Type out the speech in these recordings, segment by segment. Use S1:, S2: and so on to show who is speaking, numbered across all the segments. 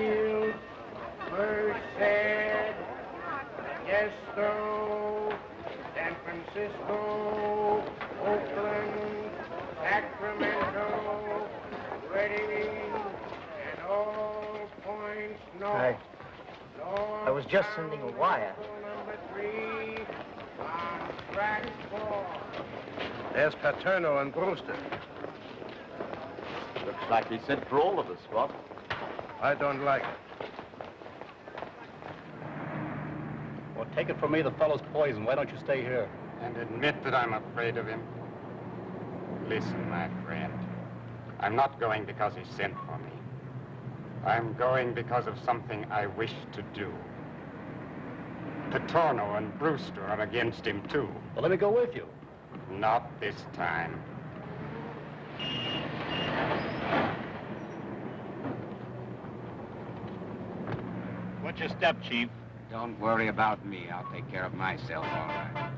S1: Springfield, Merced, Modesto, San Francisco, Oakland, Sacramento, Reading, and all points north.
S2: I was just sending a wire.
S1: Number 3 on track 4.
S3: There's Paterno and Brewster.
S4: Looks like he sent for all of us, what?
S3: I don't like it.
S5: Well, take it from me, the fellow's poison. Why don't you stay here?
S6: And admit that I'm afraid of him. Listen, my friend. I'm not going because he sent for me. I'm going because of something I wish to do. Paterno and Brewster are against him, too.
S5: Well, let me go with you.
S6: Not this time.
S5: What's your step, Chief?
S7: Don't worry about me. I'll take care of myself, all right.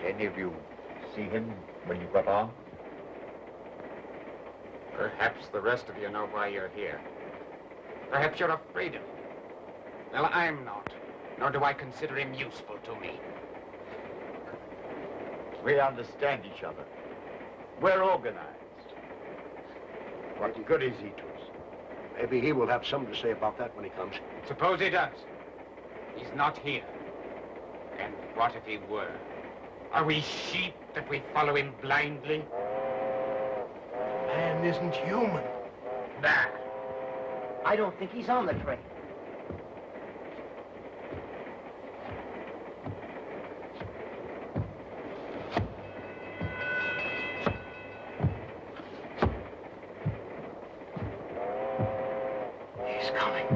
S2: Any of you see him when you got on?
S7: Perhaps the rest of you know why you're here. Perhaps you're afraid of him. Well, I'm not. Nor do I consider him useful to me.
S2: We understand each other. We're organized.
S3: What good is he to us? Maybe he will have something to say about that when he comes.
S7: Suppose he does. He's not here. And what if he were? Are we sheep that we follow him blindly?
S3: Man isn't human.
S7: Nah.
S2: I don't think he's on the train.
S3: He's coming.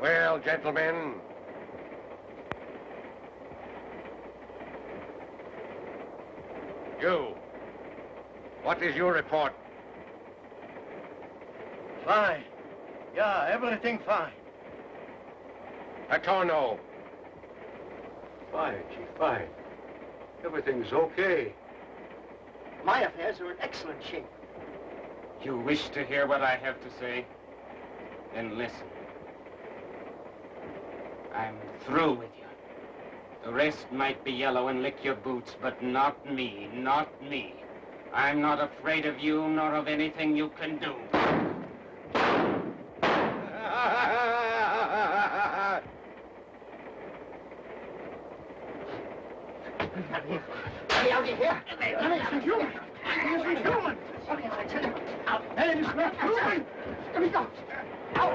S3: Well, gentlemen, you, what is your report?
S1: Fine. Yeah, everything fine.
S3: Paterno.
S8: Fine, Chief, fine. Everything's okay.
S2: My affairs are in excellent shape.
S7: You wish to hear what I have to say? Then listen. I'm through with you. The rest might be yellow and lick your boots, but not me, not me. I'm not afraid of you nor of anything you can do.
S2: Get out of here! That isn't human! That isn't human! Okay, I tell you, out! That is not human! Let me go! Out!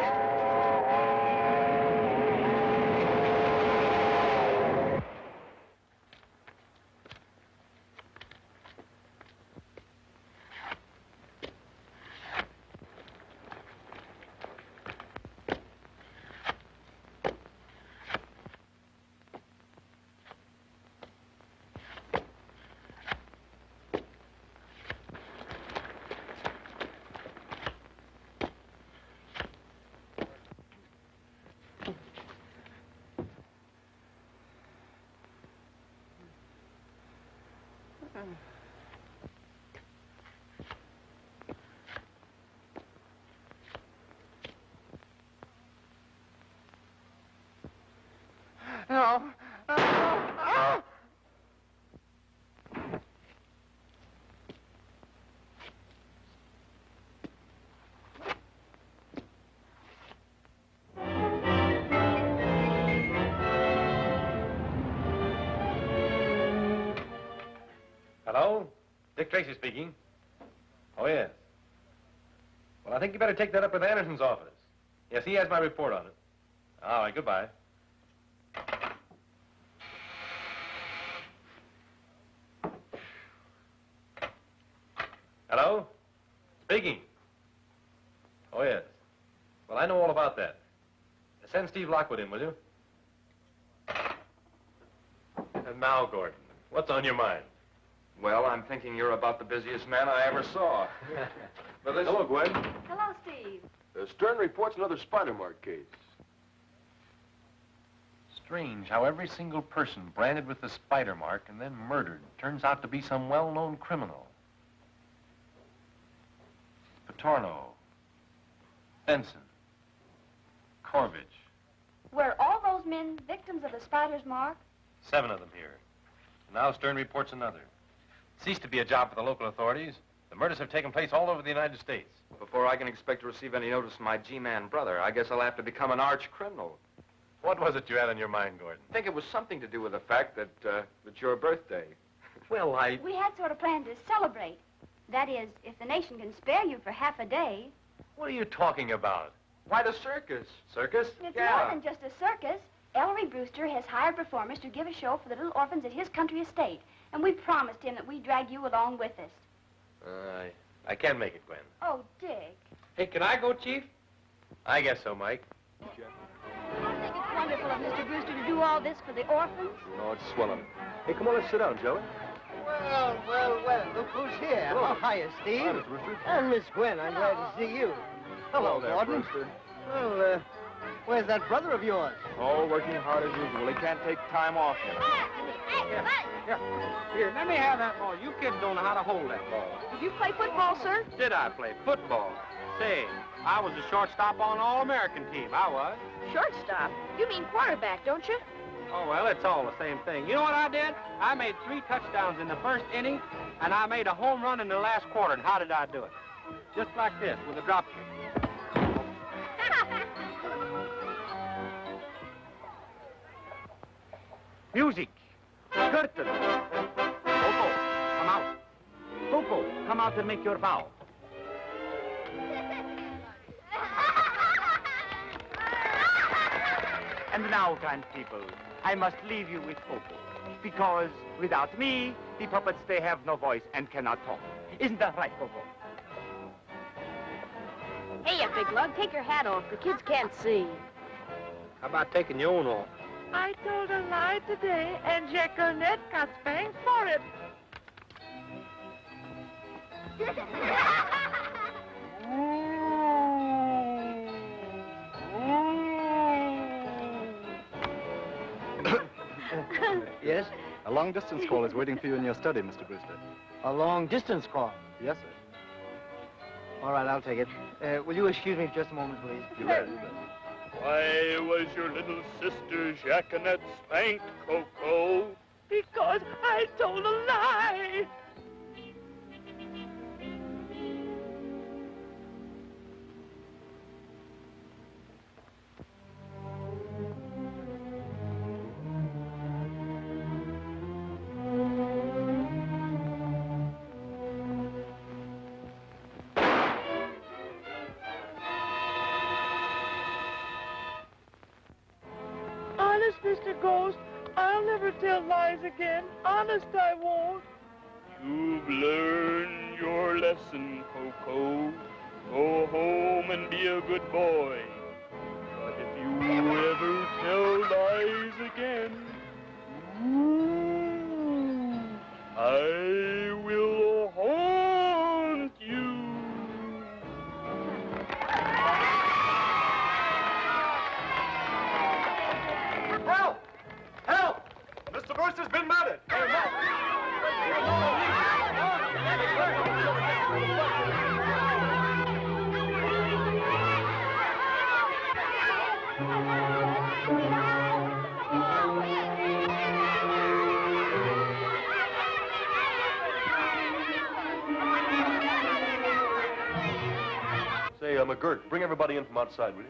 S1: No.
S3: Hello? Dick Tracy speaking. Oh, yes.
S9: Well, I think you better take that up with Anderson's office. Yes, he has my report on it. All right, goodbye. Hello? Speaking. Oh, yes. Well, I know all about that. Send Steve Lockwood in, will you? And now, Gordon, what's on your mind?
S10: Well, I'm thinking you're about the busiest man I ever saw. But listen.
S8: Hello, Gwen.
S11: Hello, Steve.
S8: Stern reports another spider mark case.
S9: Strange how every single person branded with the spider mark and then murdered turns out to be some well-known criminal. Patorno, Benson, Corbett.
S11: Were all those men victims of the spider's mark?
S9: 7 of them here. Now Stern reports another. Ceased to be a job for the local authorities. The murders have taken place all over the United States.
S10: Before I can expect to receive any notice from my G-man brother, I guess I'll have to become an arch criminal.
S9: What was it you had on your mind, Gordon?
S10: I think it was something to do with the fact that it's your birthday.
S9: Well,
S11: We had sort of planned to celebrate. That is, if the nation can spare you for half a day.
S9: What are you talking about?
S10: Why, the circus.
S9: Circus?
S11: It's more than just a circus. Ellery Brewster has hired performers to give a show for the little orphans at his country estate. And we promised him that we'd drag you along with us.
S9: I can't make it, Gwen.
S11: Oh, Dick.
S5: Hey, can I go, Chief?
S9: I guess so, Mike.
S11: I think it's wonderful of Mr. Brewster to do all this for the orphans.
S8: Oh, it's swelling. Hey, come on, let's sit down, Joey.
S1: Well, look who's here.
S8: Hello.
S1: Oh, hiya, Steve.
S8: Hi, Mr. Brewster.
S1: And Miss Gwen, I'm glad to see you. Hello,
S8: there,
S1: Gordon.
S8: Brewster.
S1: Well, where's that brother of yours?
S10: Oh, working hard as usual. He can't take time off, you know.
S5: Here, let me have that ball. You kids don't know how to hold that ball.
S11: Did you play football, sir?
S5: Did I play football? Say, I was a shortstop on an All-American team. I was.
S11: Shortstop? You mean quarterback, don't you?
S5: Oh, well, it's all the same thing. You know what I did? I made 3 touchdowns in the first inning, and I made a home run in the last quarter. And how did I do it? Just like this, with a drop kick. Music. Curtain. Coco, come out. Coco, come out and make your bow. And now, kind people, I must leave you with Coco, because without me, the puppets, they have no voice and cannot talk. Isn't that right, Coco?
S11: Hey, you big lug, take your hat off. The kids can't see.
S5: How about taking your own off?
S12: I told a lie today, and Jacqueline got spanked for it.
S1: Yes?
S13: A long-distance call is waiting for you in your study, Mr. Brewster.
S1: A long-distance call.
S13: Yes, sir.
S1: All right, I'll take it. Will you excuse me just a moment, please?
S13: You bet.
S14: Why was your little sister Jacqueline spanked, Coco?
S12: Because I told a lie. Honest, Mr. Ghost, I'll never tell lies again. Honest, I won't.
S14: You've learned your lesson, Coco. Go home and be a good boy. But if you ever tell lies again, I will haunt you.
S8: Help! Help! Mr. Brewster's been murdered! Say, McGirt, bring everybody in from outside, will you?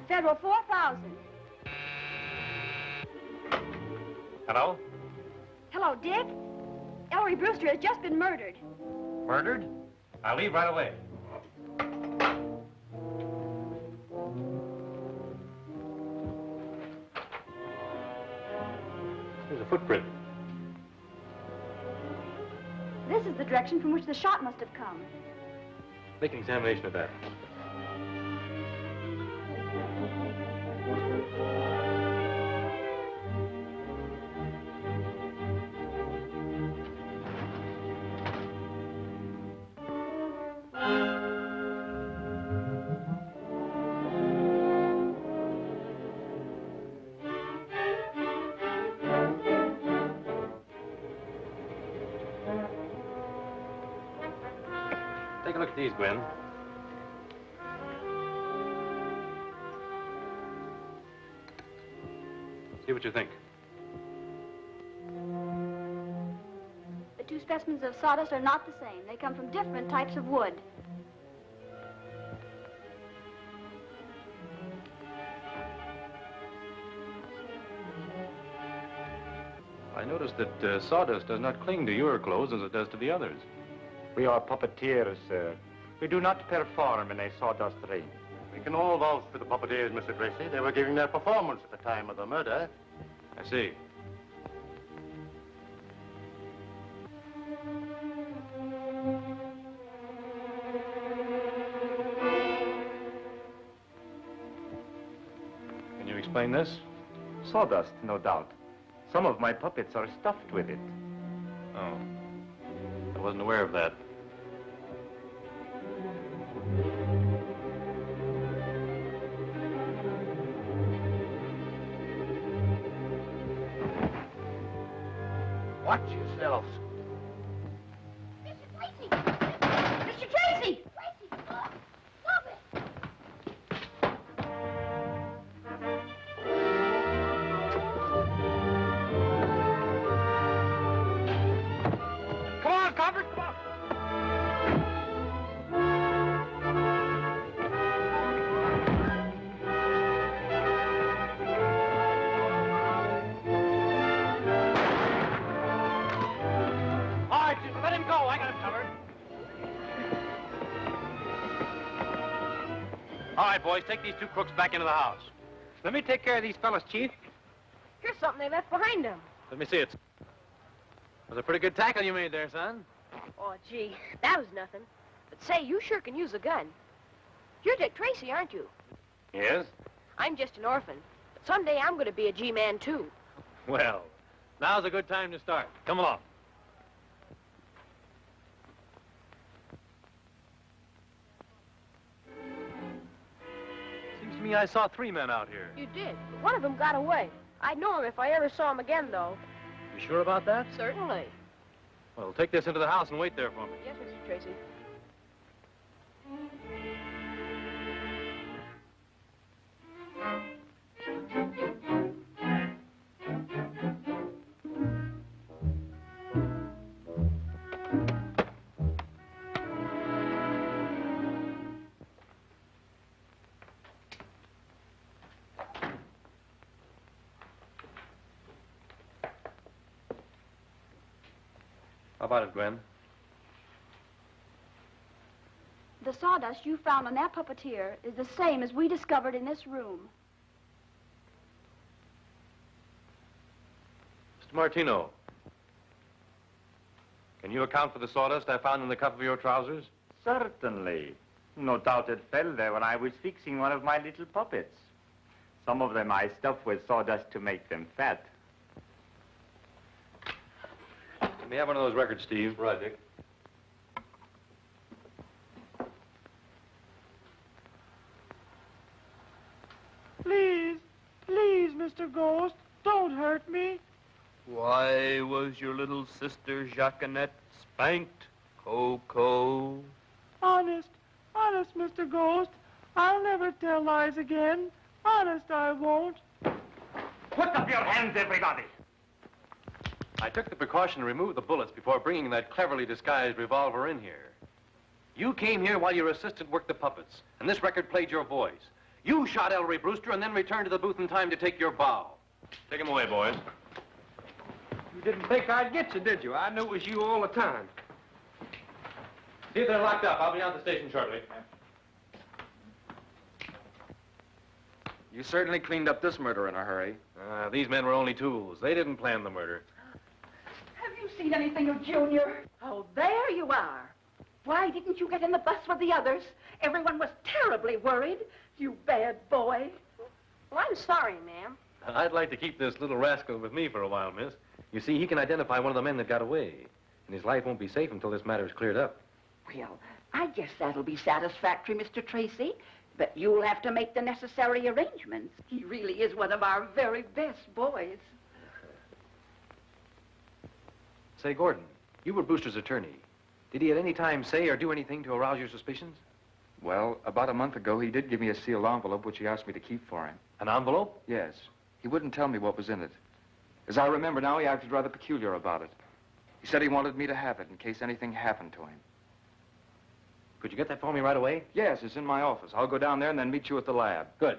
S11: Federal 4,000.
S9: Hello?
S11: Hello, Dick. Ellery Brewster has just been murdered.
S9: Murdered? I'll leave right away. There's a footprint.
S11: This is the direction from which the shot must have come.
S9: Make an examination of that. Take a look at these, Gwen. See what you think.
S11: The two specimens of sawdust are not the same. They come from different types of wood.
S9: I noticed that sawdust does not cling to your clothes as it does to the others.
S6: We are puppeteers, sir. We do not perform in a sawdust ring.
S3: We can all vouch for the puppeteers, Mr. Tracy. They were giving their performance at the time of the murder.
S9: I see. Can you explain this?
S6: Sawdust, no doubt. Some of my puppets are stuffed with it.
S9: Oh. I wasn't aware of that.
S3: Watch yourselves.
S11: Mr. Tracy! Mr. Tracy! Tracy, stop it!
S5: Come on, Comfort, come on. All right, just let him go. I got him covered.
S9: All right, boys, take these two crooks back into the house.
S5: Let me take care of these fellas, Chief.
S12: Here's something they left behind them.
S9: Let me see it. Was a pretty good tackle you made there, son.
S12: Oh, gee, that was nothing. But say, you sure can use a gun. You're Dick Tracy, aren't you?
S9: Yes?
S12: I'm just an orphan. But someday I'm going to be a G-man, too.
S9: Well, now's a good time to start. Come along. Seems to me I saw 3 men out here.
S12: You did, but one of them got away. I'd know him if I ever saw him again, though.
S9: You sure about that?
S12: Certainly.
S9: Well, take this into the house and wait there for me.
S12: Yes, Mr. Tracy.
S9: How about it, Gwen?
S11: The sawdust you found on that puppeteer is the same as we discovered in this room.
S9: Mr. Martino, can you account for the sawdust I found in the cuff of your trousers?
S6: Certainly. No doubt it fell there when I was fixing one of my little puppets. Some of them I stuffed with sawdust to make them fat.
S9: Let me have one of those records, Steve.
S8: Right, Dick.
S12: Please, please, Mr. Ghost, don't hurt me.
S14: Why was your little sister Jacqueminette spanked, Coco?
S12: Honest, honest, Mr. Ghost, I'll never tell lies again. Honest, I won't.
S6: Put up your hands, everybody!
S9: I took the precaution to remove the bullets before bringing that cleverly disguised revolver in here. You came here while your assistant worked the puppets, and this record played your voice. You shot Ellery Brewster and then returned to the booth in time to take your bow. Take him away, boys.
S5: You didn't think I'd get you, did you? I knew it was you all the time.
S9: See if they're locked up. I'll be out the station shortly.
S10: You certainly cleaned up this murder in a hurry.
S9: These men were only tools. They didn't plan the murder.
S15: Have you seen anything of Junior? Oh, there you are. Why didn't you get in the bus with the others? Everyone was terribly worried. You bad boy.
S16: Well, I'm sorry, ma'am.
S9: I'd like to keep this little rascal with me for a while, miss. You see, he can identify one of the men that got away. And his life won't be safe until this matter is cleared up.
S15: Well, I guess that'll be satisfactory, Mr. Tracy. But you'll have to make the necessary arrangements. He really is one of our very best boys.
S9: Say, Gordon, you were Brewster's attorney. Did he at any time say or do anything to arouse your suspicions?
S10: Well, about a month ago, he did give me a sealed envelope, which he asked me to keep for him.
S9: An envelope?
S10: Yes. He wouldn't tell me what was in it. As I remember now, he acted rather peculiar about it. He said he wanted me to have it in case anything happened to him.
S9: Could you get that for me right away?
S10: Yes, it's in my office. I'll go down there and then meet you at the lab.
S9: Good.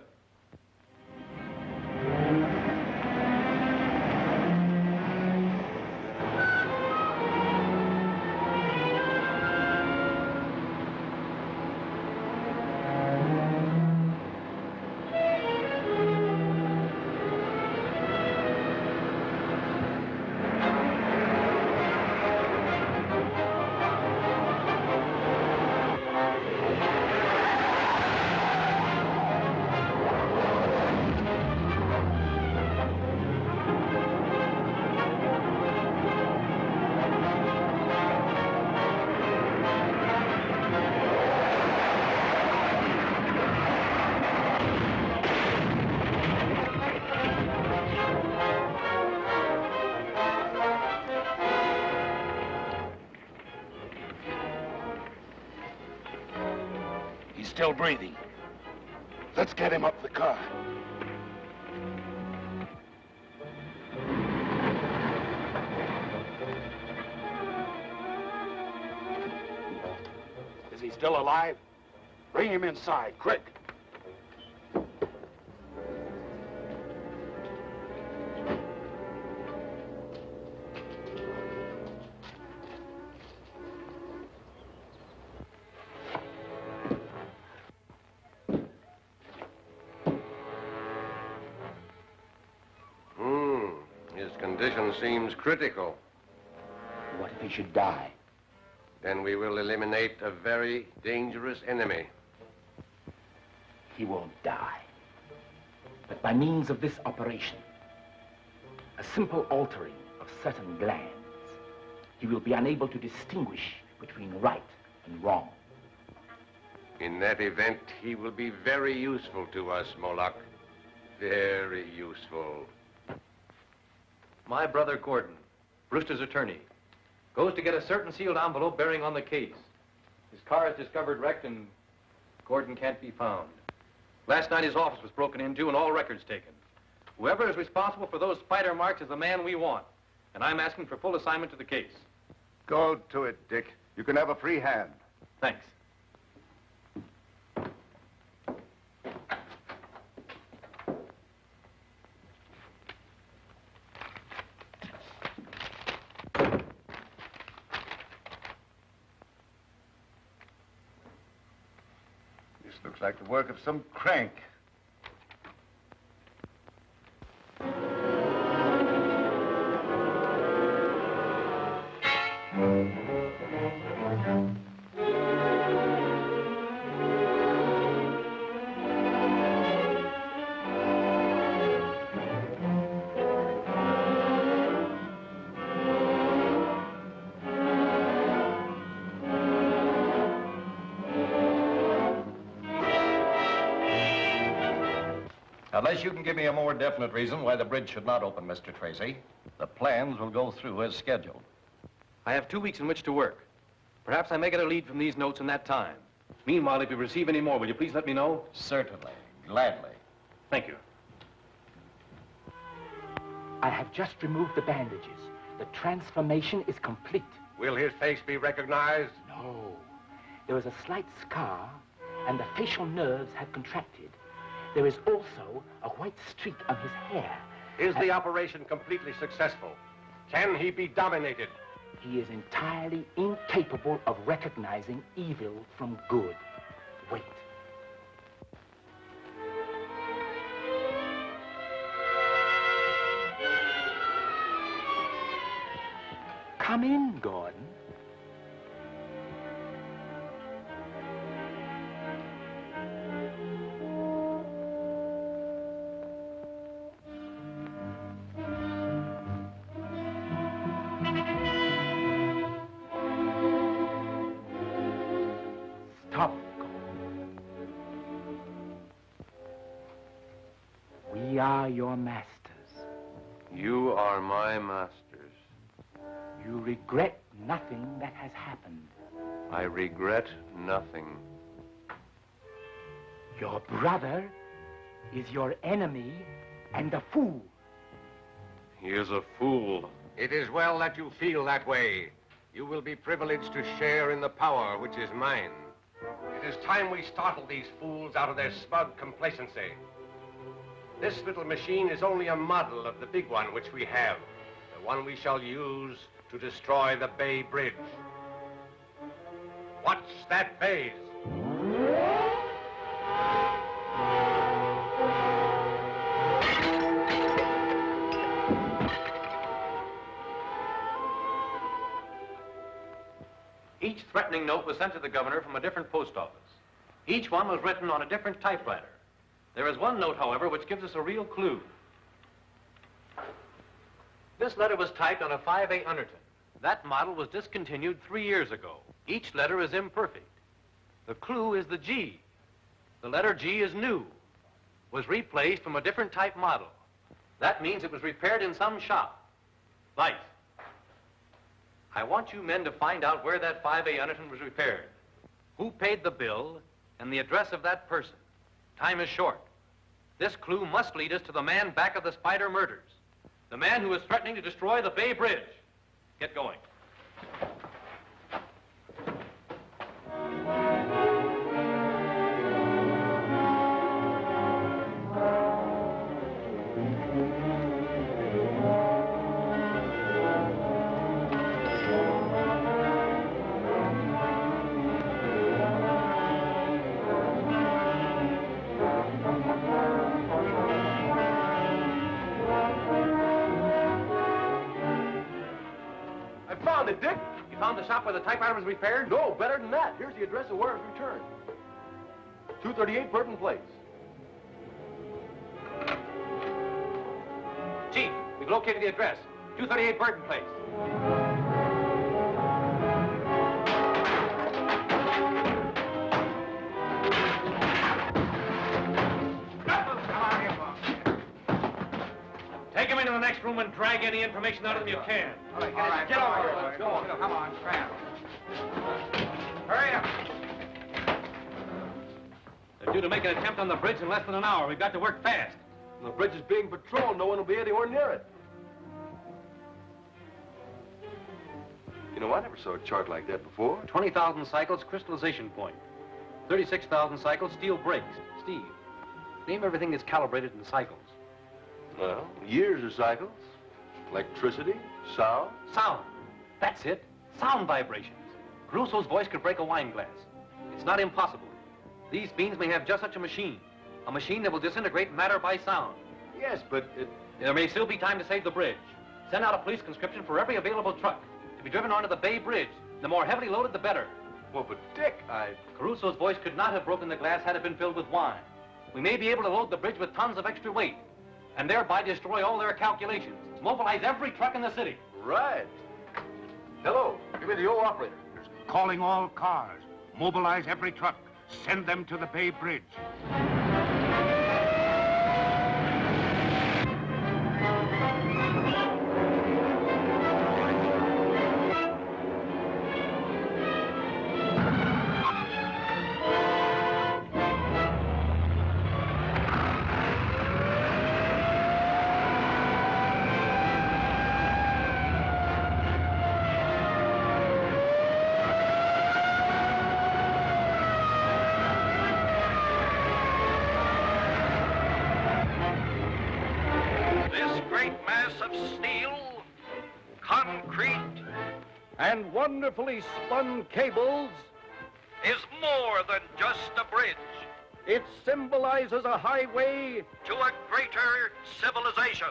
S2: Still breathing. Let's get him up the car. Is he still alive? Bring him inside, quick.
S3: Condition seems critical.
S17: What if he should die?
S3: Then we will eliminate a very dangerous enemy.
S17: He won't die. But by means of this operation, a simple altering of certain glands, he will be unable to distinguish between right and wrong.
S3: In that event, he will be very useful to us, Moloch. Very useful.
S9: My brother Gordon, Brewster's attorney, goes to get a certain sealed envelope bearing on the case. His car is discovered wrecked and Gordon can't be found. Last night his office was broken into and all records taken. Whoever is responsible for those spider marks is the man we want. And I'm asking for full assignment to the case.
S18: Go to it, Dick. You can have a free hand.
S9: Thanks.
S18: Looks like the work of some crank.
S19: Unless you can give me a more definite reason why the bridge should not open, Mr. Tracy, the plans will go through as scheduled.
S9: I have 2 weeks in which to work. Perhaps I may get a lead from these notes in that time. Meanwhile, if you receive any more, will you please let me know?
S19: Certainly. Gladly.
S9: Thank you.
S17: I have just removed the bandages. The transformation is complete.
S3: Will his face be recognized?
S17: No. There is a slight scar, and the facial nerves have contracted. There is also a white streak on his hair.
S3: Is the operation completely successful? Can he be dominated?
S17: he is entirely incapable of recognizing evil from good. Wait. Come in, Gordon. Stop, Gordon. We are your masters.
S3: You are my masters.
S17: You regret nothing that has happened.
S3: I regret nothing.
S17: Your brother is your enemy and a fool.
S3: He is a fool.
S6: It is well that you feel that way. You will be privileged to share in the power which is mine. It is time we startled these fools out of their smug complacency. This little machine is only a model of the big one which we have, the one we shall use to destroy the Bay Bridge. Watch that phase.
S9: Each threatening note was sent to the governor from a different post office. Each one was written on a different typewriter. There is one note, however, which gives us a real clue. This letter was typed on a 5A Underton. That model was discontinued 3 years ago. Each letter is imperfect. The clue is the G. The letter G is new, was replaced from a different type model. That means it was repaired in some shop. Light. I want you men to find out where that 5A Underton was repaired, who paid the bill, and the address of that person. Time is short. This clue must lead us to the man back of the Spider murders, the man who is threatening to destroy the Bay Bridge. Get going.
S8: Dick?
S9: You found the shop where the typewriter was repaired?
S8: No, better than that. Here's the address of where it was returned. 238 Burton Place.
S9: Chief, we've located the address. 238 Burton Place. Take him into the next room and drag any information out of them you can.
S6: All right, get over here. Let's go. Come on, scram. Hurry up.
S9: They're due to make an attempt on the bridge in less than an hour. We've got to work fast.
S8: The bridge is being patrolled. No one will be anywhere near it. You know, I never saw a chart like that before.
S9: 20,000 cycles, crystallization point. 36,000 cycles, steel brakes. Steve, name everything that's calibrated in cycles.
S8: Well, years of cycles. Electricity, sound.
S9: Sound. That's it. Sound vibrations. Caruso's voice could break a wine glass. It's not impossible. These beings may have just such a machine that will disintegrate matter by sound.
S8: Yes, but
S9: there may still be time to save the bridge. Send out a police conscription for every available truck to be driven onto the Bay Bridge. The more heavily loaded, the better.
S8: Well, but Dick,
S9: Caruso's voice could not have broken the glass had it been filled with wine. We may be able to load the bridge with tons of extra weight and thereby destroy all their calculations. Mobilize every truck in the city.
S8: Right. Hello, give me the old operator.
S20: Calling all cars. Mobilize every truck. Send them to the Bay Bridge.
S19: and wonderfully spun cables
S21: is more than just a bridge.
S19: It symbolizes a highway
S21: to a greater civilization.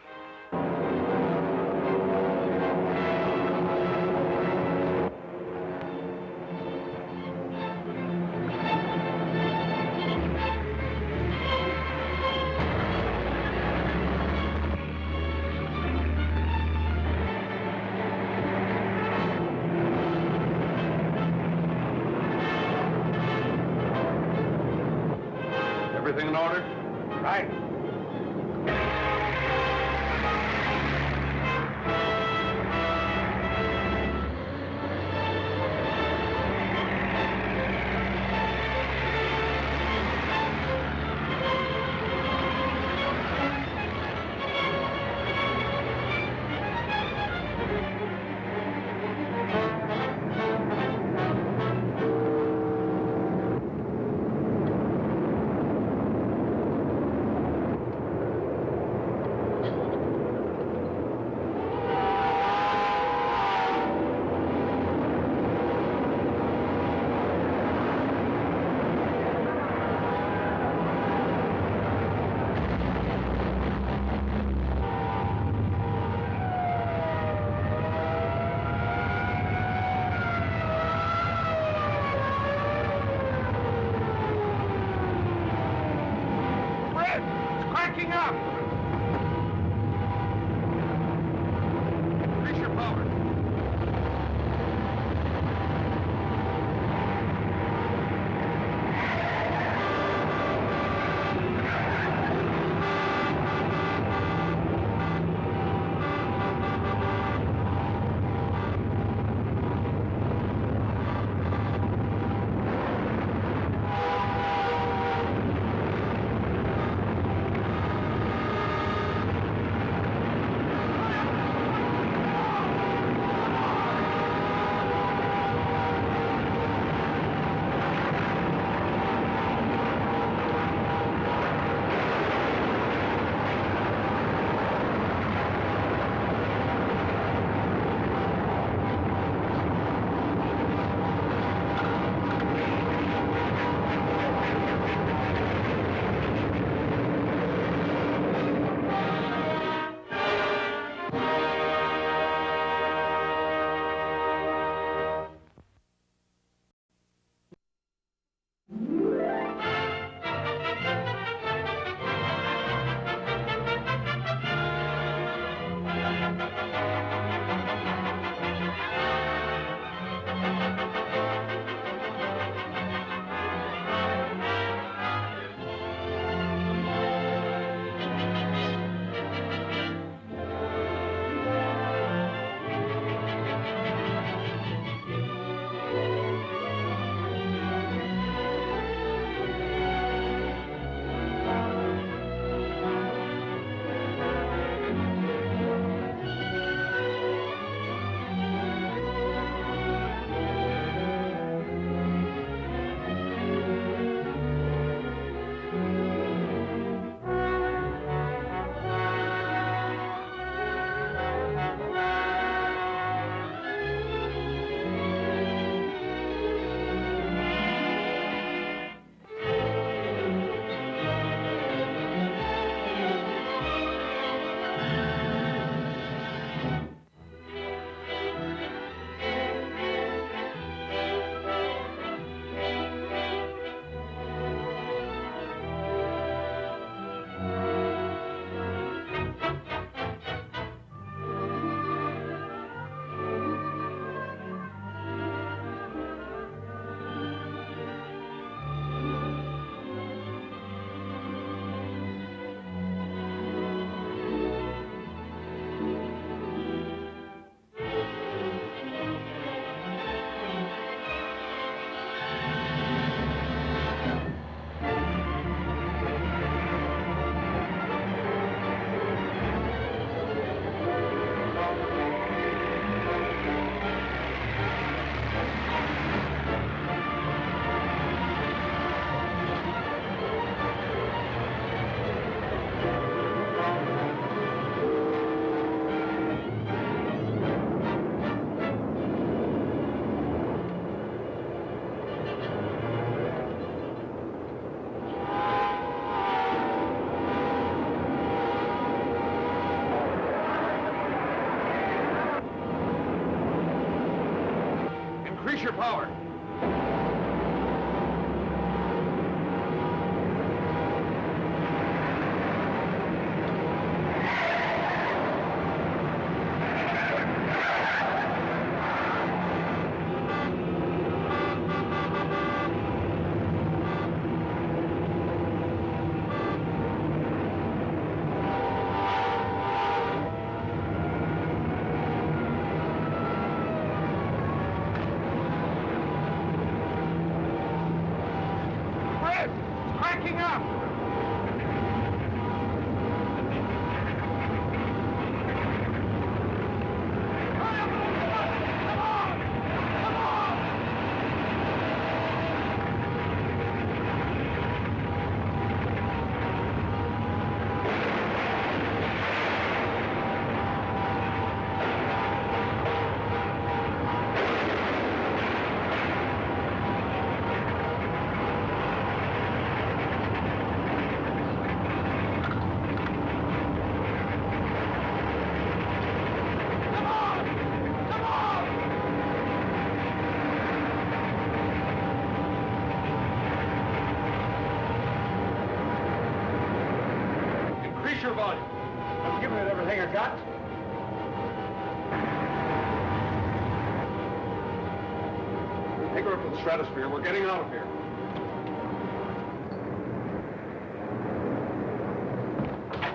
S9: Everything in order?
S20: Right. Cracking up! Increase your power.
S9: power. Increase your volume. I'm giving it everything I got. Take her up to the stratosphere. We're getting out of here.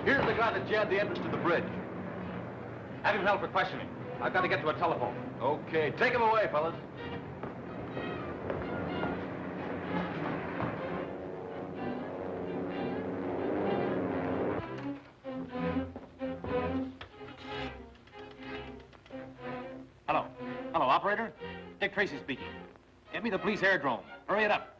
S9: Here's the guy that jabbed the entrance to the bridge. Have him held for questioning. I've got to get to a telephone. Okay, take him away, fellas. Hello. Hello, operator. Dick Tracy speaking. Get me the police airdrome. Hurry it up.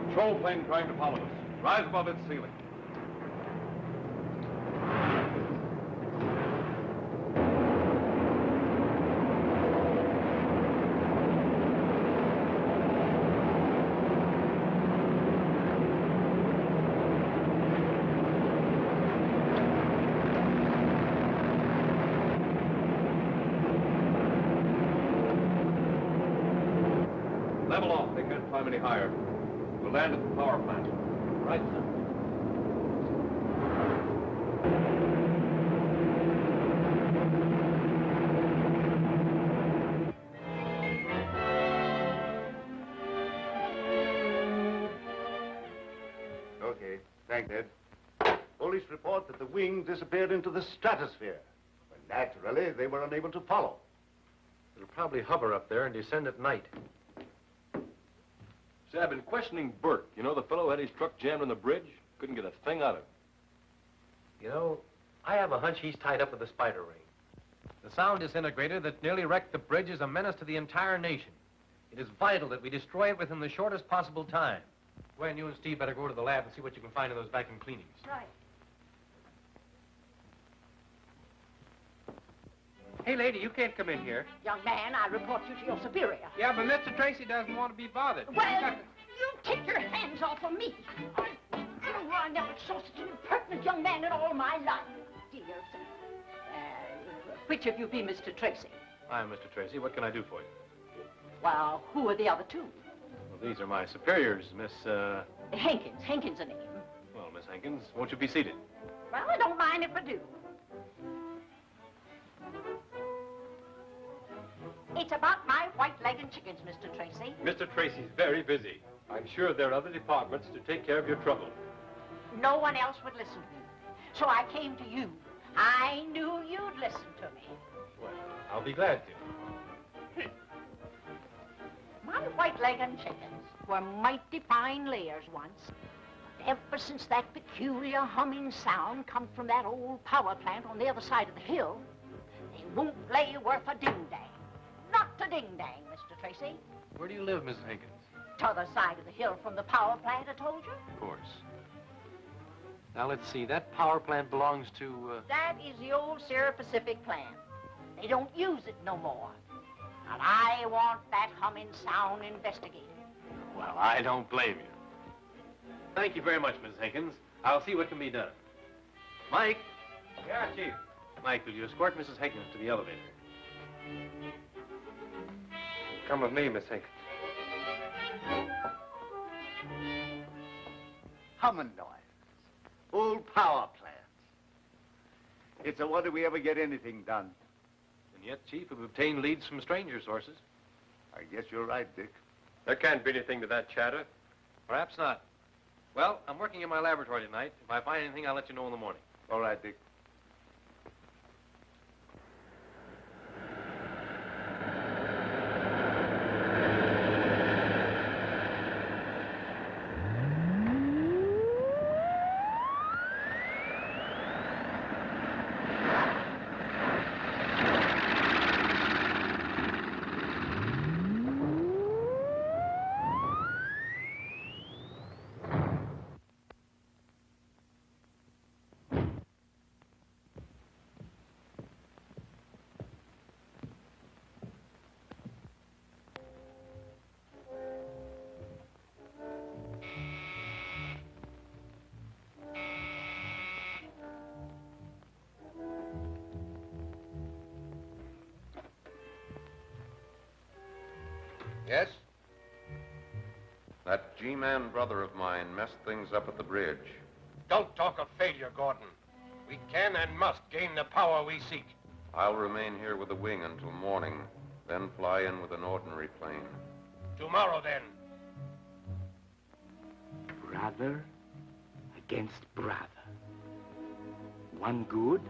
S9: Patrol plane trying to follow us. Rise above its ceiling. Level off. They can't climb any higher. We'll land at the power plant. Right, sir.
S18: Okay. Thanks, Ed. Police report that the wing disappeared into the stratosphere. But naturally, they were unable to follow.
S9: It'll probably hover up there and descend at night.
S8: Say, I've been questioning Byrd. You know, the fellow had his truck jammed on the bridge. Couldn't get a thing out of him.
S9: You know, I have a hunch he's tied up with the spider ring. The sound disintegrator that nearly wrecked the bridge is a menace to the entire nation. It is vital that we destroy it within the shortest possible time. Gwen, you and Steve better go to the lab and see what you can find in those vacuum cleanings.
S15: Right.
S5: Hey, lady, you can't come in here.
S15: Young man, I report you to your superior.
S5: Yeah, but Mr. Tracy doesn't want to be bothered.
S15: Well, you take your hands off of me. I never saw such an impertinent young man in all my life. Dear, which of you be Mr. Tracy?
S9: I'm Mr. Tracy. What can I do for you?
S15: Well, who are the other two?
S9: Well, these are my superiors, Miss,
S15: Hankins. Hankins' a name.
S9: Well, Miss Hankins, won't you be seated?
S15: Well, I don't mind if I do. It's about my white-legged chickens, Mr. Tracy.
S9: Mr. Tracy's very busy. I'm sure there are other departments to take care of your trouble.
S15: No one else would listen to me. So I came to you. I knew you'd listen to me.
S9: Well, I'll be glad to.
S4: white-legged chickens were mighty fine layers once. But ever since that peculiar humming sound come from that old power plant on the other side of the hill, they won't lay worth a ding-dang. Not a ding-dang, Mr. Tracy.
S9: Where do you live, Mrs. Higgins?
S4: T'other side of the hill from the power plant, I told you.
S9: Of course. Now, let's see. That power plant belongs to,
S4: That is the old Sierra Pacific plant. They don't use it no more. And I want that humming sound investigated.
S9: Well, I don't blame you. Thank you very much, Mrs. Higgins. I'll see what can be done. Mike?
S5: Yeah, Chief.
S9: Mike, will you escort Mrs. Higgins to the elevator?
S5: Come with me, Miss Higgins.
S18: Humming noise. Old power plants. It's a wonder we ever get anything done.
S9: And yet, Chief, we've obtained leads from stranger sources.
S18: I guess you're right, Dick.
S5: There can't be anything to that chatter.
S9: Perhaps not. Well, I'm working in my laboratory tonight. If I find anything, I'll let you know in the morning.
S18: All right, Dick.
S3: Yes? That G-man brother of mine messed things up at the bridge.
S6: Don't talk of failure, Gordon. We can and must gain the power we seek.
S3: I'll remain here with the wing until morning, then fly in with an ordinary plane.
S6: Tomorrow, then.
S17: Brother against brother. One good,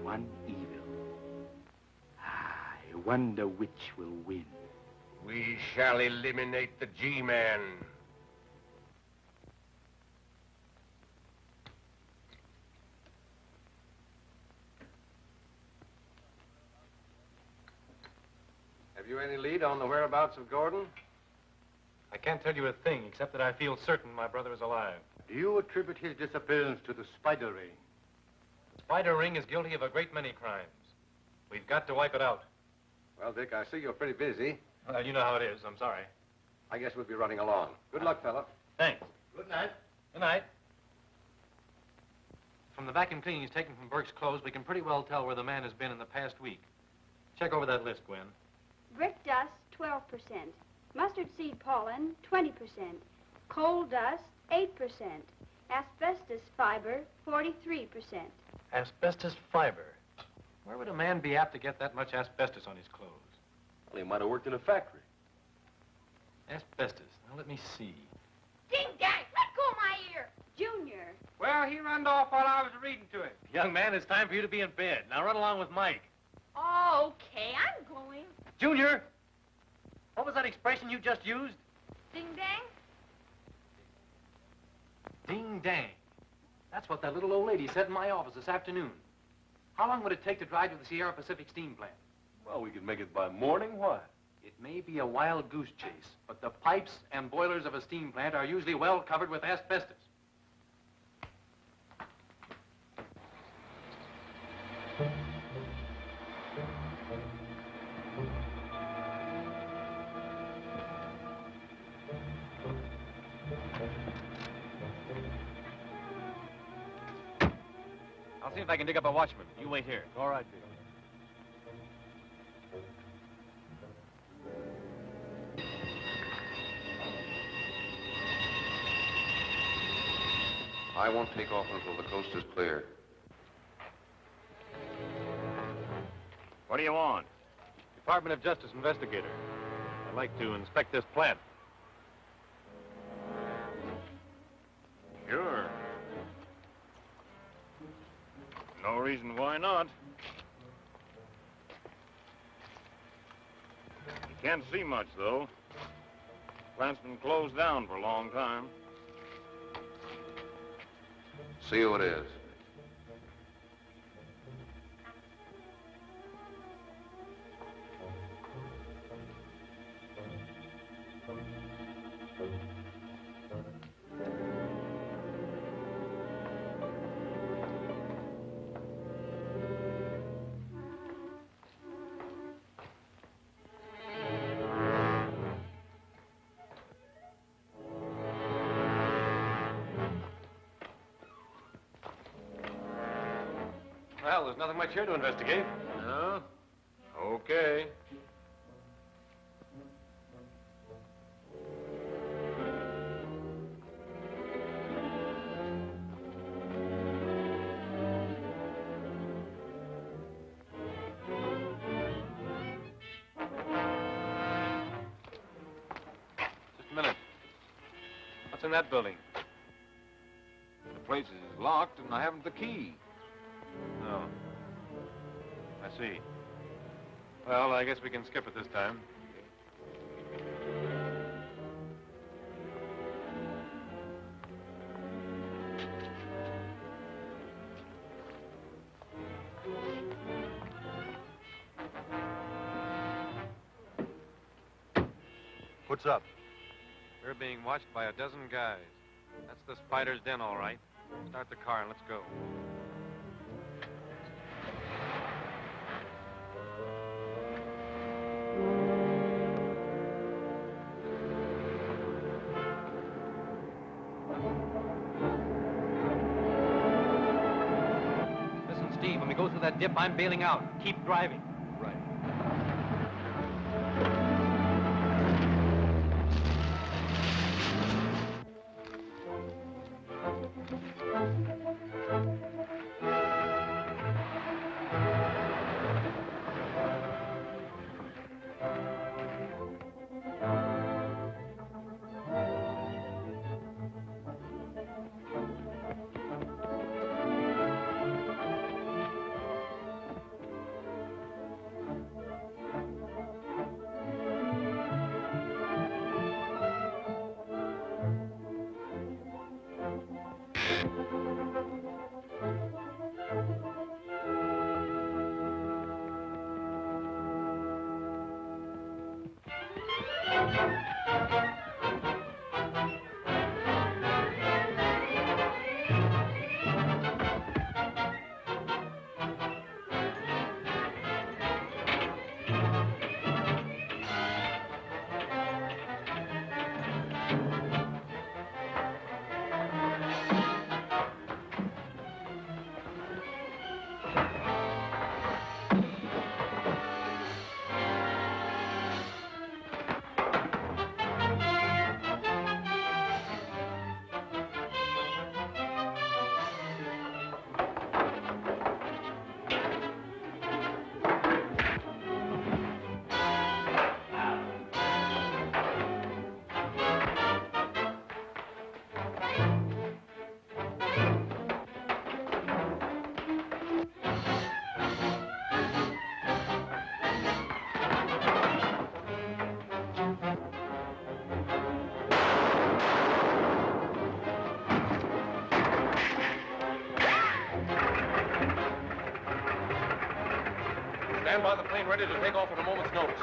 S17: one evil. I wonder which will win.
S6: We shall eliminate the G-Man.
S5: Have you any lead on the whereabouts of Gordon?
S9: I can't tell you a thing, except that I feel certain my brother is alive.
S18: Do you attribute his disappearance to the spider ring?
S9: The Spider Ring is guilty of a great many crimes. We've got to wipe it out.
S5: Well, Dick, I see you're pretty busy.
S9: Well, you know how it is. I'm sorry.
S5: I guess we'll be running along. Good luck, fella.
S9: Thanks.
S18: Good night.
S9: Good night. From the vacuum cleanings taken from Burke's clothes, we can pretty well tell where the man has been in the past week. Check over that list, Gwen.
S11: Brick dust, 12%. Mustard seed pollen, 20%. Coal dust, 8%. Asbestos fiber, 43%.
S9: Asbestos fiber. Where would a man be apt to get that much asbestos on his clothes?
S8: Well, he might have worked in a factory.
S9: Asbestos. Now, let me see.
S11: Ding dang! Let go of my ear! Junior.
S5: Well, he runned off while I was reading to him.
S9: Young man, it's time for you to be in bed. Now, run along with Mike.
S11: Oh, okay, I'm going.
S9: Junior! What was that expression you just used?
S11: Ding dang?
S9: Ding dang. That's what that little old lady said in my office this afternoon. How long would it take to drive to the Sierra Pacific steam plant?
S8: Well, we could make it by morning. Why?
S9: It may be a wild goose chase, but the pipes and boilers of a steam plant are usually well covered with asbestos. I'll see if I can dig up a watchman. You wait here.
S8: All right, Dick.
S3: I won't take off until the coast is clear.
S5: What do you want? Department of Justice investigator. I'd like to inspect this plant. Sure. No reason why not.
S21: Can't see much, though. Plant's been closed down for a long time.
S3: See who it is.
S9: Well, there's nothing much here to investigate.
S21: No? Okay.
S9: Just a minute. What's in that building?
S21: The place is locked, and I haven't the key.
S9: Oh. I see. Well, I guess we can skip it this time.
S8: What's up?
S9: We're being watched by a dozen guys. That's the spider's den, all right. Start the car and let's go. Listen, Steve, when we go through that dip, I'm bailing out. Keep driving.
S8: Right.
S9: Stand by the plane ready to take off at a moment's notice.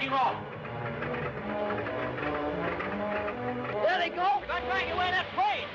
S5: taking off.
S2: There they go.
S5: They're going to drag away that plane.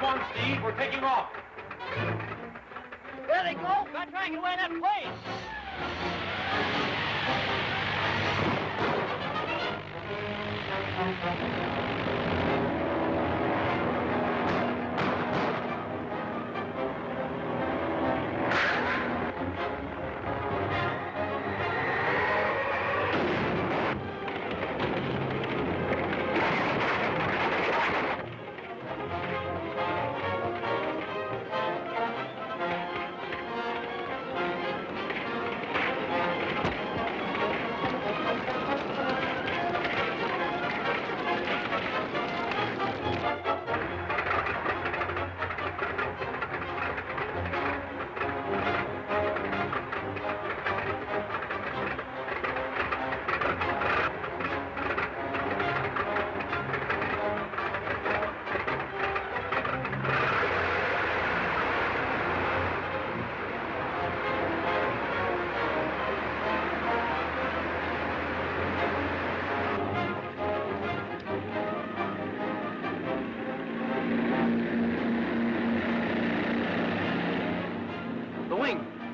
S5: Come on, Steve, we're taking off.
S2: There they go.
S5: They're dragging away that plane.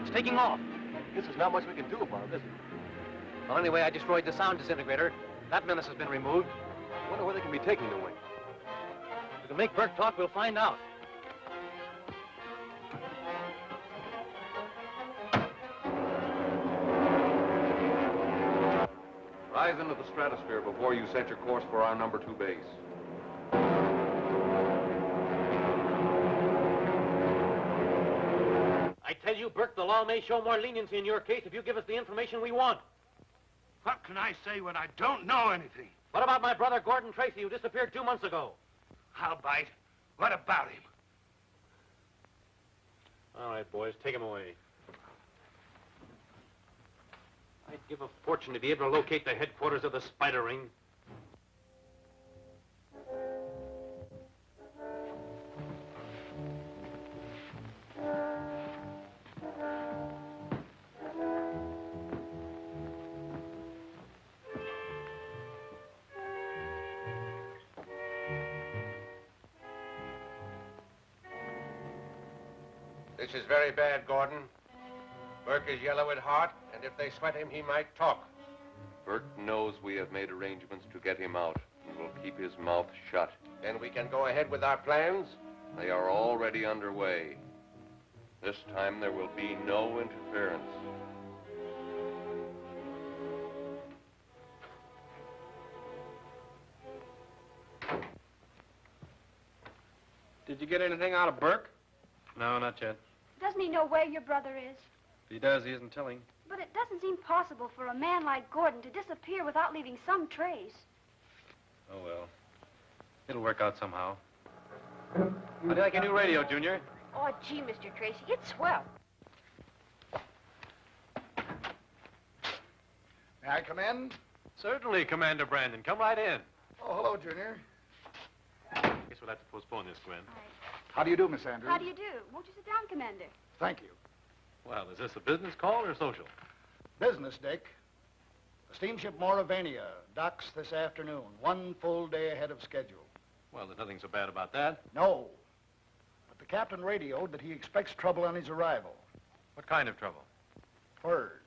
S5: It's taking off.
S8: Guess there's not much we can do about it, is it?
S5: Well, anyway, I destroyed the sound disintegrator.
S9: That menace has been removed.
S8: I wonder where they can be taking the wing.
S9: If we can make Burke talk, we'll find out.
S8: Rise into the stratosphere before you set your course for our number 2 base.
S9: I tell you, Burke, the law may show more leniency in your case if you give us the information we want.
S20: What can I say when I don't know anything?
S9: What about my brother, Gordon Tracy, who disappeared 2 months ago?
S20: I'll bite. What about him?
S9: All right, boys, take him away. I'd give a fortune to be able to locate the headquarters of the Spider Ring.
S3: This is very bad, Gordon. Burke is yellow at heart, and if they sweat him, he might talk.
S8: Burke knows we have made arrangements to get him out, and will keep his mouth shut.
S3: Then we can go ahead with our plans?
S8: They are already underway. This time there will be no interference.
S5: Did you get anything out of Burke?
S9: No, not yet.
S11: Doesn't he know where your brother is?
S5: If he does, he isn't telling.
S11: But it doesn't seem possible for a man like Gordon to disappear without leaving some trace.
S9: Oh, well. It'll work out somehow. How do you like your new radio, Junior?
S16: Oh, gee, Mr. Tracy, it's swell.
S2: May I come in?
S9: Certainly, Commander Brandon. Come right in.
S2: Oh, hello, Junior.
S9: Guess we'll have to postpone this, Gwen.
S2: How do you do, Miss Andrews?
S11: How do you do? Won't you sit down, Commander?
S2: Thank you.
S9: Well, is this a business call or social?
S2: Business, Dick. The steamship Mauravania docks this afternoon, 1 full day ahead of schedule.
S9: Well, there's nothing so bad about that.
S2: No. But the captain radioed that he expects trouble on his arrival.
S9: What kind of trouble?
S2: Furs.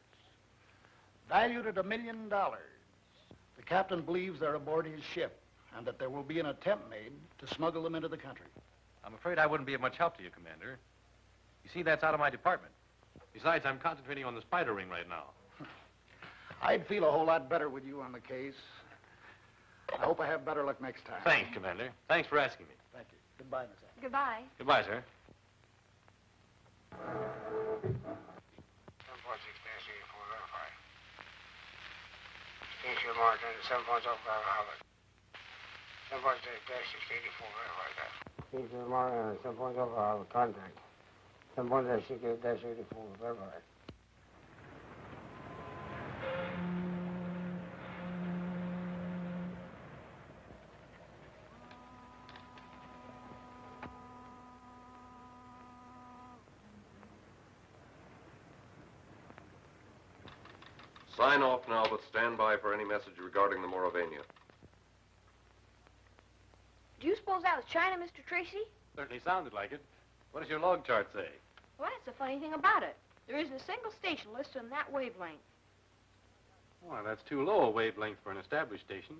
S2: Valued at $1 million. The captain believes they're aboard his ship and that there will be an attempt made to smuggle them into the country.
S9: I'm afraid I wouldn't be of much help to you, Commander. You see, that's out of my department. Besides, I'm concentrating on the Spider Ring right now.
S2: I'd feel a whole lot better with you on the case. I hope I have better luck next time.
S9: Thanks, Commander. Thanks for asking me.
S2: Thank you. Goodbye, Miss Andrews.
S11: Goodbye.
S9: Goodbye, sir.
S7: Steamship Martin, 7 points off by Howard. 7 points dash 684, verify that. Steamship Martin, 7 points off by Howard, contact. 7 points dash 84, verify.
S8: Sign off now, but stand by for any message regarding the Mauravania.
S16: Do you suppose that was China, Mr. Tracy?
S9: Certainly sounded like it. What does your log chart say?
S16: Well, that's the funny thing about it. There isn't a single station listed on that wavelength.
S9: Well, that's too low a wavelength for an established station.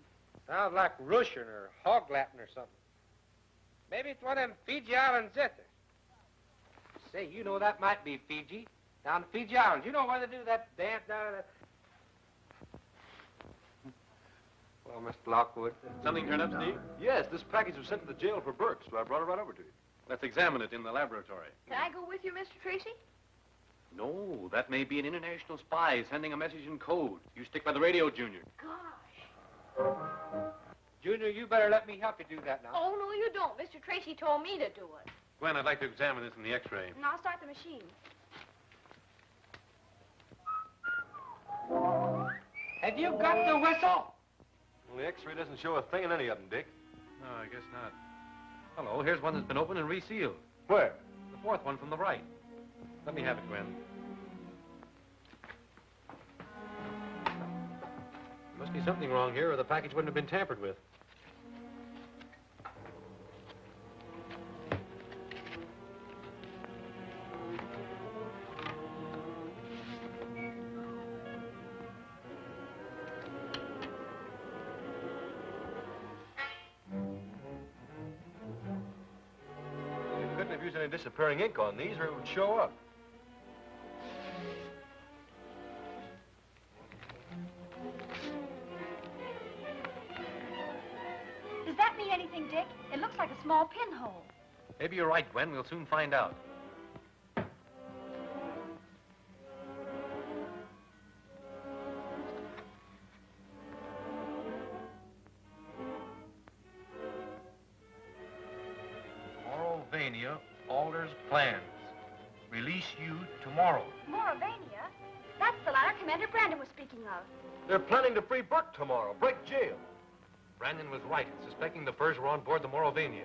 S5: Sounds like Russian or hog Latin or something. Maybe it's one of them Fiji Islands there. Say, you know that might be Fiji. Down the Fiji Islands. You know where they do that dance down there?
S8: Well, Mr. Lockwood.
S9: Something turned up, Steve?
S8: Yes, this package was sent to the jail for Burke, so I brought it right over to you.
S9: Let's examine it in the laboratory.
S16: Can I go with you, Mr. Tracy?
S9: No, that may be an international spy sending a message in code. You stick by the radio, Junior.
S16: Gosh.
S5: Junior, you better let me help you do that now.
S16: Oh, no, you don't. Mr. Tracy told me to do it.
S9: Gwen, I'd like to examine this in the X-ray.
S11: And I'll start the machine.
S5: Have you got the whistle?
S8: Well, the X-ray doesn't show a thing in any of them, Dick.
S9: No, I guess not. Hello, here's one that's been opened and resealed.
S8: Where?
S9: The fourth one from the right. Let me have it, Gwen. There must be something wrong here, or the package wouldn't have been tampered with. any disappearing ink on these or it would show up.
S11: Does that mean anything, Dick? It looks like a small pinhole.
S9: Maybe you're right, Gwen. We'll soon find out. Moravania alters plans. Release you tomorrow.
S11: Moravania? That's the liner Commander Brandon was speaking of.
S9: They're planning to free Burke tomorrow, break jail. Brandon was right in suspecting the furs were on board the Moravania.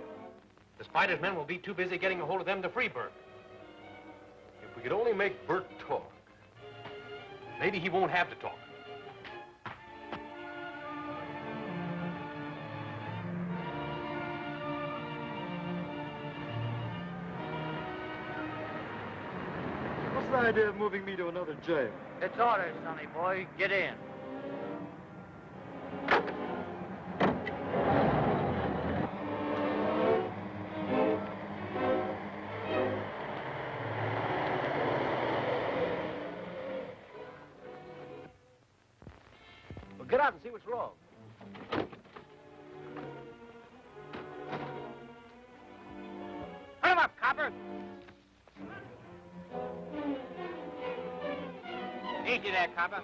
S9: The Spider's men will be too busy getting a hold of them to free Burke. If we could only make Burke talk. Maybe he won't have to talk.
S13: What's the idea of moving me to another jail?
S2: It's orders, sonny boy. Get in.
S9: Well, get out and see what's wrong.
S5: Put him up, copper. Easy there, copper. As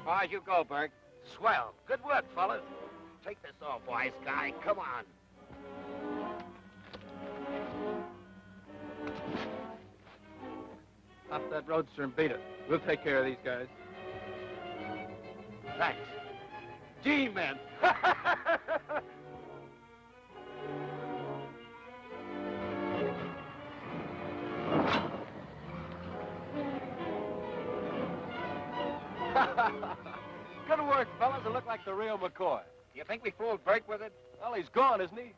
S5: far as you go, Byrd.
S3: Swell. Good work, fellas. Take this off, wise guy. Come on.
S13: Stop that roadster and beat it. We'll take care of these guys.
S3: Thanks. G-men.
S9: Good work, fellas. It looked like the real McCoy.
S5: You think we fooled Burke with it?
S9: Well, he's gone, isn't he?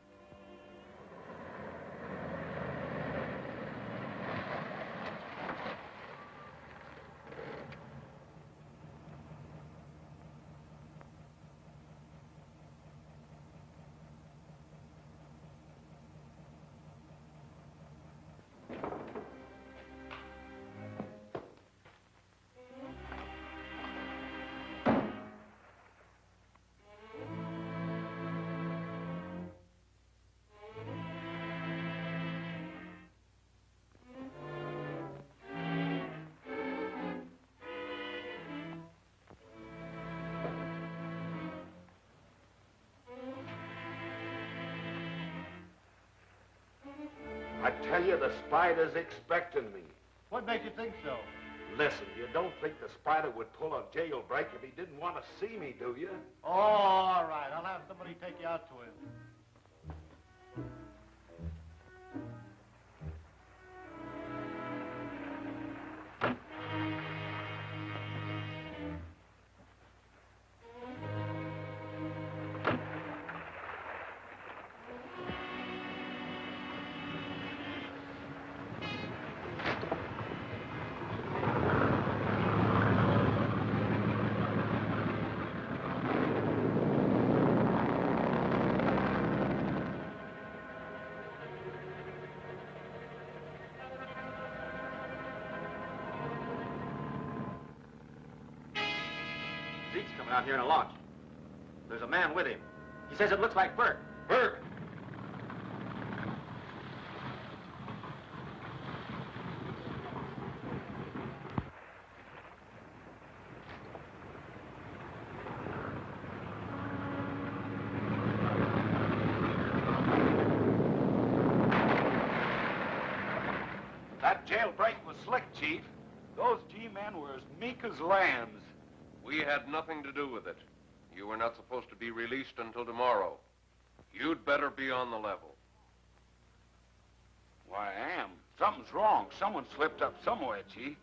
S3: I tell you, the Spider's expecting me.
S2: What makes you think so?
S3: Listen, you don't think the Spider would pull a jailbreak if he didn't want to see me, do you?
S2: Oh, all right. I'll have somebody take you out to him.
S9: Zeke's coming out here in a launch. There's a man with him. He says it looks like Burke. Burke!
S3: That jailbreak was slick, Chief. Those G-men were as meek as lambs.
S8: We had nothing to do with it. You were not supposed to be released until tomorrow. You'd better be on the level.
S3: Why, I am. Something's wrong. Someone slipped up somewhere, Chief.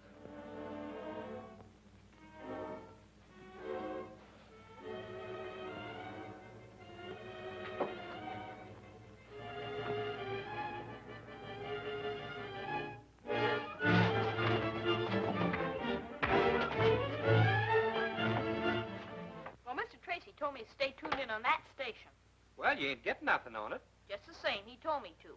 S16: Well, Mr. Tracy told me to stay tuned in on that station.
S5: Well, you ain't getting nothing on it.
S16: Just the same, he told me to.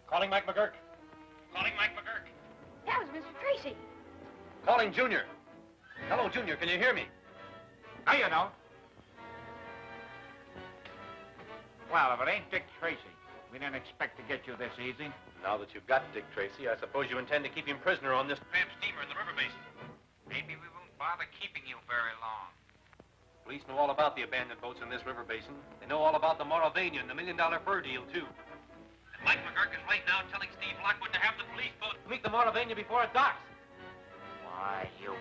S9: Calling Mike McGurk. Calling Mike McGurk.
S16: That was Mr. Tracy.
S9: Calling Junior. Hello, Junior. Can you hear me?
S20: Now you don't. Well, if it ain't Dick Tracy, we didn't expect to get you this easy.
S9: Now that you've got Dick Tracy, I suppose you intend to keep him prisoner on this tramp steamer in the river basin.
S5: Maybe we won't bother keeping you very long.
S9: Police know all about the abandoned boats in this river basin. They know all about the Moravian and the $1 million fur deal, too. And Mike McGurk is right now telling Steve Lockwood to have the police boat meet the Moravian before it docks.
S20: Why, you...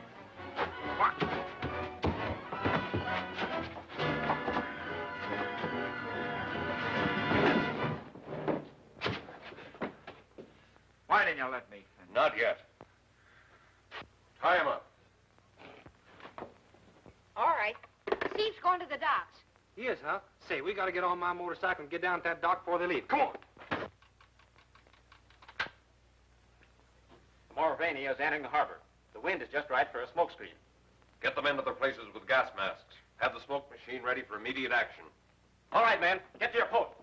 S20: Why didn't you let me?
S8: Not yet. Tie him up.
S16: All right. Steve's going to the docks.
S5: He is, huh? Say, we gotta get on my motorcycle and get down to that dock before they leave. Come on.
S9: The Moravian is entering the harbor. The wind is just right for a smoke screen.
S8: Get the men to their places with gas masks. Have the smoke machine ready for immediate action.
S9: All right, man. Get to your post.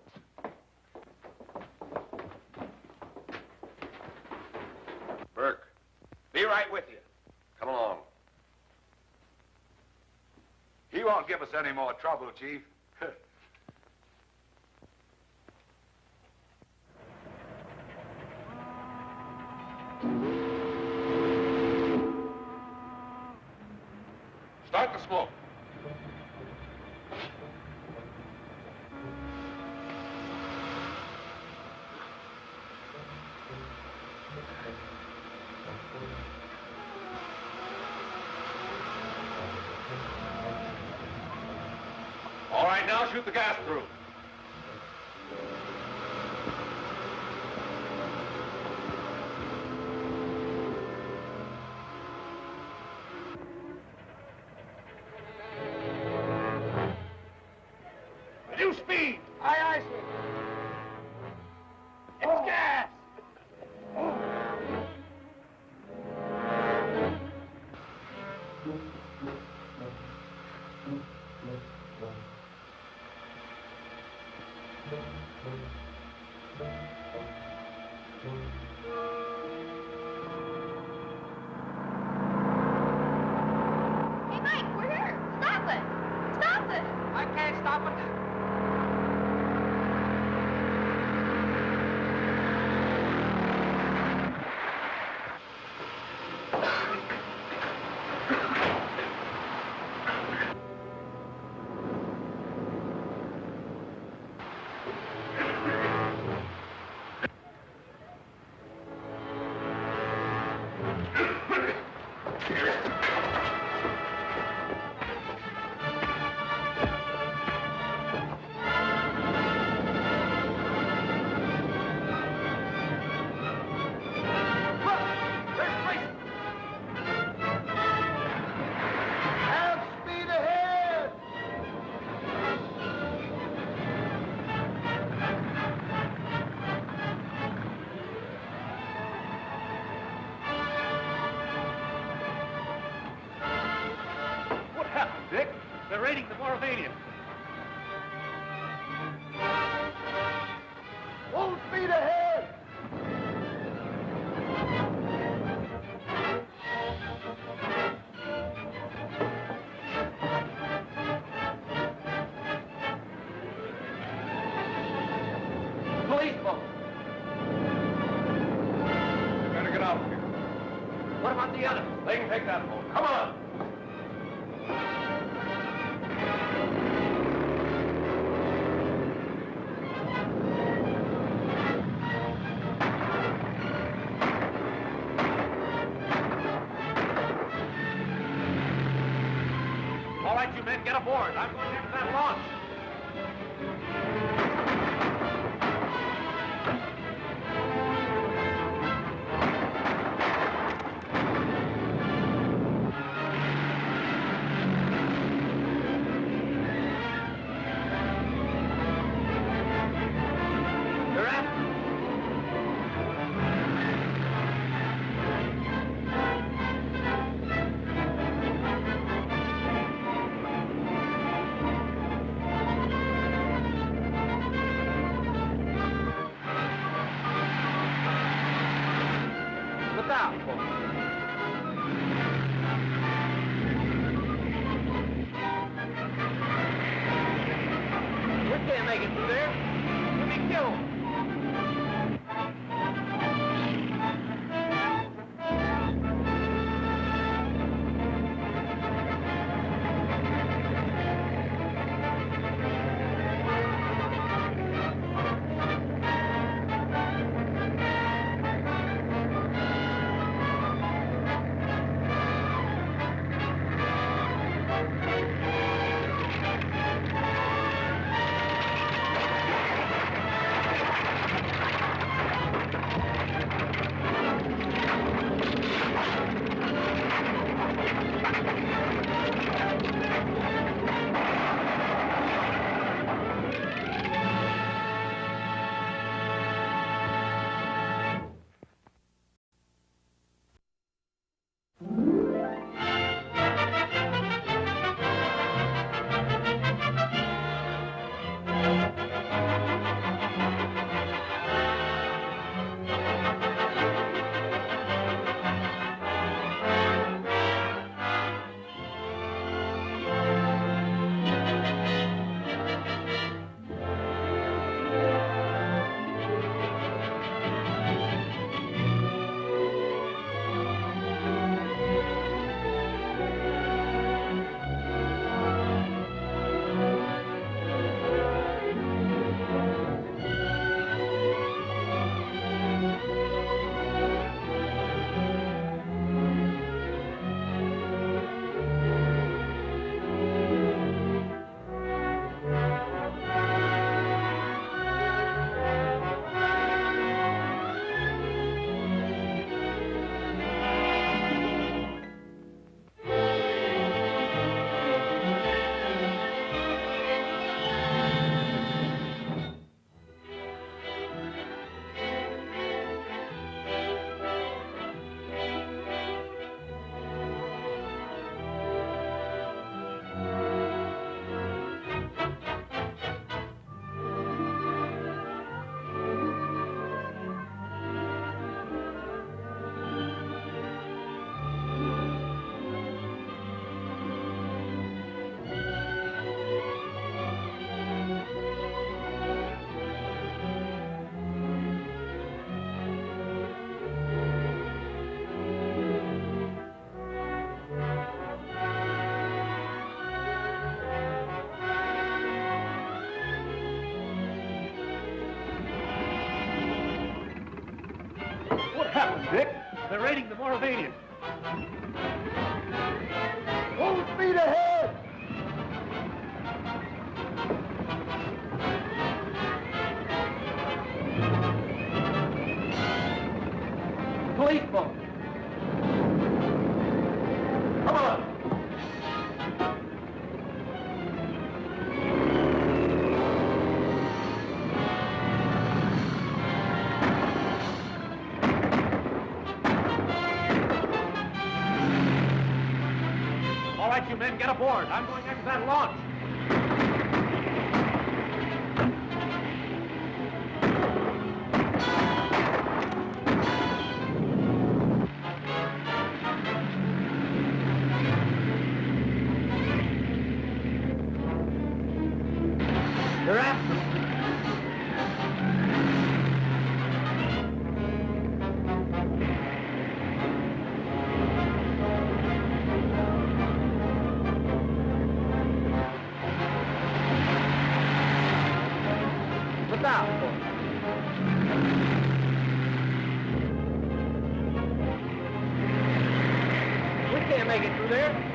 S8: Burke, be right with you. Come along.
S18: He won't give us any more trouble, Chief.
S8: Start the smoke.
S9: All right, now shoot the gas through.
S20: Reduce speed!
S12: Aye, aye, sir.
S20: It's gas!
S16: Hey, Mike, we're here. Stop it. Stop it.
S5: I can't stop it.
S9: They're raiding the Moravian.
S12: Full speed ahead!
S9: Police boat.
S8: Better get out of here.
S9: What about the other?
S8: They can take that boat. Come on.
S9: All right, you men, get aboard. I'm going into that launch. You're after.
S5: out, folks. We can't make it through there. We'll be killed.
S9: What happened, Dick? They're raiding the Moravian.
S2: Full speed ahead!
S5: Police boat.
S9: Come on. All right, you men, get aboard. I'm going after that launch.
S5: They're after us. Look out, folks. We can't make it through there.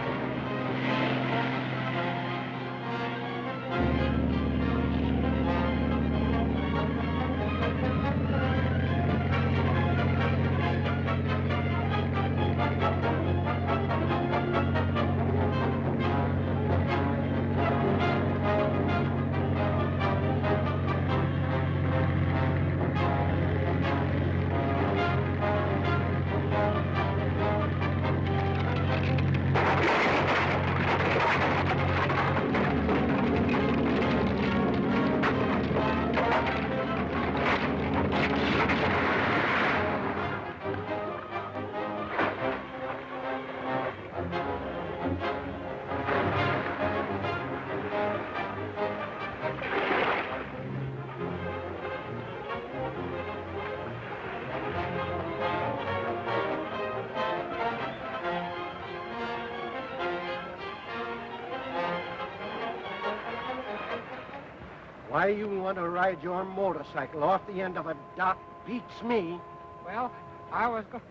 S7: Why you want to ride your motorcycle off the end of a dock beats me.
S5: Well, I was going...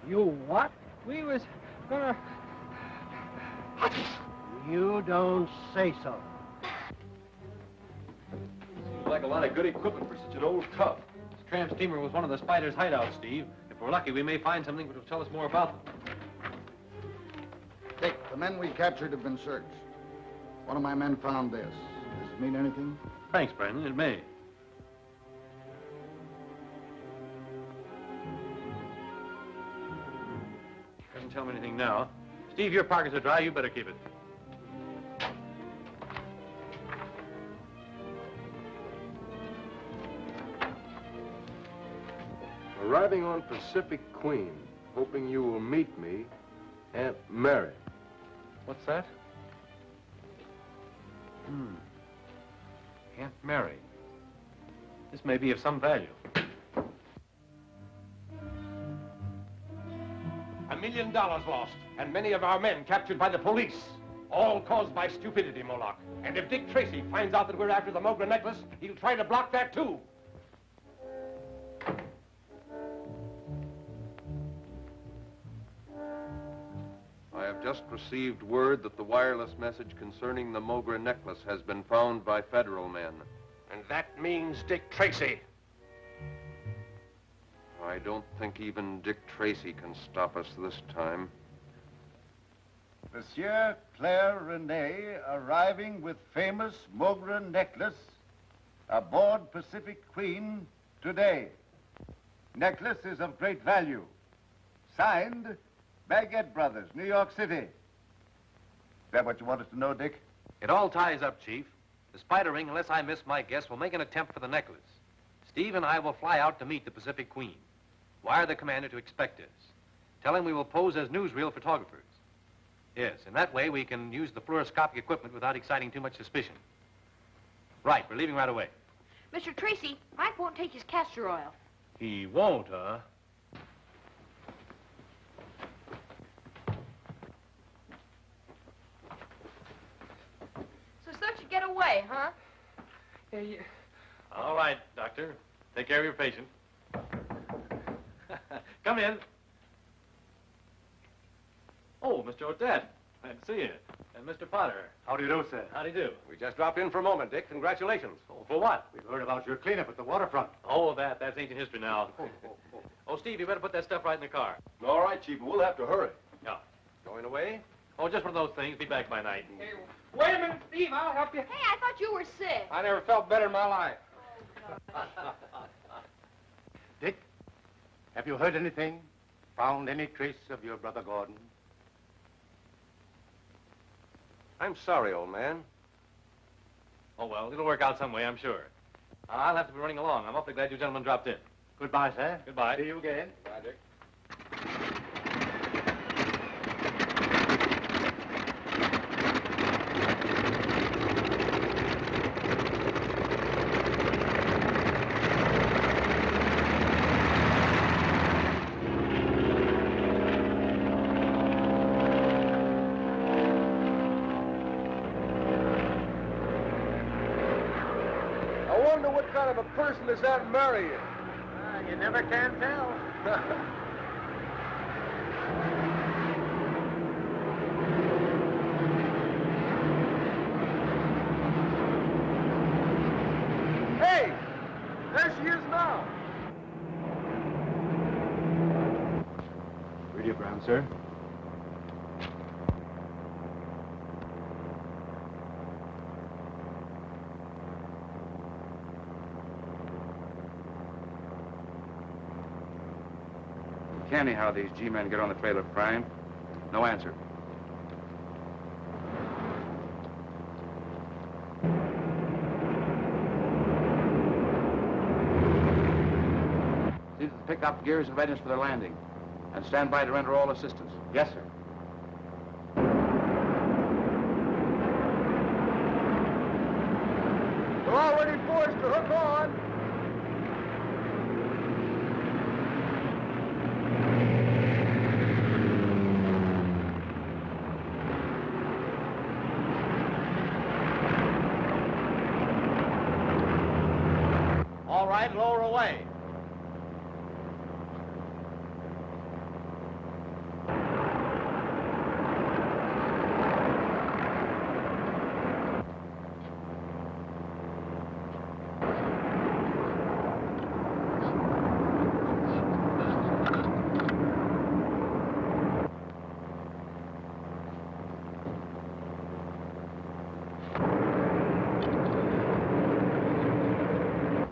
S7: You what?
S5: We was gonna...
S7: You don't say so.
S9: Seems like a lot of good equipment for such an old tub. This tramp steamer was one of the Spider's hideouts, Steve. If we're lucky, we may find something which will tell us more about them.
S2: Dick, the men we captured have been searched. One of my men found this. Does it mean anything?
S9: Thanks, Brandon. It may. Doesn't tell me anything now. Steve, your pockets are dry. You better keep it.
S1: Arriving on Pacific Queen, hoping you will meet me, Aunt Mary.
S9: What's that? Aunt Mary. This may be of some value.
S6: $1 million lost, and many of our men captured by the police. All caused by stupidity, Moloch. And if Dick Tracy finds out that we're after the Mogra necklace, he'll try to block that too.
S8: I have just received word that the wireless message concerning the Mogra necklace has been found by federal men.
S6: And that means Dick Tracy.
S8: I don't think even Dick Tracy can stop us this time.
S18: Monsieur Claire Rene arriving with famous Mogra necklace aboard Pacific Queen today. Necklace is of great value. Signed, Baguette Brothers, New York City. Is that what you wanted to know, Dick?
S9: It all ties up, Chief. The Spider Ring, unless I miss my guess, will make an attempt for the necklace. Steve and I will fly out to meet the Pacific Queen. Wire the commander to expect us. Tell him we will pose as newsreel photographers. Yes, in that way we can use the fluoroscopic equipment without exciting too much suspicion. Right, we're leaving right away.
S16: Mr. Tracy, Mike won't take his castor oil.
S9: He won't, huh?
S16: So such get away, huh?
S9: All right, Doctor. Take care of your patient. Come in. Oh, Mr. Odette. Glad to see you. And Mr. Potter. How do you do, sir? How do you do?
S6: We just dropped in for a moment, Dick. Congratulations.
S9: Oh, for what?
S13: We've heard about your cleanup at the waterfront.
S9: Oh, that's ancient history now. Oh, Steve, you better put that stuff right in the car.
S1: All right, Chief, but we'll have to hurry.
S9: Yeah.
S6: Going away?
S9: Oh, just one of those things. Be back by night.
S5: Hey, wait a minute, Steve. I'll help you.
S16: Hey, I thought you were sick.
S5: I never felt better in my life.
S7: Dick, have you heard anything? Found any trace of your brother Gordon?
S6: I'm sorry, old man.
S9: Oh, well, it'll work out some way, I'm sure. I'll have to be running along. I'm awfully glad you gentlemen dropped in.
S7: Goodbye, sir.
S9: Goodbye.
S7: See you again.
S6: Bye, Dick.
S1: What kind of a person is Aunt Mary?
S7: You never can tell.
S1: Hey! There she is now.
S13: Radiogram, sir.
S10: Canny how these G-men get on the trail of crime. No answer. See that they pick up gears in readiness for their landing. And stand by to render all assistance.
S7: Yes, sir.
S1: They're already forced to hook on.
S2: right, lower away.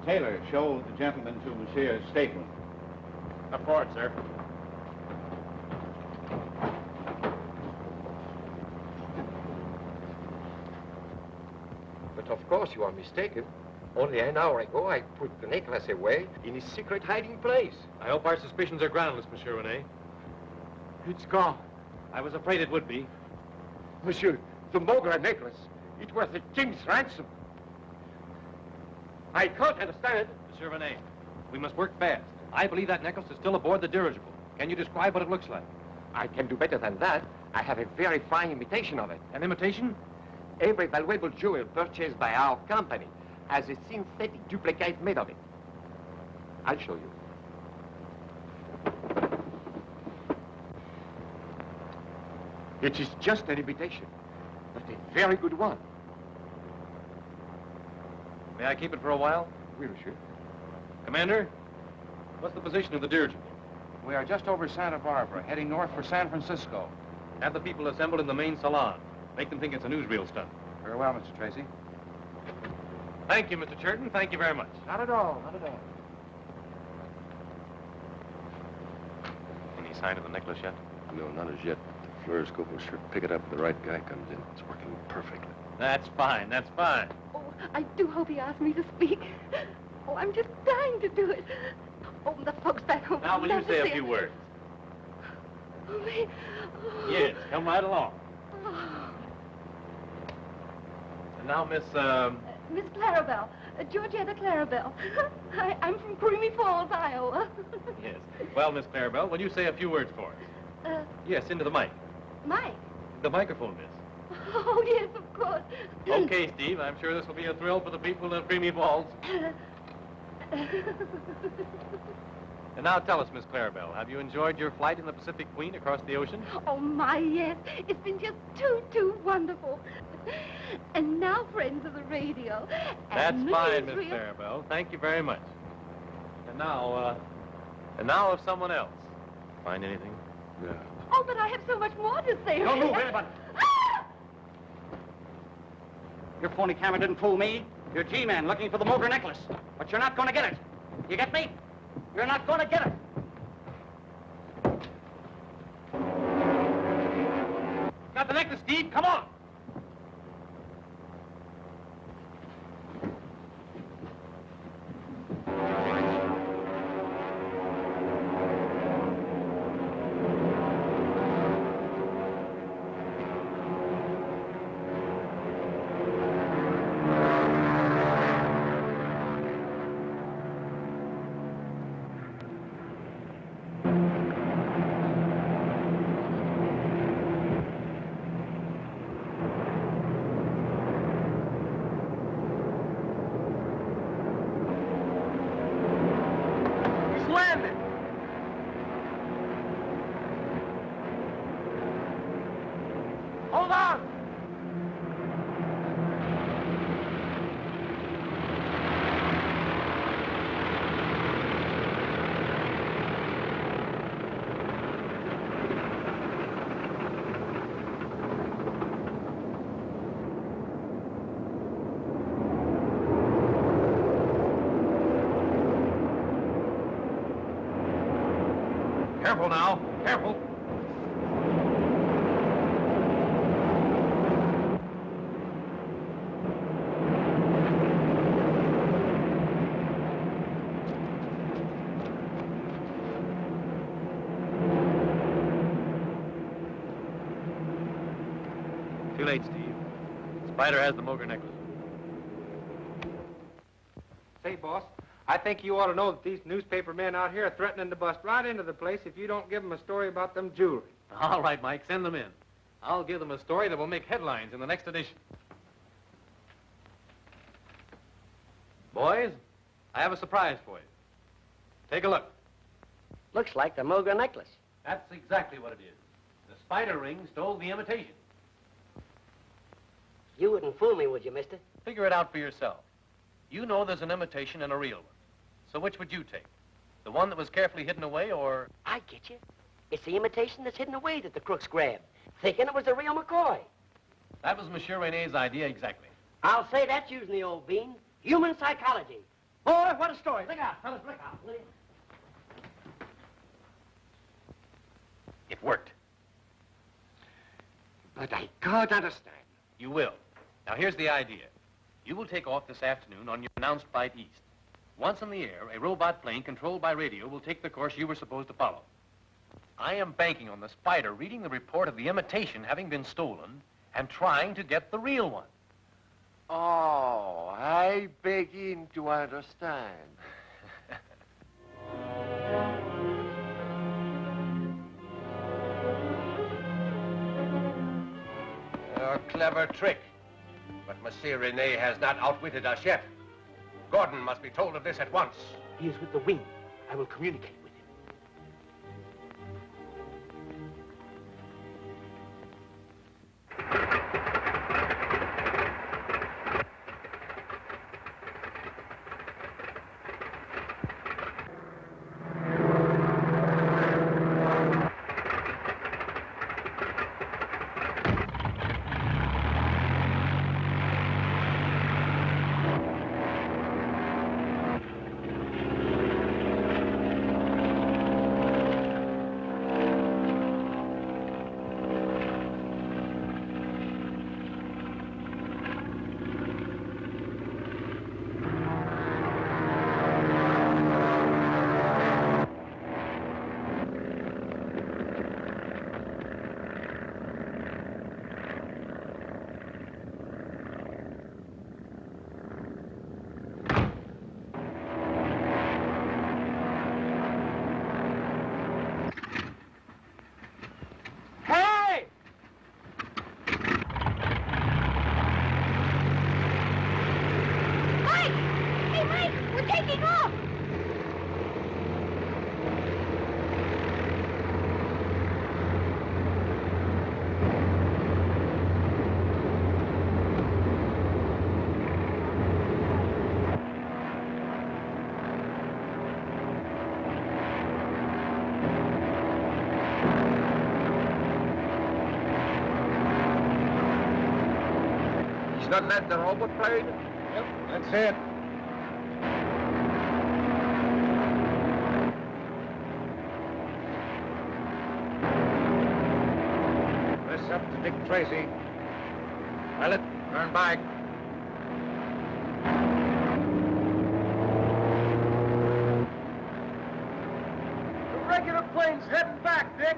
S2: Taylor, show the gentleman to Monsieur's stateroom.
S21: Up forward, sir.
S3: But of course you are mistaken. Only an hour ago, I put the necklace away in his secret hiding place.
S9: I hope our suspicions are groundless, Monsieur Rene.
S3: It's gone.
S9: I was afraid it would be.
S3: Monsieur, the Mogra necklace. It was the king's ransom. I can't understand.
S9: Monsieur Rene, we must work fast. I believe that necklace is still aboard the dirigible. Can you describe what it looks like?
S3: I can do better than that. I have a very fine imitation of it.
S9: An imitation?
S3: Every valuable jewel purchased by our company has a synthetic duplicate made of it. I'll show you. It is just an imitation, but a very good one.
S9: May I keep it for a while?
S3: Oui, monsieur.
S9: Commander, what's the position of the dirigible?
S10: We are just over Santa Barbara, heading north for San Francisco.
S9: Have the people assembled in the main salon. Make them think it's a newsreel stunt.
S10: Very well, Mr. Tracy.
S9: Thank you, Mr. Churton. Thank you very much.
S10: Not at all, not at all.
S9: Any sign of the necklace yet?
S1: No, not as yet. The fluoroscope will sure pick it up when the right guy comes in. It's working perfectly.
S9: That's fine, that's fine.
S15: Oh, I do hope he asked me to speak. Oh, I'm just dying to do it. Oh, the folks back home.
S9: Now, will you
S15: love to
S9: say a
S15: see
S9: few
S15: it.
S9: words?
S15: Oh, me. Oh.
S9: Yes, come right along.
S15: Oh.
S9: And now, Miss,
S15: Miss Clarabelle. Georgetta Clarabelle. I'm from Creamy Falls, Iowa.
S9: Yes. Well, Miss Clarabelle, will you say a few words for us? Yes, into the mic.
S15: Mike.
S9: The microphone, miss.
S15: Oh, yes, of course.
S9: Okay, Steve, I'm sure this will be a thrill for the people of Creamy Falls. And now tell us, Miss Clarabelle, have you enjoyed your flight in the Pacific Queen across the ocean?
S15: Oh, my, yes. It's been just too wonderful. And now, friends of the radio.
S9: That's
S15: and
S9: fine, Miss
S15: newsreel-
S9: Clarabelle. Thank you very much. And now of someone else. Find anything?
S1: Yeah.
S15: Oh, but I have so much more to say.
S2: Don't move, anybody. Your phony camera didn't fool me. You're G-Man looking for the Mogra necklace. But you're not going to get it. You get me? You're not going to get it.
S9: Got the necklace, Steve. Come on.
S3: Hold on!
S6: Careful now. Careful.
S9: Too late, Steve. Spider has the Mogra necklace.
S5: Say, boss, I think you ought to know that these newspaper men out here are threatening to bust right into the place if you don't give them a story about them jewelry.
S9: All right, Mike, send them in. I'll give them a story that will make headlines in the next edition. Boys, I have a surprise for you. Take a look.
S14: Looks like the Mogra necklace.
S9: That's exactly what it is. The spider ring stole the imitation.
S14: You wouldn't fool me, would you, mister?
S9: Figure it out for yourself. You know there's an imitation and a real one. So which would you take? The one that was carefully hidden away, or...
S14: I get you. It's the imitation that's hidden away that the crooks grabbed, thinking it was the real McCoy.
S9: That was Monsieur Rene's idea exactly.
S14: I'll say that's using the old bean. Human psychology. Boy, what a story. Look out, fellas, look out, will you?
S9: It worked.
S3: But I can't understand.
S9: You will. Now, here's the idea. You will take off this afternoon on your announced flight east. Once in the air, a robot plane controlled by radio will take the course you were supposed to follow. I am banking on the spider reading the report of the imitation having been stolen and trying to get the real one.
S3: Oh, I begin to understand.
S6: A clever trick. But Monsieur Rene has not outwitted us yet. Gordon must be told of this at once.
S17: He is with the wing. I will communicate with him.
S3: Isn't that the robot plane?
S2: Yep, that's it.
S20: This up to Dick Tracy. Pilot, turn back.
S12: The regular plane's heading back, Dick.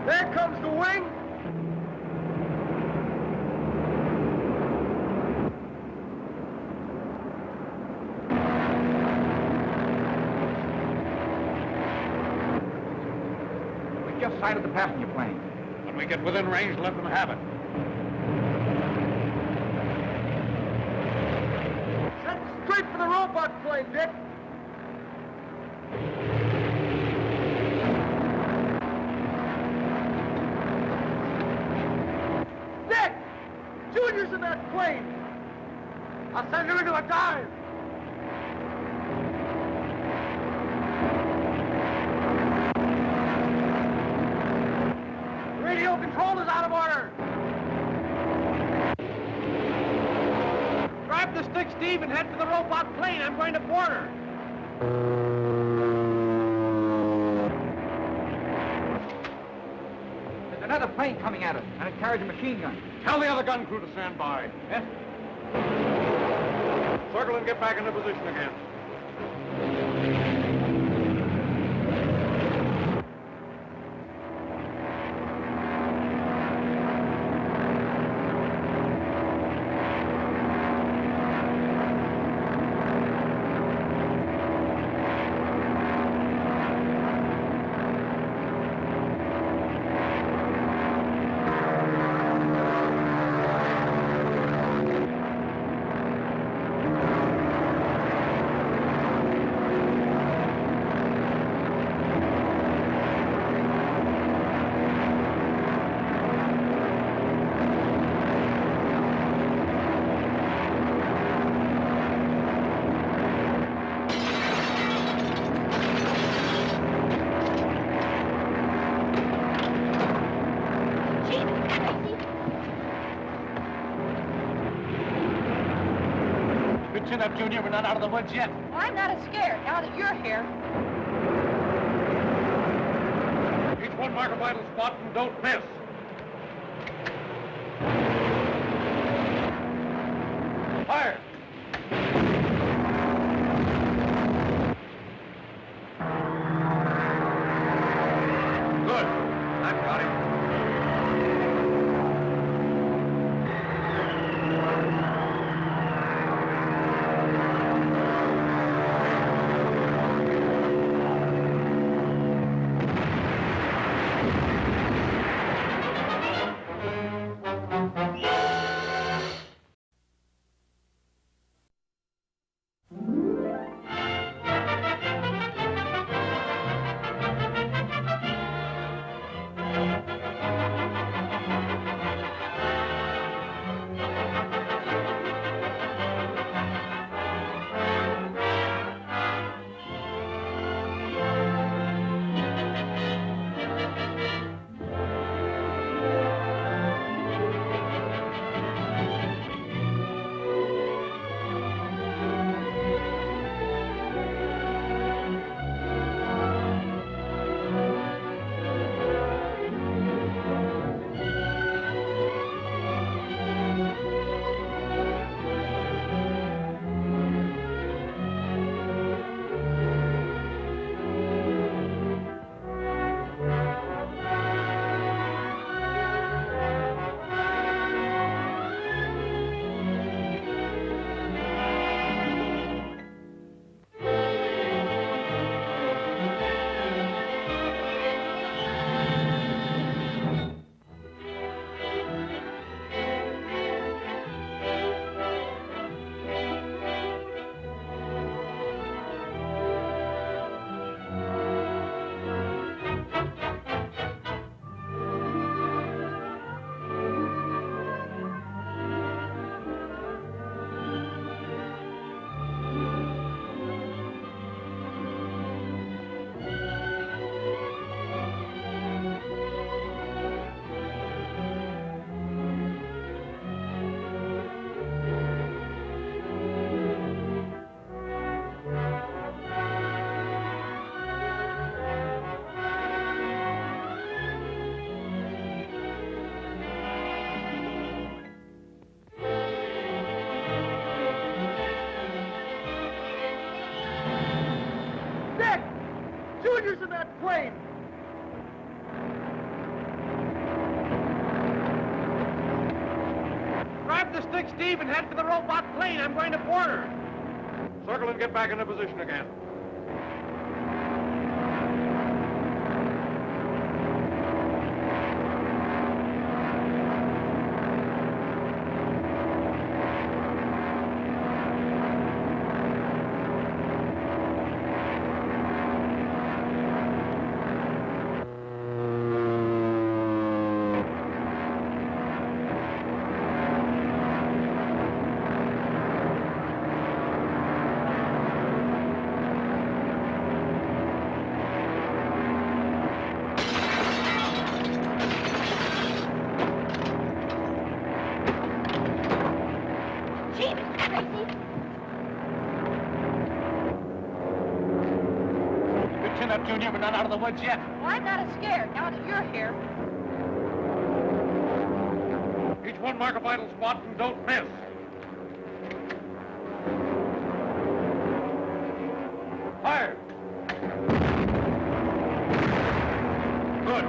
S12: There comes the wing.
S10: We just sighted the passenger plane.
S20: When we get within range, let them have it.
S12: Set straight for the robot plane, Dick. Dick! Junior's in that plane. I'll send him into a dive. Radio control is out of order. Grab the stick, Steve, and head for the robot plane. I'm going to board her.
S10: There's another plane coming at us, and it carries a machine gun.
S20: Tell the other gun crew to stand by.
S10: Yes?
S20: Circle and get back into position again.
S13: Chin up, Junior. We're not out of the woods yet.
S16: Well, I'm not as scared now that you're here.
S20: Each one mark a vital spot and don't miss. Fire!
S6: Good. That got him.
S12: Junior's in that plane!
S20: Grab the stick, Steve, and head for the robot plane. I'm going to board her. Circle and get back into position again.
S13: Junior, we're not out of the woods yet.
S16: Well, I'm not as scared now that you're here.
S20: Each one mark a vital spot and don't miss. Fire! Good.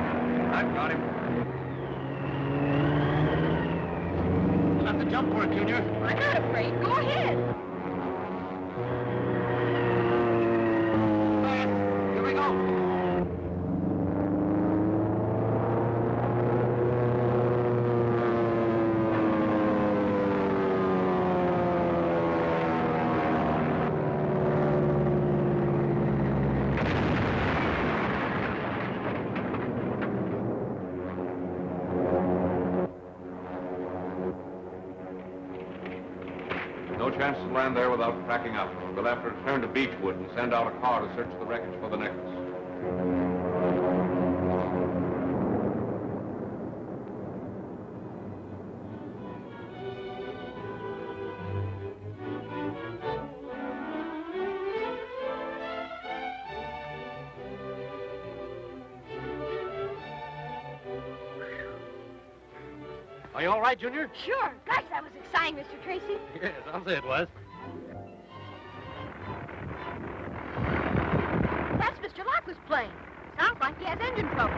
S20: That got him.
S13: You'll have to jump for it, Junior.
S16: I'm not afraid. Go ahead.
S13: Here we go.
S8: No chance to land there without cracking up. We'll have to return to Beechwood and send out a car to search the wreckage for the necklace.
S9: Are you all right, Junior?
S16: Sure. Gosh, that was exciting, Mr. Tracy.
S9: Yes, I'll say it was.
S16: That's Mr. Lockwood's plane. Sounds like he has engine trouble.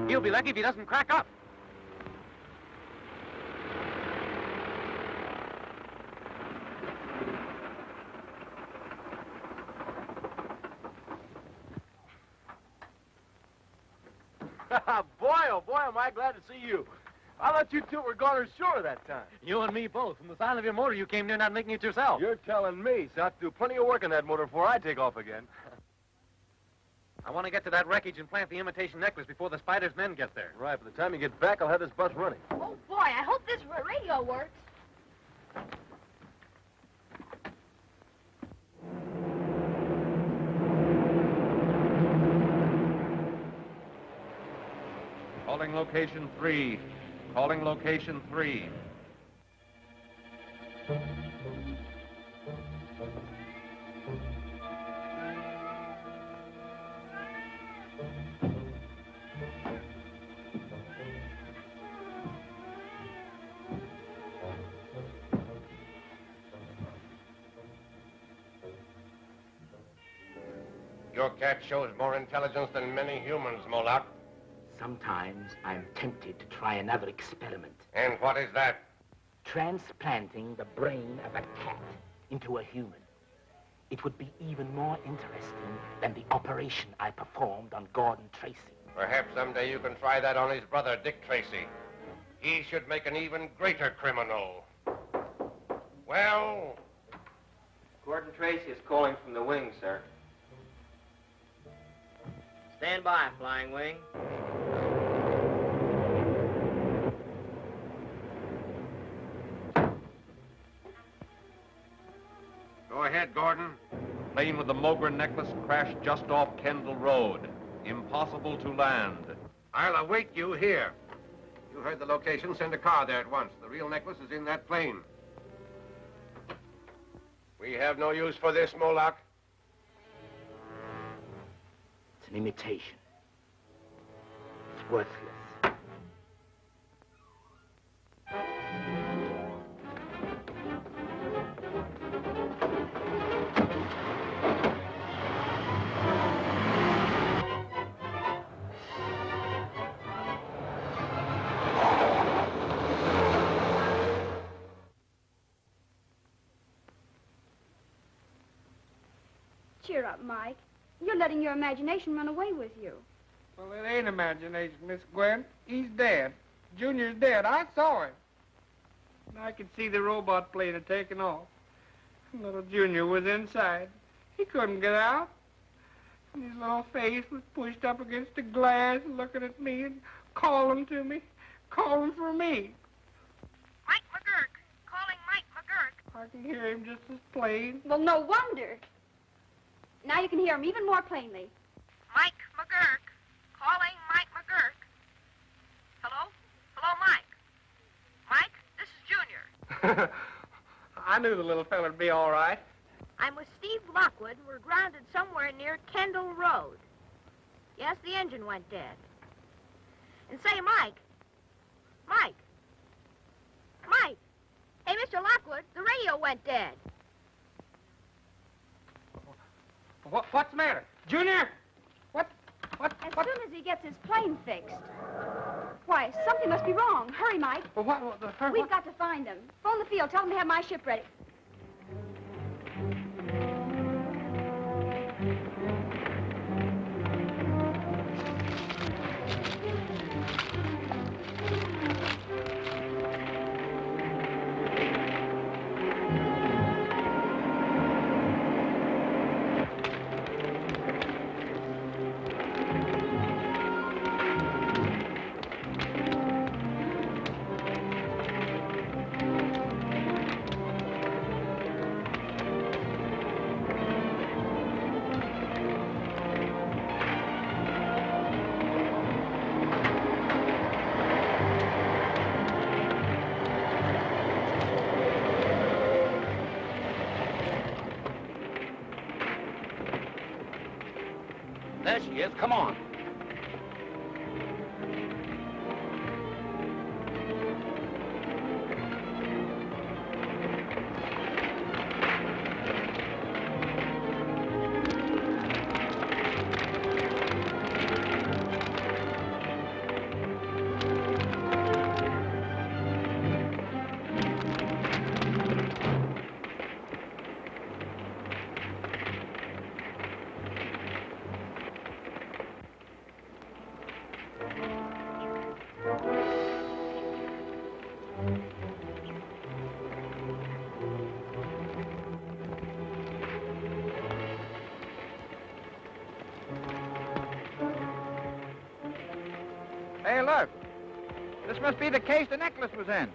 S9: He'll be lucky if he doesn't crack up.
S13: Boy, am I glad to see you. I thought you two were gone ashore that time.
S9: You and me both. From the sound of your motor, you came near not making it yourself.
S13: You're telling me, so I have to do plenty of work on that motor before I take off again.
S9: I want to get to that wreckage and plant the imitation necklace before the Spider's men get there.
S13: Right, by the time you get back, I'll have this bus running.
S16: Oh, boy, I hope this radio works.
S8: Calling location 3. Calling location 3.
S3: Your cat shows more intelligence than many humans, Moloch.
S17: Sometimes I'm tempted to try another experiment.
S3: And what is that?
S17: Transplanting the brain of a cat into a human. It would be even more interesting than the operation I performed on Gordon Tracy.
S3: Perhaps someday you can try that on his brother, Dick Tracy. He should make an even greater criminal. Well?
S5: Gordon Tracy is calling from the wing, sir. Stand by, Flying Wing.
S3: Go ahead, Gordon.
S8: Plane with the Mogra necklace crashed just off Kendall Road. Impossible to land.
S3: I'll await you here. You heard the location. Send a car there at once. The real necklace is in that plane. We have no use for this, Moloch.
S17: It's an imitation. It's worthless.
S11: Cheer up, Mike. You're letting your imagination run away with you.
S12: Well, it ain't imagination, Miss Gwen. He's dead. Junior's dead. I saw him. And I could see the robot plane had taken off. Little Junior was inside. He couldn't get out. And his little face was pushed up against the glass, looking at me and calling to me, calling for me.
S16: Mike McGurk. Calling Mike McGurk.
S12: I can hear him just as plain.
S11: Well, no wonder. Now you can hear him even more plainly.
S16: Mike McGurk. Calling Mike McGurk. Hello? Hello, Mike. Mike, this is Junior.
S12: I knew the little feller'd be all right.
S16: I'm with Steve Lockwood, and we're grounded somewhere near Kendall Road. Yes, the engine went dead. And say, Mike. Mike. Mike. Hey, Mr. Lockwood, the radio went dead.
S12: What's the matter? Junior?
S11: As soon as he gets his plane fixed. Why, something must be wrong. Hurry, Mike.
S12: Well,
S11: We've got to find him. Phone the field. Tell them to have my ship ready.
S17: There she is. Come on.
S19: Hey, look. This must be the case the necklace was in.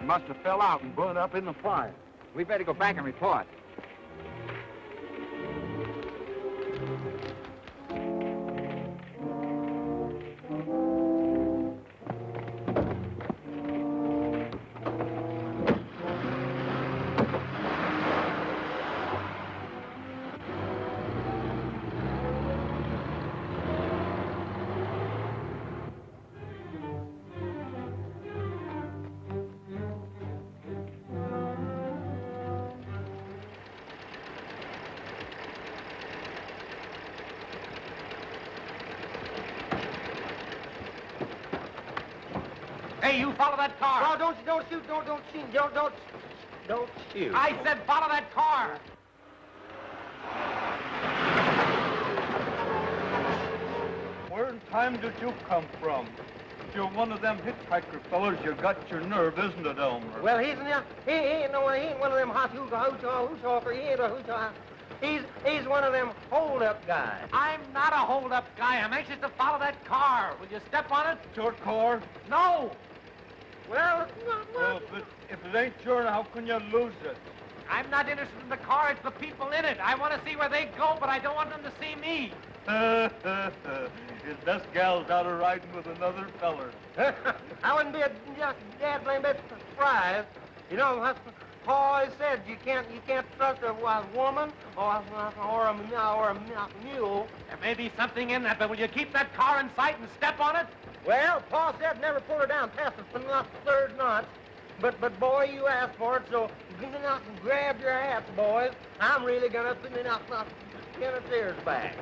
S19: It must have fell out and burned up in the fire. We better go back and report.
S5: Hey, you follow that car.
S14: No, don't shoot. Don't shoot.
S5: I said follow that car.
S22: Where in time did you come from? If you're one of them hitchhiker fellas, you got your nerve, isn't it, Elmer?
S14: Well, he ain't one of them hot hoo-talker. He ain't a hoo-talker. He's one of them hold-up guys.
S5: I'm not a hold-up guy. I'm anxious to follow that car. Will you step on it?
S22: Your car?
S5: No.
S14: Well,
S22: Well, if it ain't yours, how can you lose it?
S5: I'm not interested in the car. It's the people in it. I want to see where they go, but I don't want them to see me.
S22: This gal's out of riding with another feller.
S14: I wouldn't be a dad-blame bit surprised. You know, that's Paul always said you can't trust a woman or a mule.
S5: There may be something in that, but will you keep that car in sight and step on it?
S14: Well, Paul said never pull her down past the third notch. But boy, you asked for it, so grab your hats, boys. I'm really gonna pin a tears back.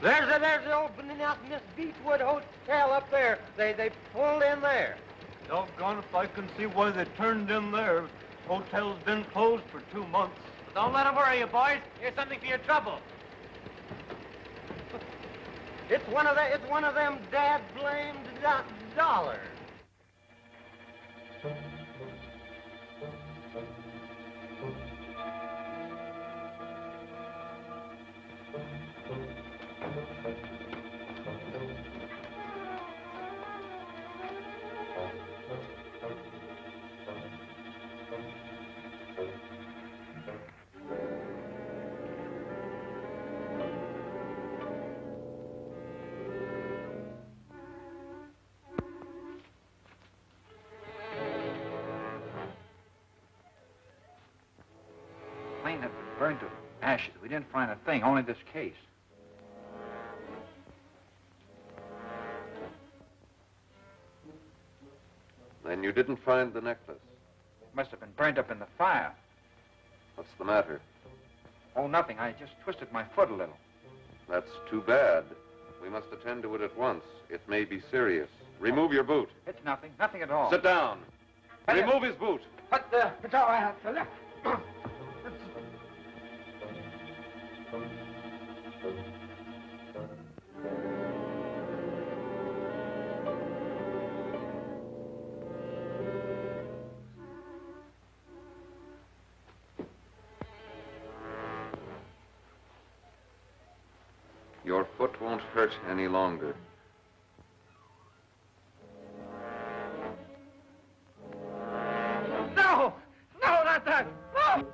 S14: There's the opening out in this Beechwood Hotel up there. They pulled in there.
S22: Doggone if I can see why they turned in there. Hotel's been closed for 2 months.
S5: Don't let them worry you, boys. Here's something for your trouble.
S14: It's one of them dad-blamed dollars.
S19: Plane had been burned to ashes. We didn't find a thing, only this case.
S8: Then you didn't find the necklace?
S19: It must have been burned up in the fire.
S8: What's the matter?
S19: Oh, nothing. I just twisted my foot a little.
S8: That's too bad. We must attend to it at once. It may be serious. Remove your boot.
S19: It's nothing. Nothing at all.
S8: Sit down. Remove his boot.
S19: It's all right, fella.
S8: Your foot won't hurt any longer.
S19: No! No, not that! No!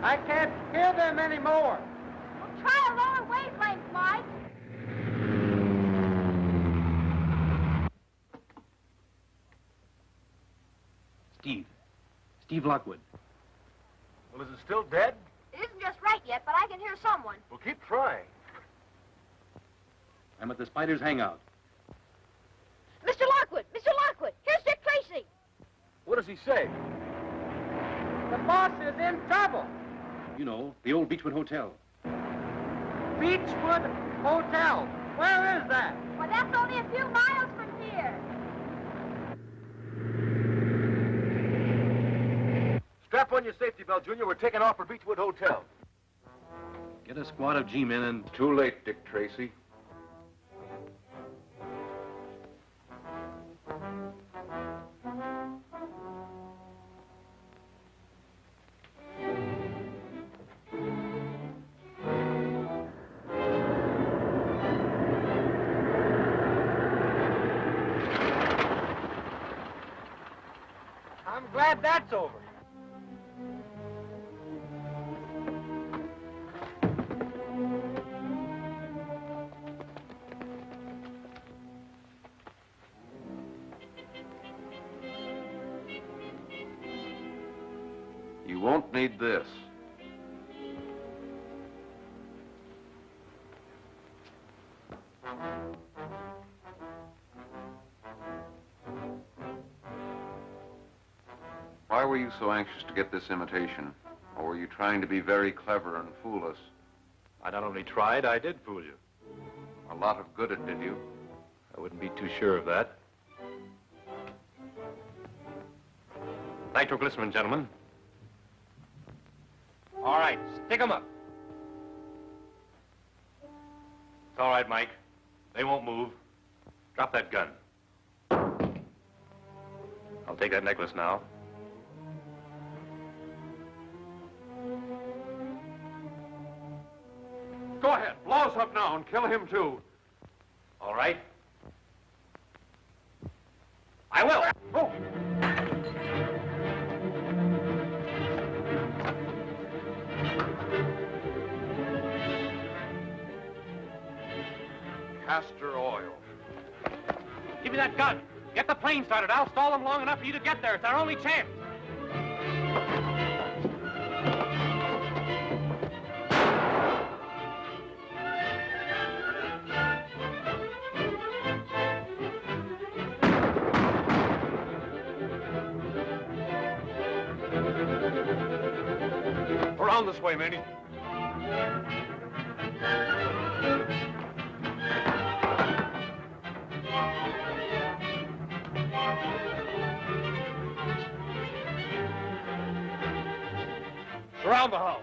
S5: I can't hear them anymore.
S16: Well, try a lower wavelength, Mike.
S9: Steve Lockwood.
S13: Well, is it still dead?
S16: It isn't just right yet, but I can hear someone.
S13: Well, keep trying.
S9: I'm at the Spider's hangout.
S16: Mr. Lockwood! Mr. Lockwood! Here's Dick Tracy!
S13: What does he say?
S5: The boss is in trouble.
S9: You know, the old Beechwood Hotel.
S5: Beechwood Hotel. Where is that?
S16: Well, that's only a few miles from here.
S13: Strap on your safety belt, Junior. We're taking off for Beechwood Hotel.
S9: Get a squad of G-men and...
S8: Too late, Dick Tracy.
S5: I'm glad that's over.
S8: You won't need this. Why were you so anxious to get this imitation? Or were you trying to be very clever and fool us?
S9: I not only tried, I did fool you.
S8: A lot of good it did you.
S9: I wouldn't be too sure of that. Nitroglycerin, gentlemen. All right, stick 'em up. It's all right, Mike. They won't move. Drop that gun. I'll take that necklace now.
S6: Go ahead, blow us up now and kill him too.
S9: All right. I will.
S6: Oh. Castor oil.
S9: Give me that gun. Get the plane started. I'll stall them long enough for you to get there. It's our only chance.
S6: Around this way, Manny. Around the house.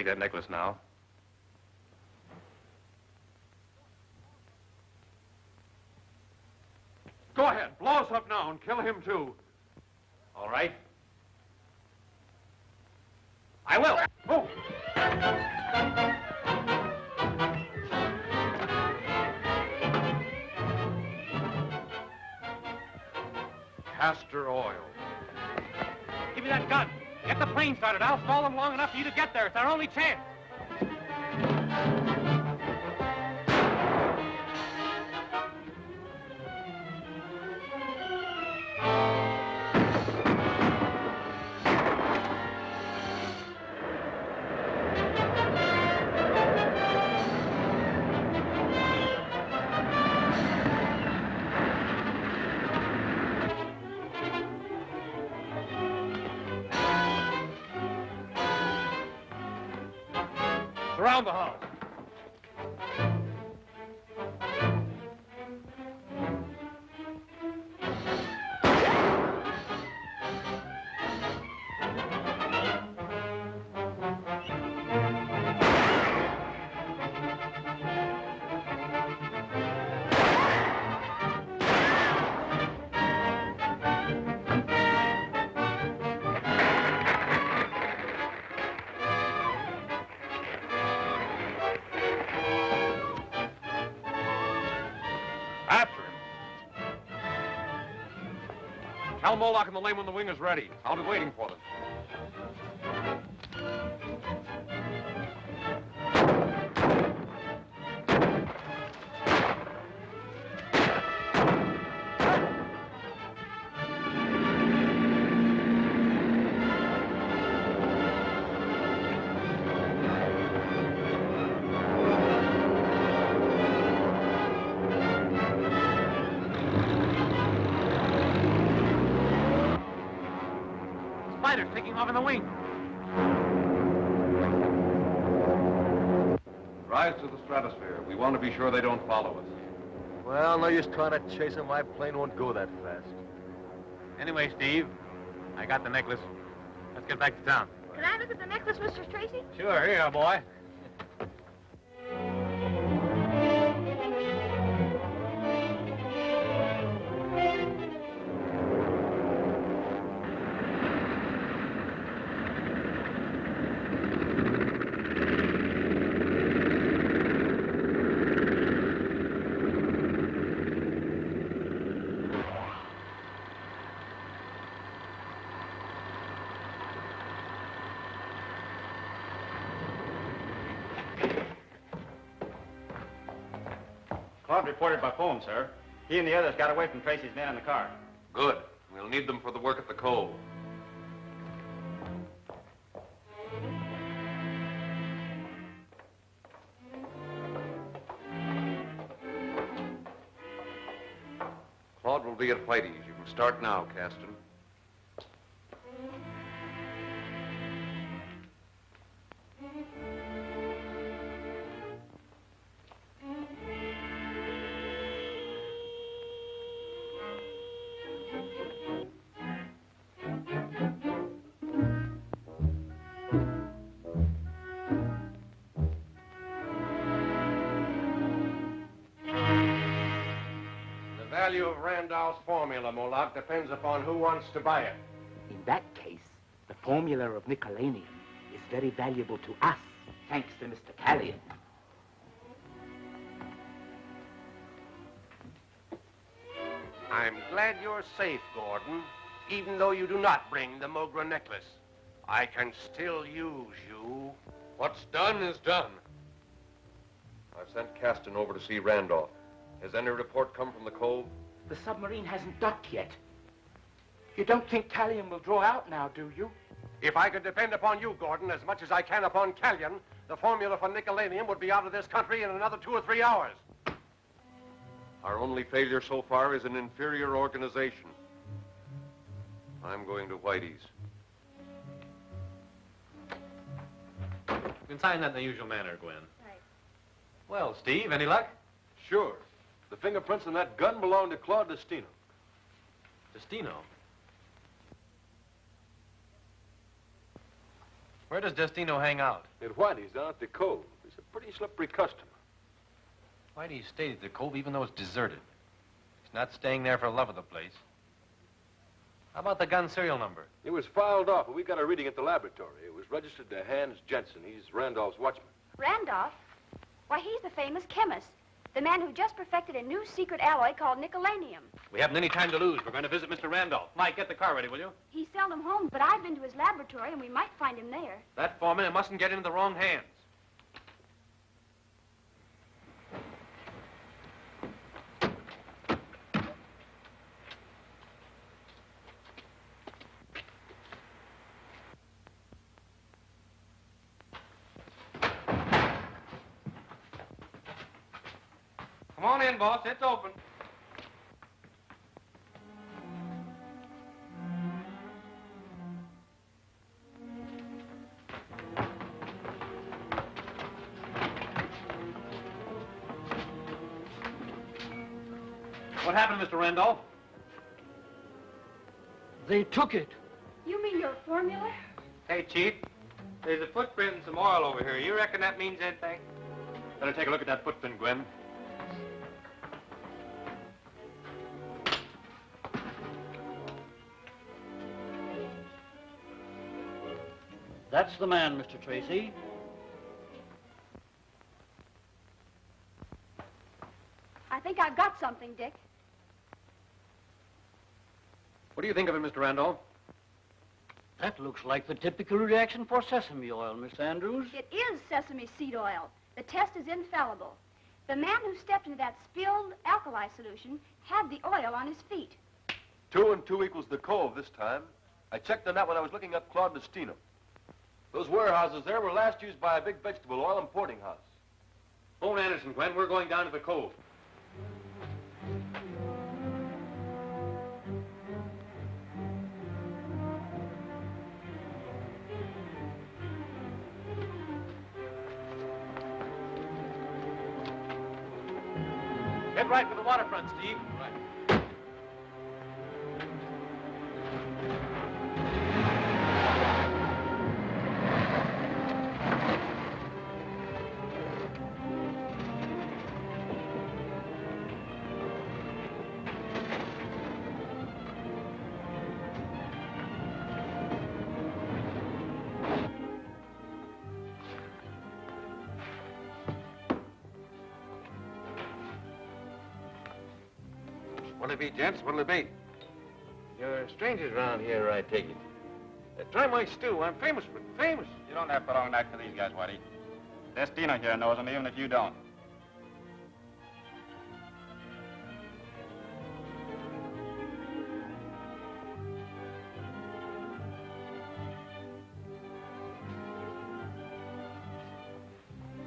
S9: take that necklace now.
S20: Go ahead, blow us up now and kill him too.
S9: All right. I will.
S20: Oh! Castor oil.
S9: Give me that gun. Get the plane started. I'll stall them long enough for you to get there. It's our only chance.
S20: Surround the house.
S6: Tell Moloch and the lame when the wing is ready. I'll be waiting for them.
S9: Spiders taking off in the wing.
S8: Rise to the stratosphere. We want to be sure they don't follow us.
S13: Well, no use trying to chase him. My plane won't go that fast.
S9: Anyway, Steve, I got the necklace. Let's get back to town.
S16: Can I look at the necklace, Mr. Tracy?
S9: Sure, here, boy.
S21: Claude reported by phone, sir. He and the others got away from Tracy's men in the car.
S8: Good. We'll need them for the work at the cove. Claude will be at Whitey's. You can start now, Caston.
S3: The value of Randolph's formula, Moloch, depends upon who wants to buy it.
S17: In that case, the formula of Nicolanium is very valuable to us, thanks to Mr. Callion.
S3: I'm glad you're safe, Gordon, even though you do not bring the Mogra necklace. I can still use you.
S8: What's done is done. I've sent Caston over to see Randolph. Has any report come from the cove?
S17: The submarine hasn't docked yet. You don't think Callion will draw out now, do you?
S3: If I could depend upon you, Gordon, as much as I can upon Callion, the formula for Nicolanium would be out of this country in another 2 or 3 hours.
S8: Our only failure so far is an inferior organization. I'm going to Whitey's.
S9: You can sign that in the usual manner, Gwen.
S16: Right.
S9: Well, Steve, any luck?
S20: Sure. The fingerprints on that gun belong to Claude Destino.
S9: Destino? Where does Destino hang out?
S1: At Whitey's down at the Cove. He's a pretty slippery customer.
S9: Why do you stay at the Cove even though it's deserted? He's not staying there for love of the place. How about the gun serial number?
S1: It was filed off, and we got a reading at the laboratory. It was registered to Hans Jensen. He's Randolph's watchman.
S11: Randolph? Why, he's the famous chemist. The man who just perfected a new secret alloy called nickelanium.
S9: We haven't any time to lose. We're going to visit Mr. Randolph. Mike, get the car ready, will you?
S11: He's seldom home, but I've been to his laboratory, and we might find him there.
S9: That foreman, it mustn't get into the wrong hands.
S5: Come on in, boss. It's open.
S9: What happened, Mr. Randolph?
S12: They took it.
S11: You mean your formula?
S5: Hey, Chief. There's a footprint and some oil over here. You reckon that means anything?
S9: Better take a look at that footprint, Gwen.
S2: That's the man, Mr. Tracy.
S11: I think I've got something, Dick.
S9: What do you think of it, Mr. Randolph?
S2: That looks like the typical reaction for sesame oil, Miss Andrews.
S11: It is sesame seed oil. The test is infallible. The man who stepped into that spilled alkali solution had the oil on his feet.
S1: 2 and 2 equals the Cove this time. I checked on that when I was looking up Claude Destino. Those warehouses there were last used by a big vegetable oil importing house.
S9: Phone Anderson, Gwen. We're going down to the Cove. Head right for the waterfront, Steve. Right.
S6: What'll it be, gents? What'll it be?
S3: You're strangers around here, I take it. Try my stew. I'm famous for it. Famous.
S21: You don't have to long neck for these guys, Whitey. Destino here knows them, even if you don't.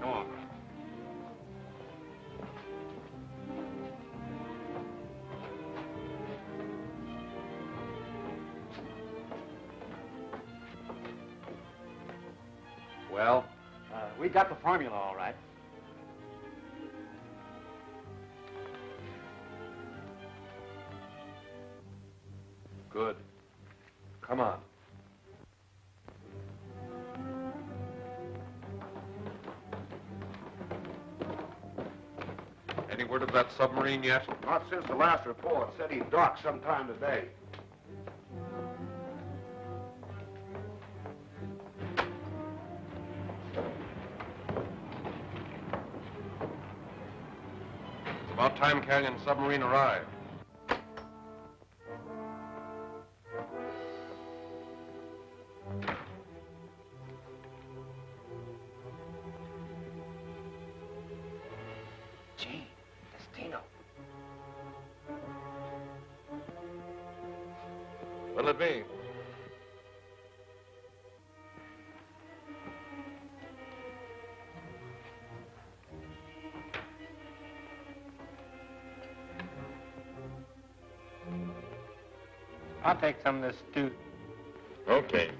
S3: Come on.
S20: Well, we got the formula all right.
S1: Good. Come on.
S8: Any word of that submarine yet?
S3: Not since the last report. Said he'd dock sometime today.
S8: It's about time Canyon's submarine arrived.
S3: Gee, Destino.
S8: What'll it be?
S5: I'll take some of this stew.
S8: Okay.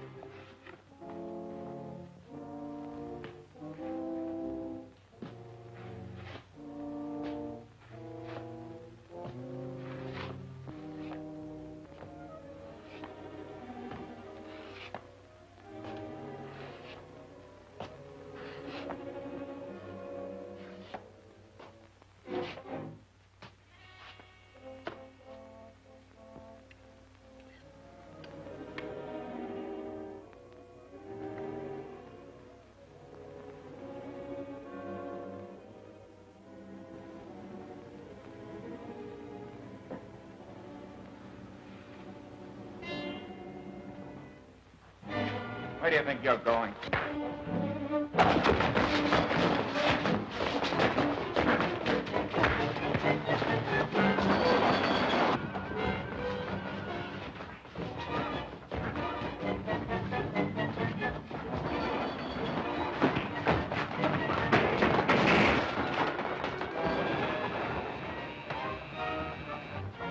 S19: Where do you think you're going?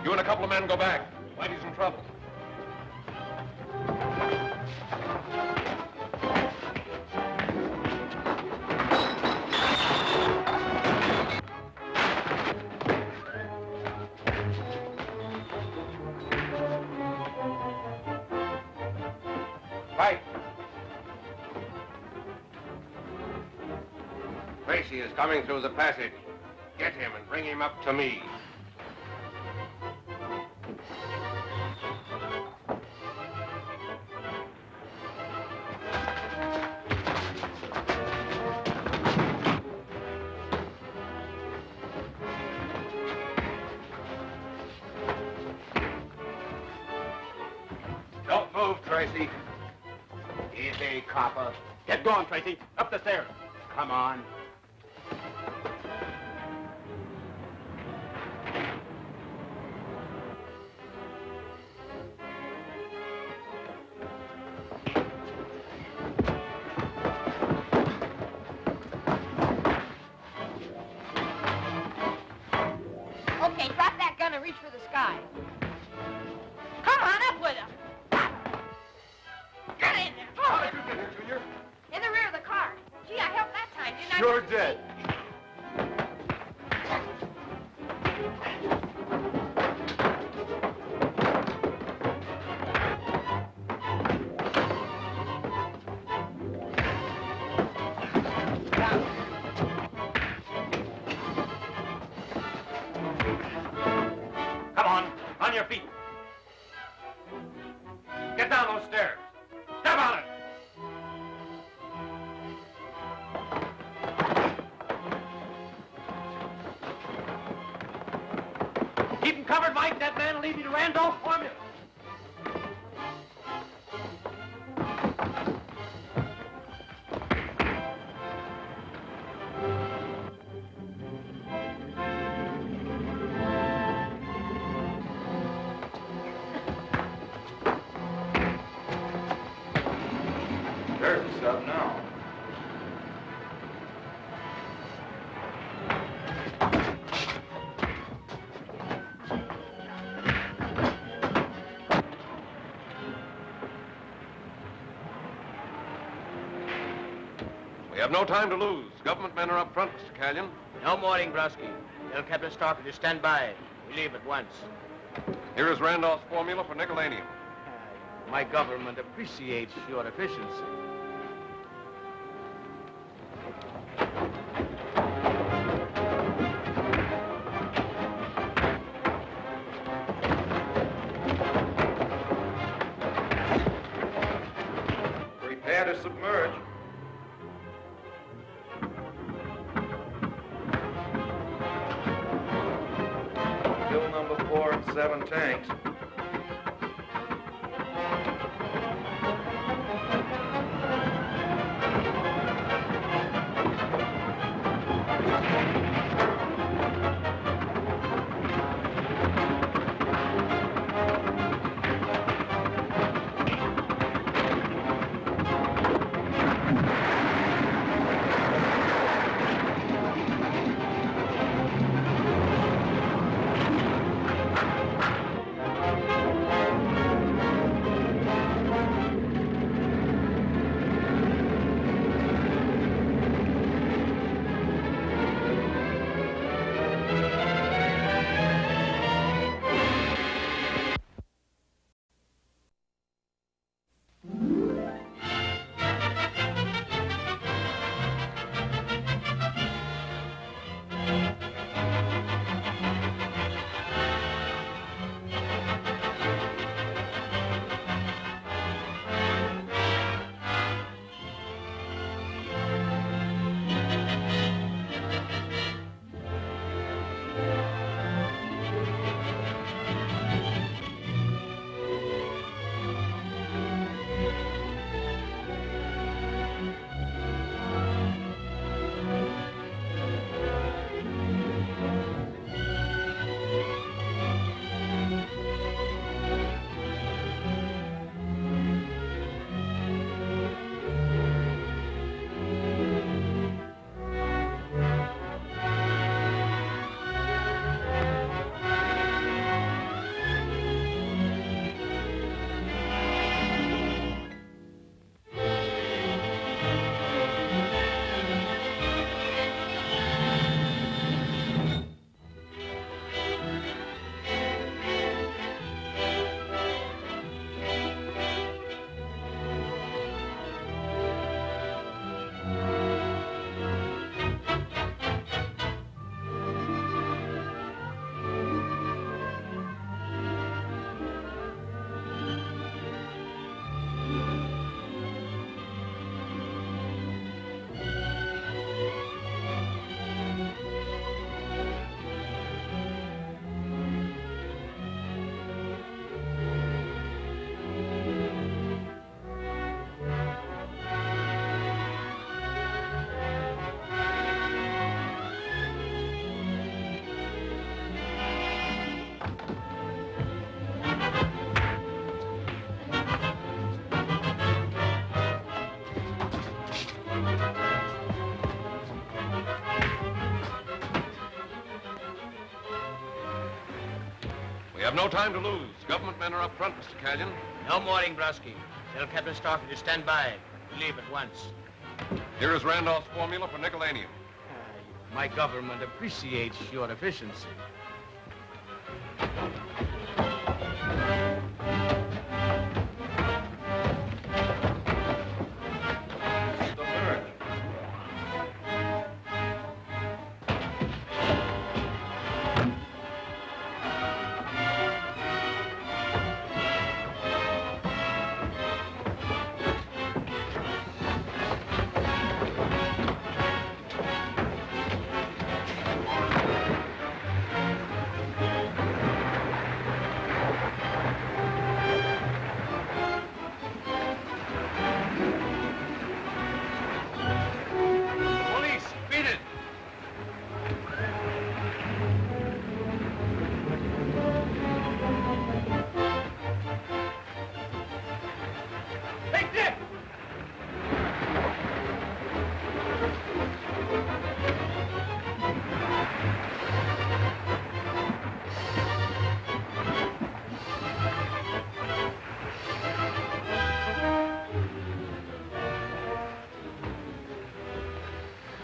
S6: You and a couple of men go back. Whitey's in trouble.
S3: Right. Tracy is coming through the passage. Get him and bring him up to me.
S19: Don't move, Tracy. Easy, copper. Get going, Tracy. Up the stairs. Come on.
S16: Okay, drop that gun and reach for the sky. Come on, up with him. Get in there.
S1: How did you get here, Junior?
S16: In the rear of the car. Gee, I helped that time, didn't I?
S1: You're dead.
S20: Come on, on your feet. Get down those stairs. Step on it. Keep him covered, Mike. That man will lead you to Randolph's formula.
S19: There's the sub now.
S8: We have no time to lose. Government men are up front, Mr. Callion.
S14: No morning, Brusky. Tell Captain Starker to stand by. We leave at once.
S8: Here is Randolph's formula for nickelanium.
S14: My government appreciates your efficiency.
S19: Prepare to submerge. Fill number 4 and 7 tanks.
S8: We have no time to lose. Government men are up front, Mr. Callion.
S4: No morning, Brusky. Tell Captain Stockton to stand by. Leave at once.
S8: Here is Randolph's formula for nickelanium.
S4: My government appreciates your efficiency.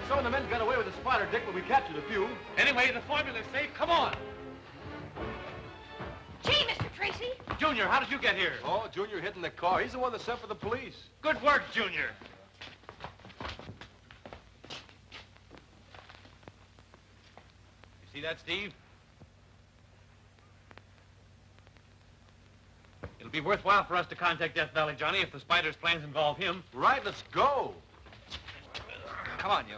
S13: Some of the men got away with the spotter, Dick, but we captured a few. Anyway, the formula's safe. Come on.
S16: Gee, Mr. Tracy.
S13: Junior, how did you get here? Oh, Junior hid in the car. He's the one that sent for the police. Good work, Junior. You see that, Steve? It'll be worthwhile for us to contact Death Valley Johnny if the Spider's plans involve him. Right, let's go. Come on, you.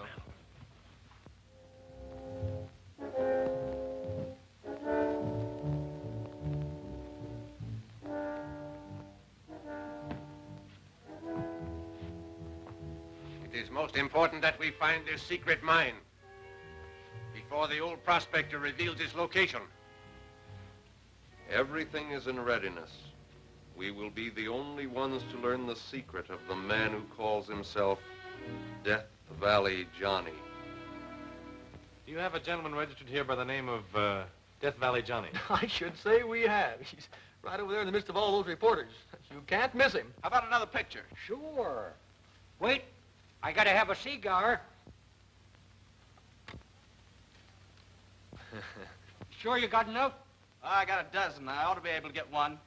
S3: It is most important that we find this secret mine before the old prospector reveals its location.
S8: Everything is in readiness. We will be the only ones to learn the secret of the man who calls himself Death Valley Johnny.
S9: Do you have a gentleman registered here by the name of Death Valley Johnny?
S13: I should say we have. He's right over there in the midst of all those reporters. You can't miss him.
S4: How about another picture? Sure. Wait, I gotta have a cigar. Sure you got enough?
S18: I got a dozen. I ought to be able to get one.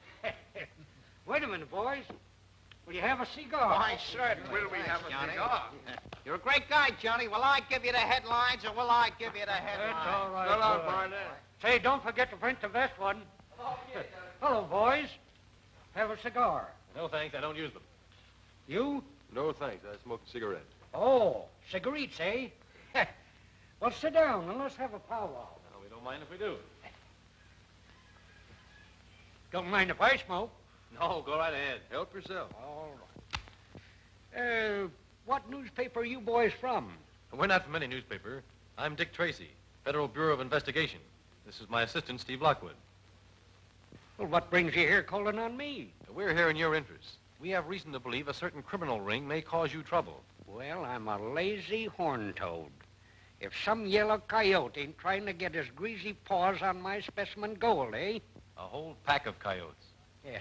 S4: Wait a minute, boys. Will you have a cigar?
S18: Why, certainly. Will we have a cigar? You're a great guy, Johnny. Will I give you the headlines, or will I give you the headlines?
S4: That's all right.
S18: Well,
S4: all right. Say, don't forget to print the best one. Hello, boys. Have a cigar.
S9: No, thanks. I don't use them.
S4: You?
S1: No, thanks. I smoke a cigarette.
S4: Oh, cigarettes, eh? Well, sit down and let's have a powwow.
S9: No, we don't mind if we do.
S4: Don't mind if I smoke.
S9: No, go right ahead.
S1: Help yourself.
S4: All right. What newspaper are you boys from?
S9: We're not from any newspaper. I'm Dick Tracy, Federal Bureau of Investigation. This is my assistant, Steve Lockwood.
S4: Well, what brings you here calling on me?
S9: We're here in your interests. We have reason to believe a certain criminal ring may cause you trouble.
S4: Well, I'm a lazy horn toad. If some yellow coyote ain't trying to get his greasy paws on my specimen gold, eh?
S9: A whole pack of coyotes.
S4: Yeah.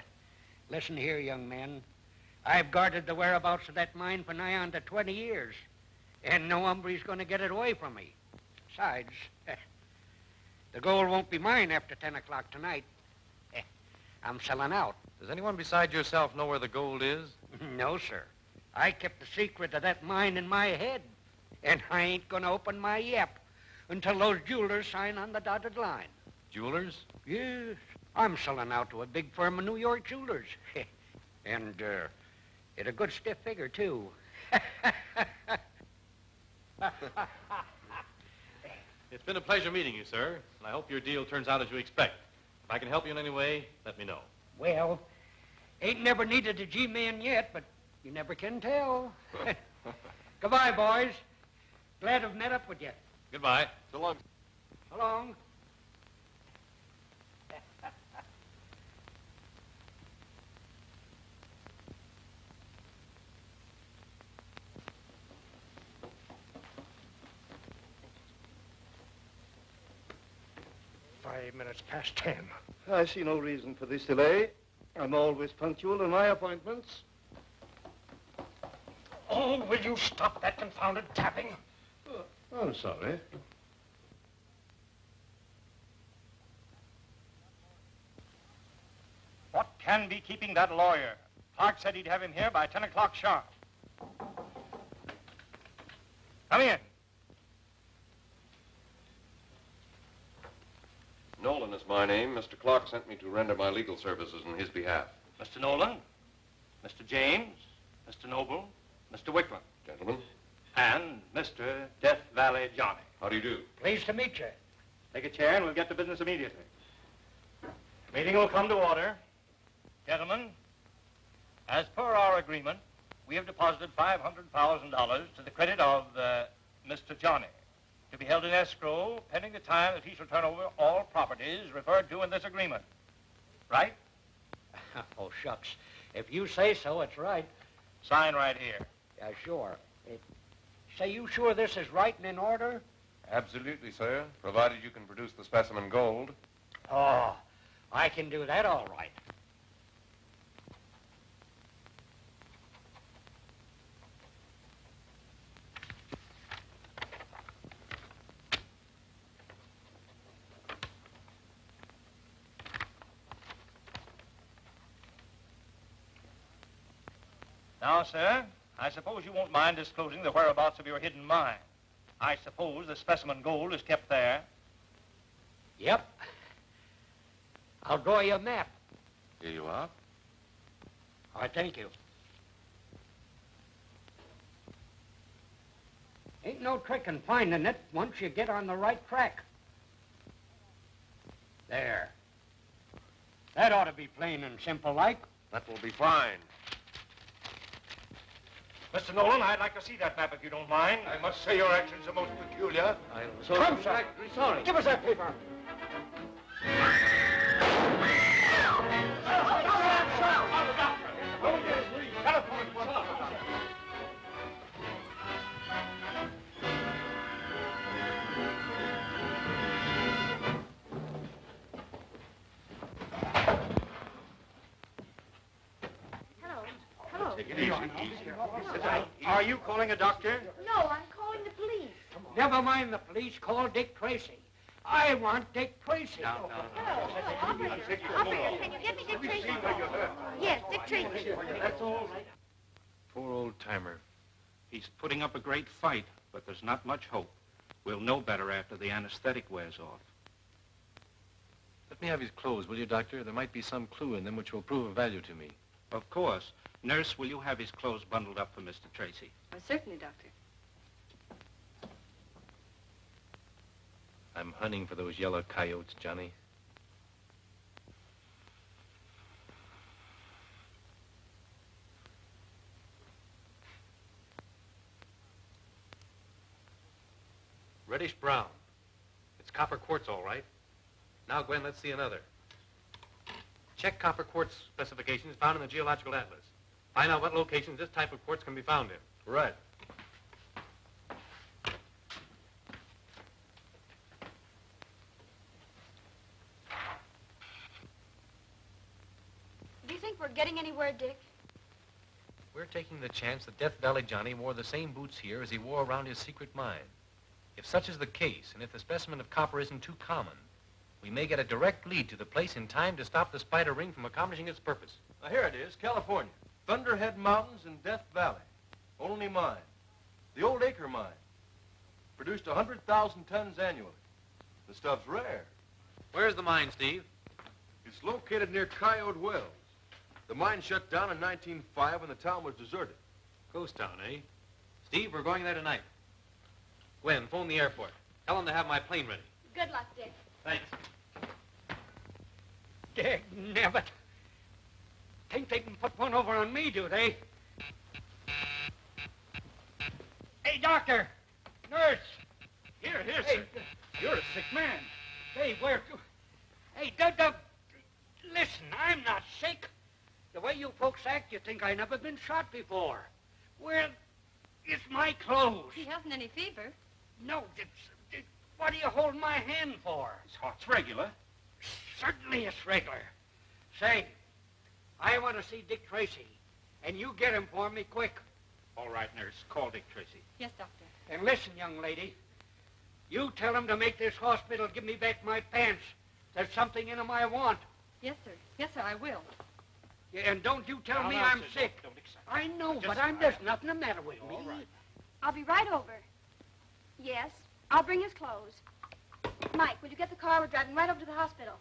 S4: Listen here, young man. I've guarded the whereabouts of that mine for nigh on to 20 years. And no hombre's going to get it away from me. Besides, the gold won't be mine after 10 o'clock tonight. I'm selling out.
S9: Does anyone beside yourself know where the gold is?
S4: No, sir. I kept the secret of that mine in my head. And I ain't going to open my yap until those jewelers sign on the dotted line.
S9: Jewelers?
S4: Yes. I'm selling out to a big firm of New York jewelers. And, at a good stiff figure, too.
S9: It's been a pleasure meeting you, sir, and I hope your deal turns out as you expect. If I can help you in any way, let me know.
S4: Well, ain't never needed a G-man yet, but you never can tell. Goodbye, boys. Glad to have met up with you.
S9: Goodbye.
S1: So long.
S4: So long. 5 minutes past 10.
S22: I see no reason for this delay. I'm always punctual in my appointments.
S4: Oh, will you stop that confounded tapping?
S22: I'm sorry.
S4: What can be keeping that lawyer? Clark said he'd have him here by 10 o'clock sharp. Come in.
S8: Nolan is my name. Mr. Clark sent me to render my legal services in his behalf.
S4: Mr. Nolan, Mr. James, Mr. Noble, Mr. Wickman.
S8: Gentlemen.
S4: And Mr. Death Valley Johnny.
S8: How do you do?
S4: Pleased to meet you. Take a chair and we'll get to business immediately. Meeting will come to order. Gentlemen, as per our agreement, we have deposited $500,000 to the credit of Mr. Johnny, to be held in escrow pending the time that he shall turn over all properties referred to in this agreement. Right?
S7: Oh, shucks. If you say so, it's right.
S4: Sign right here.
S7: Yeah, sure. Say, you sure this is right and in order?
S8: Absolutely, sir, provided you can produce the specimen gold.
S7: Oh, I can do that all right.
S4: Now, sir, I suppose you won't mind disclosing the whereabouts of your hidden mine. I suppose the specimen gold is kept there.
S7: Yep. I'll draw you a map.
S8: Here you are.
S7: All right, thank you. Ain't no trick in finding it once you get on the right track. There. That ought to be plain and simple like.
S8: That will be fine.
S4: Mr. Nolan, I'd like to see that map if you don't mind.
S3: I must say your actions are most peculiar.
S22: I'm
S4: Come, sir.
S22: sorry.
S4: Give us that paper. Are you calling a doctor?
S11: No, I'm calling the police.
S7: Never mind the police. Call Dick Tracy. I want Dick Tracy.
S11: Oh, operator, can you get me Dick Tracy? Yes, Dick Tracy.
S4: That's all right.
S15: Poor old-timer. He's putting up a great fight, but there's not much hope. We'll know better after the anesthetic wears off.
S9: Let me have his clothes, will you, Doctor? There might be some clue in them which will prove of value to me.
S15: Of course. Nurse, will you have his clothes bundled up for Mr. Tracy?
S23: Certainly, Doctor.
S9: I'm hunting for those yellow coyotes, Johnny.
S13: Reddish brown. It's copper quartz, all right. Now, Gwen, let's see another. Check copper quartz specifications found in the Geological Atlas. Find out what locations this type of quartz can be found in.
S1: Right.
S11: Do you think we're getting anywhere, Dick?
S13: We're taking the chance that Death Valley Johnny wore the same boots here as he wore around his secret mine. If such is the case, and if the specimen of copper isn't too common, we may get a direct lead to the place in time to stop the spider ring from accomplishing its purpose.
S1: Now, here it is, California. Thunderhead Mountains in Death Valley. Only mine. The old acre mine. Produced 100,000 tons annually. The stuff's rare.
S13: Where's the mine, Steve?
S1: It's located near Coyote Wells. The mine shut down in 1905 when the town was deserted.
S13: Ghost town, eh? Steve, we're going there tonight. Gwen, phone the airport. Tell them to have my plane ready.
S11: Good luck, Dick.
S13: Thanks.
S7: Dagnabbit. Think they can put one over on me, do they? Hey, doctor! Nurse!
S22: Here, sir. You're a sick man.
S7: Hey, where... Hey, listen, I'm not sick. The way you folks act, you think I never been shot before. Where is my clothes?
S23: He hasn't any fever.
S7: No, what do you hold my hand for?
S22: His heart's regular.
S7: certainly it's regular. Say, I want to see Dick Tracy, and you get him for me quick.
S15: All right, nurse. Call Dick Tracy.
S10: Yes, doctor.
S7: And listen, young lady, you tell him to make this hospital give me back my pants. There's something in them I want.
S10: Yes, sir. Yes, sir, I will.
S7: Yeah, and don't you tell
S15: No,
S7: me
S15: no,
S7: I'm
S15: sir,
S7: sick.
S15: don't excite.
S7: I know,
S15: Just
S7: but
S15: smile.
S7: there's nothing the matter with me.
S15: All right.
S11: I'll be right over. Yes, I'll bring his clothes. Mike, will you get the car? We're driving right over to the hospital.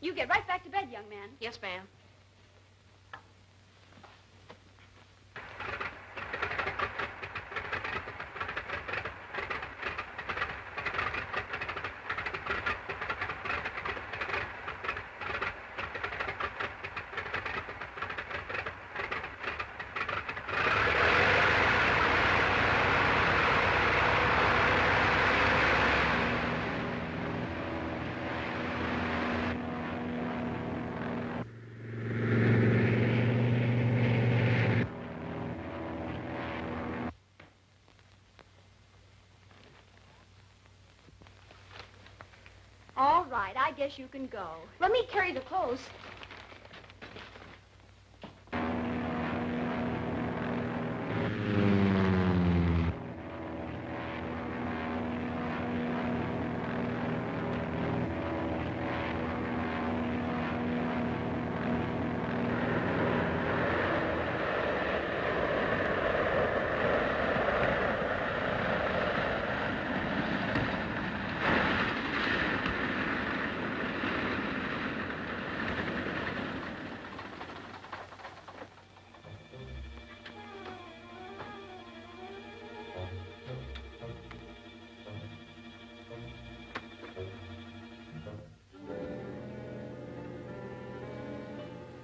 S11: You get right back to bed, young man.
S10: Yes, ma'am.
S11: All right, I guess you can go. Let me carry the clothes.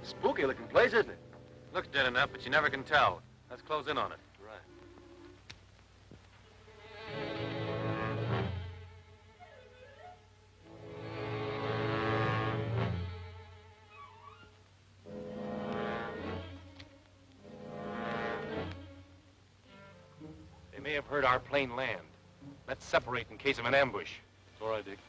S1: Spooky looking place, isn't it?
S13: Looks dead enough, but you never can tell. Let's close in on it.
S1: Right.
S13: They may have heard our plane land. Let's separate in case of an ambush.
S1: All right, Dick.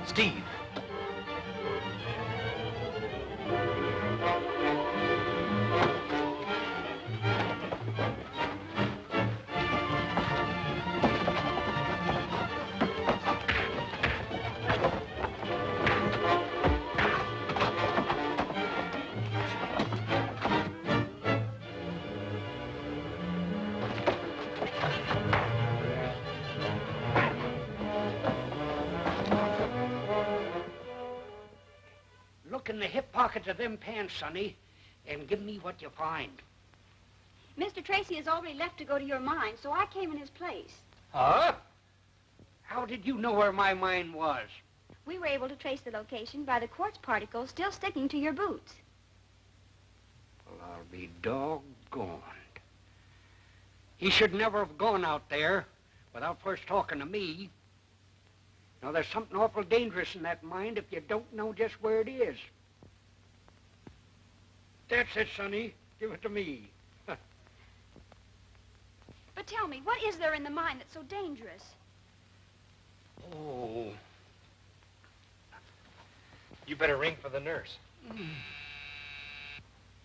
S13: Steve!
S7: Look in the hip pockets of them pants, Sonny, and give me what you find.
S11: Mr. Tracy has already left to go to your mine, so I came in his place.
S7: Huh? How did you know where my mine was?
S11: We were able to trace the location by the quartz particles still sticking to your boots.
S7: Well, I'll be doggone. He should never have gone out there without first talking to me. Now, there's something awful dangerous in that mine if you don't know just where it is. That's it, Sonny. Give it to me.
S11: But tell me, what is there in the mine that's so dangerous?
S7: Oh.
S13: You better ring for the nurse.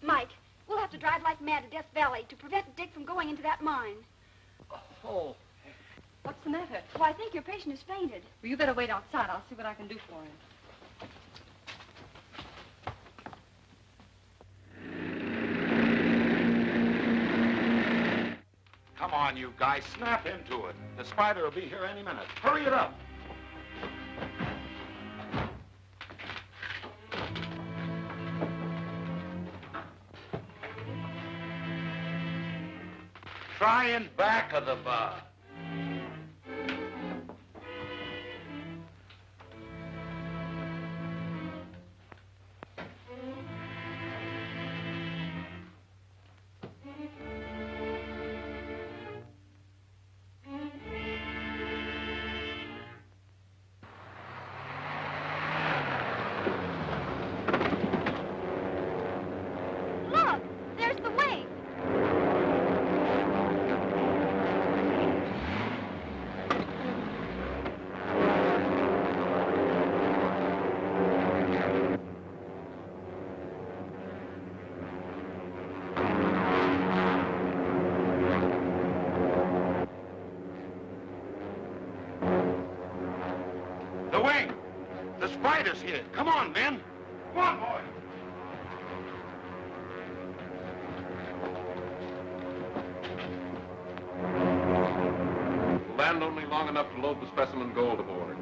S11: Mike, we'll have to drive like mad to Death Valley to prevent Dick from going into that mine.
S7: Oh.
S10: What's the matter?
S11: Well, I think your patient has fainted.
S10: Well, you better wait outside. I'll see what I can do for him.
S19: Come on, you guys, snap into it. The spider will be here any minute. Hurry it up. trying back of the bar.
S11: Look, there's the wing.
S19: The wing! The spider's here. Come on, men. Come on, boy.
S8: We'll land only long enough to load the specimen gold aboard.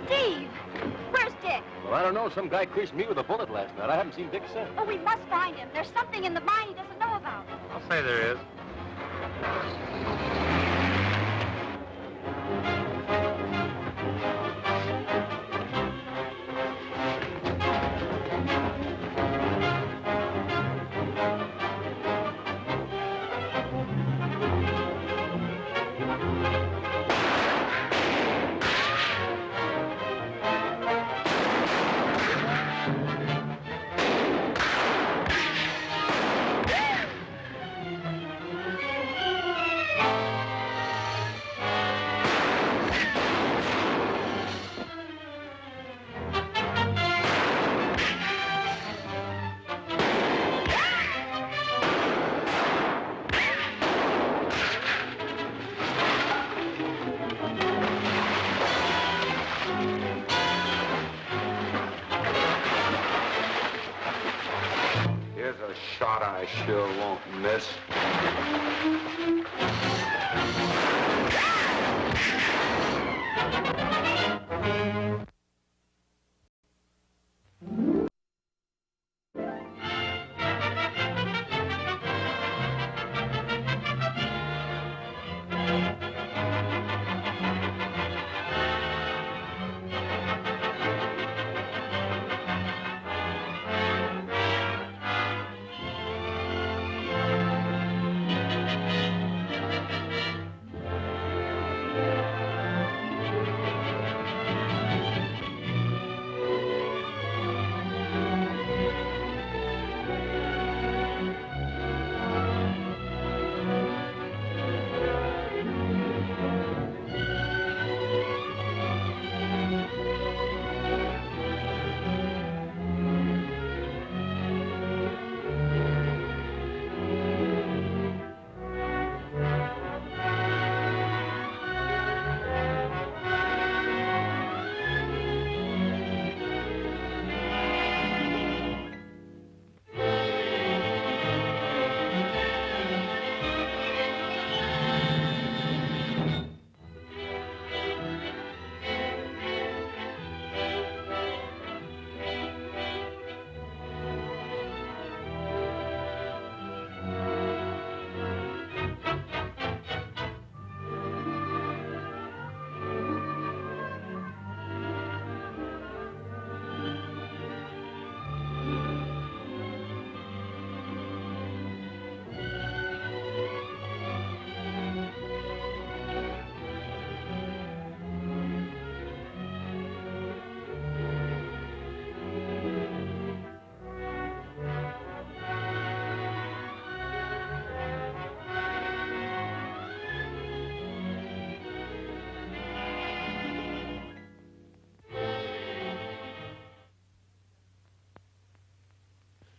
S11: Steve, where's Dick?
S1: Well, I don't know. Some guy creased me with a bullet last night. I haven't seen Dick since.
S11: Oh, we must find him. There's something in the mine he doesn't know about.
S13: I'll say there is.
S6: Here's a shot I sure won't miss.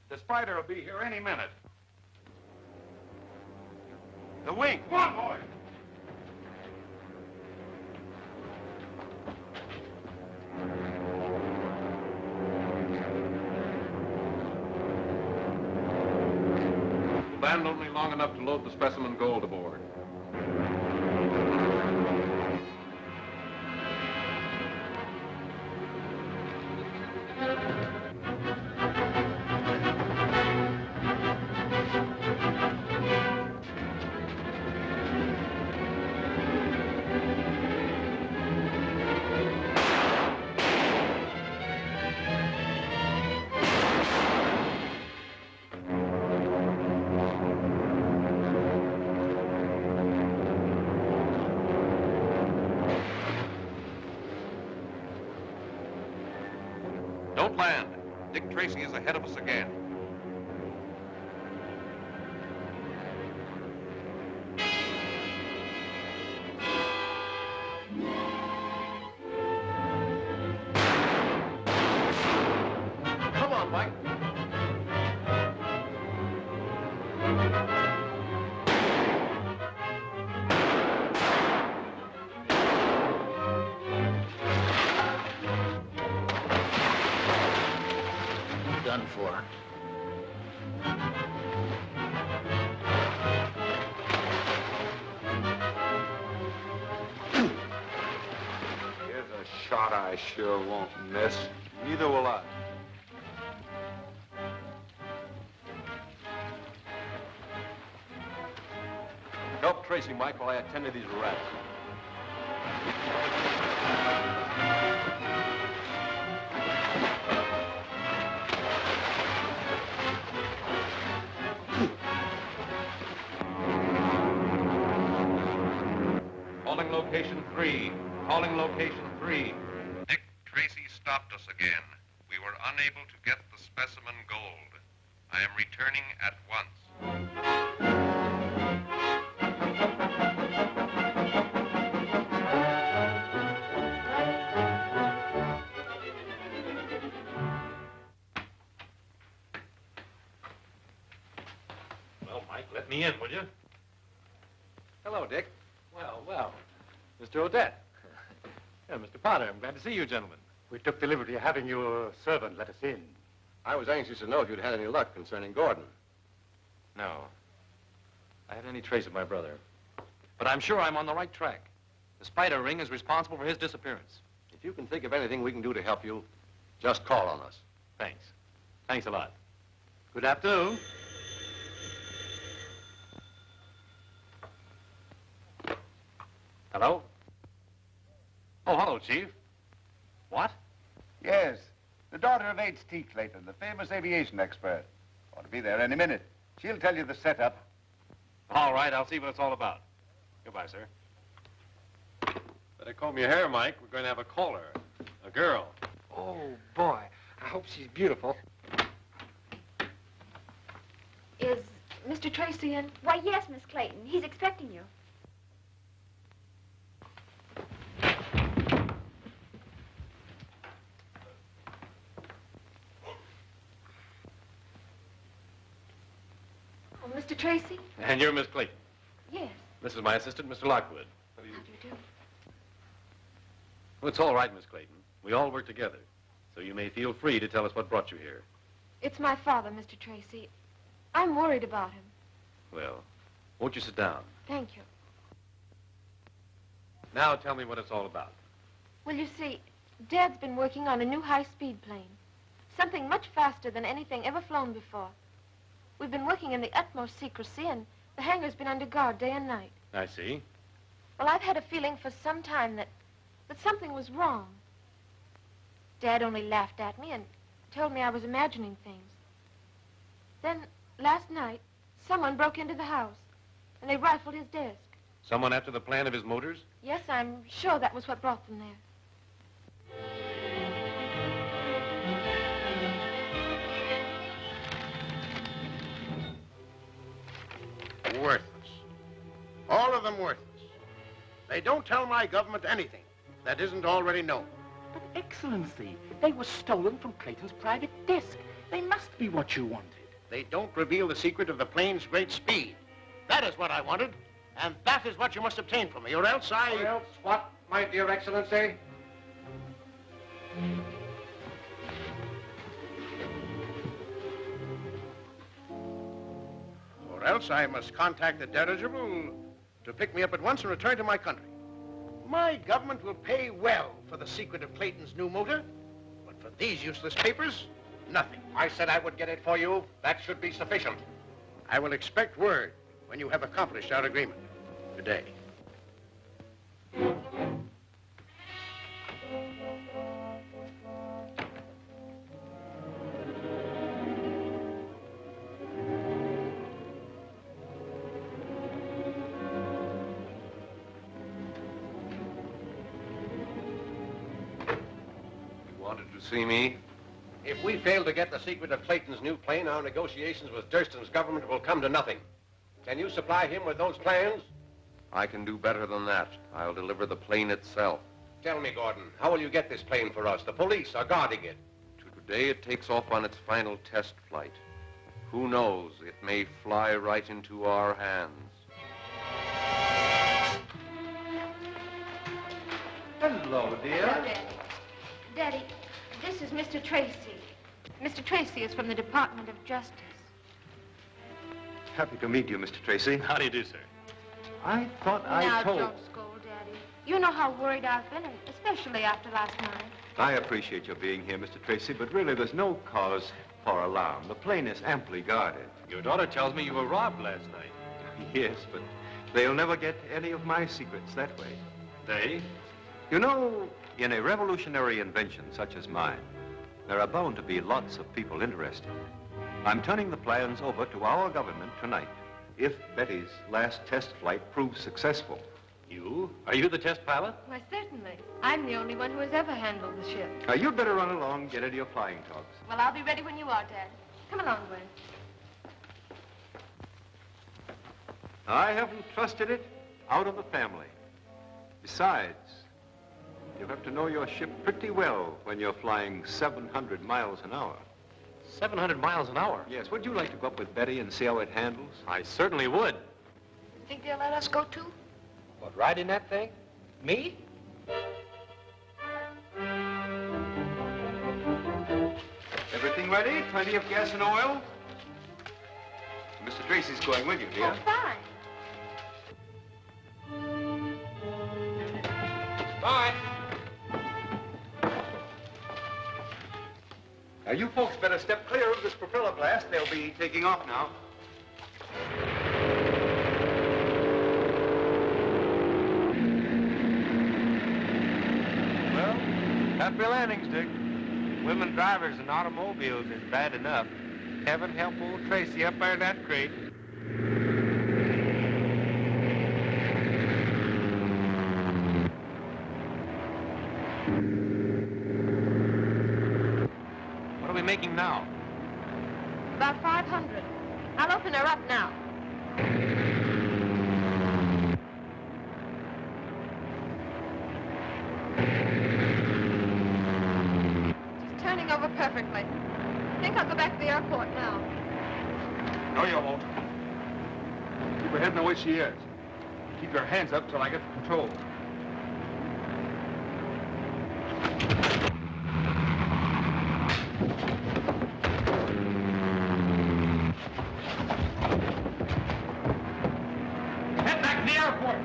S19: The spider will be here any minute.
S3: The wing.
S21: Come on, boy.
S8: We'll land only long enough to load the specimen gold aboard. Don't land. Dick Tracy is ahead of us again.
S3: Come on, Mike.
S2: Done for.
S6: Here's a shot I sure won't miss.
S1: Neither will I. Help Tracy, Mike, while I attend to these rats.
S8: Calling location 3. Calling location 3. Dick Tracy stopped us again. We were unable to get the specimen gold. I am returning at once.
S9: Well, Mike, let me in, will you?
S1: Hello, Dick.
S9: Well, well. Mr. Odette. Yeah, Mr. Potter, I'm glad to see you, gentlemen.
S19: We took the liberty of having your servant let us in.
S1: I was anxious to know if you'd had any luck concerning Gordon.
S9: No. I haven't any trace of my brother. But I'm sure I'm on the right track. The spider ring is responsible for his disappearance.
S1: If you can think of anything we can do to help you, just call on us.
S9: Thanks. Thanks a lot. Good afternoon. Hello? Oh, hello, Chief. What?
S12: Yes, the daughter of H.T. Clayton, the famous aviation expert. Ought to be there any minute. She'll tell you the setup.
S9: All right, I'll see what it's all about. Goodbye, sir.
S1: Better comb your hair, Mike. We're going to have a caller. A girl.
S5: Oh, boy. I hope she's beautiful.
S10: Is Mr. Tracy in?
S11: Why, yes, Miss Clayton. He's expecting you.
S10: Oh, Mr. Tracy?
S9: And you're Miss Clayton.
S10: Yes.
S9: This is my assistant, Mr. Lockwood.
S10: How do you do?
S9: Well, it's all right, Miss Clayton. We all work together. So you may feel free to tell us what brought you here.
S10: It's my father, Mr. Tracy. I'm worried about him.
S9: Well, won't you sit down?
S10: Thank you.
S9: Now tell me what it's all about.
S10: Well, you see, Dad's been working on a new high-speed plane. Something much faster than anything ever flown before. We've been working in the utmost secrecy, and the hangar's been under guard day and night.
S9: I see.
S10: Well, I've had a feeling for some time that something was wrong. Dad only laughed at me and told me I was imagining things. Then, last night, someone broke into the house, and they rifled his desk.
S9: Someone after the plan of his motors?
S10: Yes, I'm sure that was what brought them there.
S3: Worthless. All of them worthless. They don't tell my government anything that isn't already known.
S19: But, Excellency, they were stolen from Clayton's private desk. They must be what you wanted.
S3: They don't reveal the secret of the plane's great speed. That is what I wanted.
S18: And that is what you must obtain from me, or else I...
S3: Or else what, my dear Excellency?
S18: Or else I must contact the dirigible to pick me up at once and return to my country. My government will pay well for the secret of Clayton's new motor, but for these useless papers, nothing.
S3: I said I would get it for you. That should be sufficient.
S18: I will expect word when you have accomplished our agreement. Today.
S6: See me?
S3: If we fail to get the secret of Clayton's new plane, our negotiations with Durston's government will come to nothing. Can you supply him with those plans?
S6: I can do better than that. I'll deliver the plane itself.
S3: Tell me, Gordon, how will you get this plane for us? The police are guarding it.
S6: Today it takes off on its final test flight. Who knows? It may fly right into our hands.
S1: Hello, dear.
S10: Hello, Daddy. Daddy, this is Mr. Tracy. Mr. Tracy is from the Department of Justice.
S17: Happy to meet you, Mr. Tracy.
S9: How do you do, sir?
S17: I thought
S10: Now, don't scold, Daddy. You know how worried I've been, and especially after last night.
S17: I appreciate your being here, Mr. Tracy, but really there's no cause for alarm. The plane is amply guarded.
S9: Your daughter tells me you were robbed last night.
S17: Yes, but they'll never get any of my secrets that way.
S9: They?
S17: You know, in a revolutionary invention such as mine, there are bound to be lots of people interested. I'm turning the plans over to our government tonight, if Betty's last test flight proves successful.
S9: You? Are you the test pilot?
S10: Why, certainly. I'm the only one who has ever handled the ship.
S17: You'd better run along, get into your flying togs.
S10: Well, I'll be ready when you are, Dad. Come along, Gwen.
S17: I haven't trusted it out of the family. Besides, you have to know your ship pretty well when you're flying 700 miles an hour.
S9: 700 miles an hour?
S17: Yes. Would you like to go up with Betty and see how it handles?
S9: I certainly would.
S10: You think they'll let us go, too?
S5: What, ride in that thing? Me?
S17: Everything ready? Plenty of gas and oil? Mr. Tracy's going with you, dear.
S10: Oh, fine.
S5: Bye.
S17: Now, you folks better step clear of this propeller blast. They'll be taking off now.
S5: Well, happy landings, Dick. Women drivers in automobiles is bad enough. Heaven help old Tracy up there in that crate.
S9: What are we making now?
S10: About 500. I'll open her up now. She's turning over perfectly. I think I'll go back to the airport now.
S22: No, you won't. Keep her heading the way she is. Keep your hands up till I get control.
S5: Head back to the airport.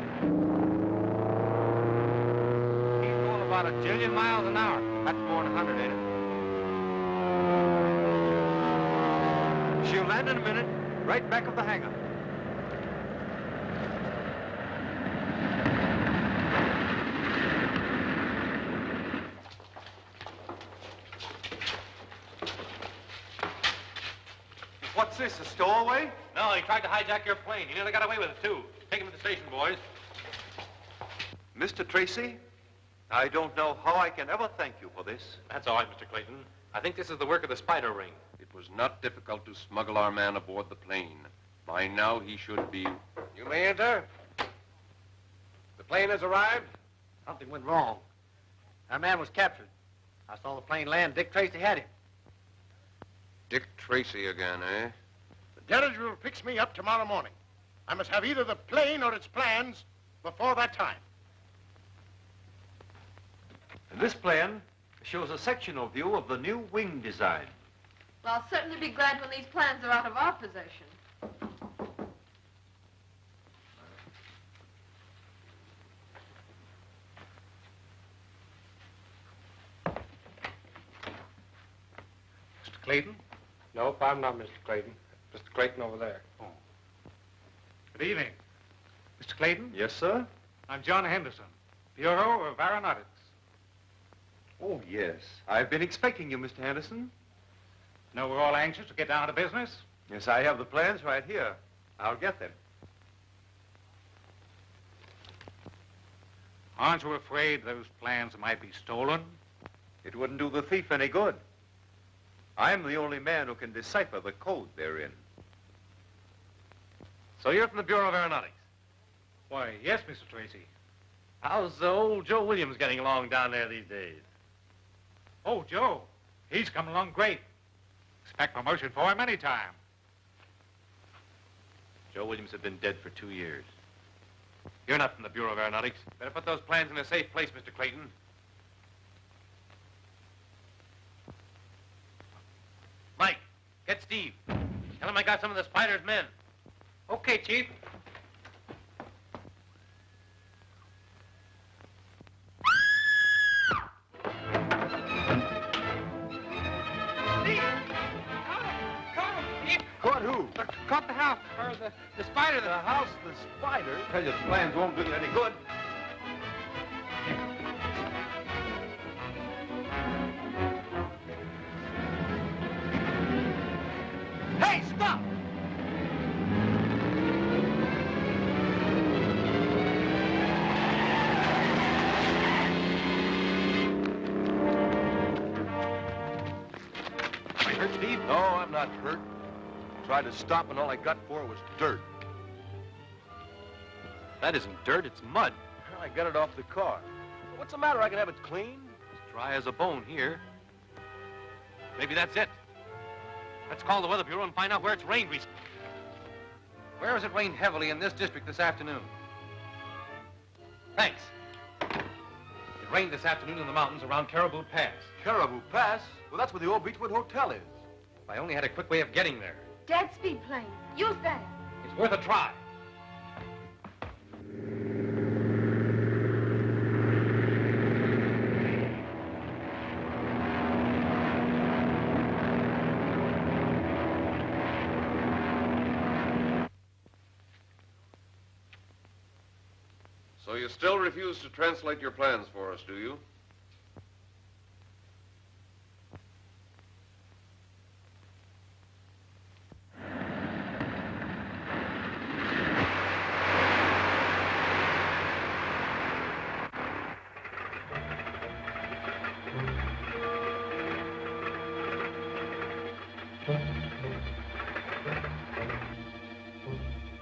S5: He's going about 1 jillion miles an hour. That's more than 100, ain't it?
S17: She'll land in a minute, right back of the hangar. What's this, a stowaway?
S9: No, he tried to hijack your plane. He nearly got away with it, too. Take him to the station, boys.
S17: Mr. Tracy, I don't know how I can ever thank you for this.
S9: That's all right, Mr. Clayton. I think this is the work of the spider ring.
S6: It was not difficult to smuggle our man aboard the plane. By now, he should be...
S3: You may enter. The plane has arrived.
S5: Something went wrong. Our man was captured. I saw the plane land. Dick Tracy had him.
S6: Dick Tracy again, eh?
S18: The dirigible picks me up tomorrow morning. I must have either the plane or its plans before that time.
S17: And this plan shows a sectional view of the new wing design.
S10: Well, I'll certainly be glad when these plans are out of our possession.
S5: Mr. Clayton? Nope, I'm not Mr. Clayton. Mr. Clayton over there.
S15: Oh. Good evening. Mr. Clayton?
S17: Yes, sir?
S15: I'm John Henderson, Bureau of Aeronautics.
S17: Oh, yes. I've been expecting you, Mr. Henderson.
S15: Know we're all anxious to get down to business?
S17: Yes, I have the plans right here. I'll get them.
S15: Aren't you afraid those plans might be stolen?
S17: It wouldn't do the thief any good. I'm the only man who can decipher the code they're in.
S9: So you're from the Bureau of Aeronautics?
S15: Why, yes, Mr. Tracy.
S9: How's old Joe Williams getting along down there these days?
S15: Oh, Joe. He's coming along great. Expect promotion for him any time.
S9: Joe Williams had been dead for 2 years. You're not from the Bureau of Aeronautics. Better put those plans in a safe place, Mr. Clayton. Mike, get Steve. Tell him I got some of the Spider's men.
S5: Okay, Chief.
S17: Caught who?
S5: Caught the house, or the spider.
S17: The house, the spider? Tell you, the plans won't do you any good.
S5: Hey, stop!
S1: Are you hurt, Steve? No, I'm not hurt. Tried to stop and all I got for was dirt.
S9: That isn't dirt, it's mud.
S1: I got it off the car. What's the matter? I can have it clean.
S9: It's dry as a bone here. Maybe that's it. Let's call the Weather Bureau and find out where it's rained recently. Where has it rained heavily in this district this afternoon? Thanks. It rained this afternoon in the mountains around Caribou Pass.
S1: Caribou Pass? Well, that's where the old Beechwood Hotel is.
S9: If I only had a quick way of getting there.
S10: Dad's speed plane. Use that.
S9: It's worth a try.
S8: So you still refuse to translate your plans for us, do you?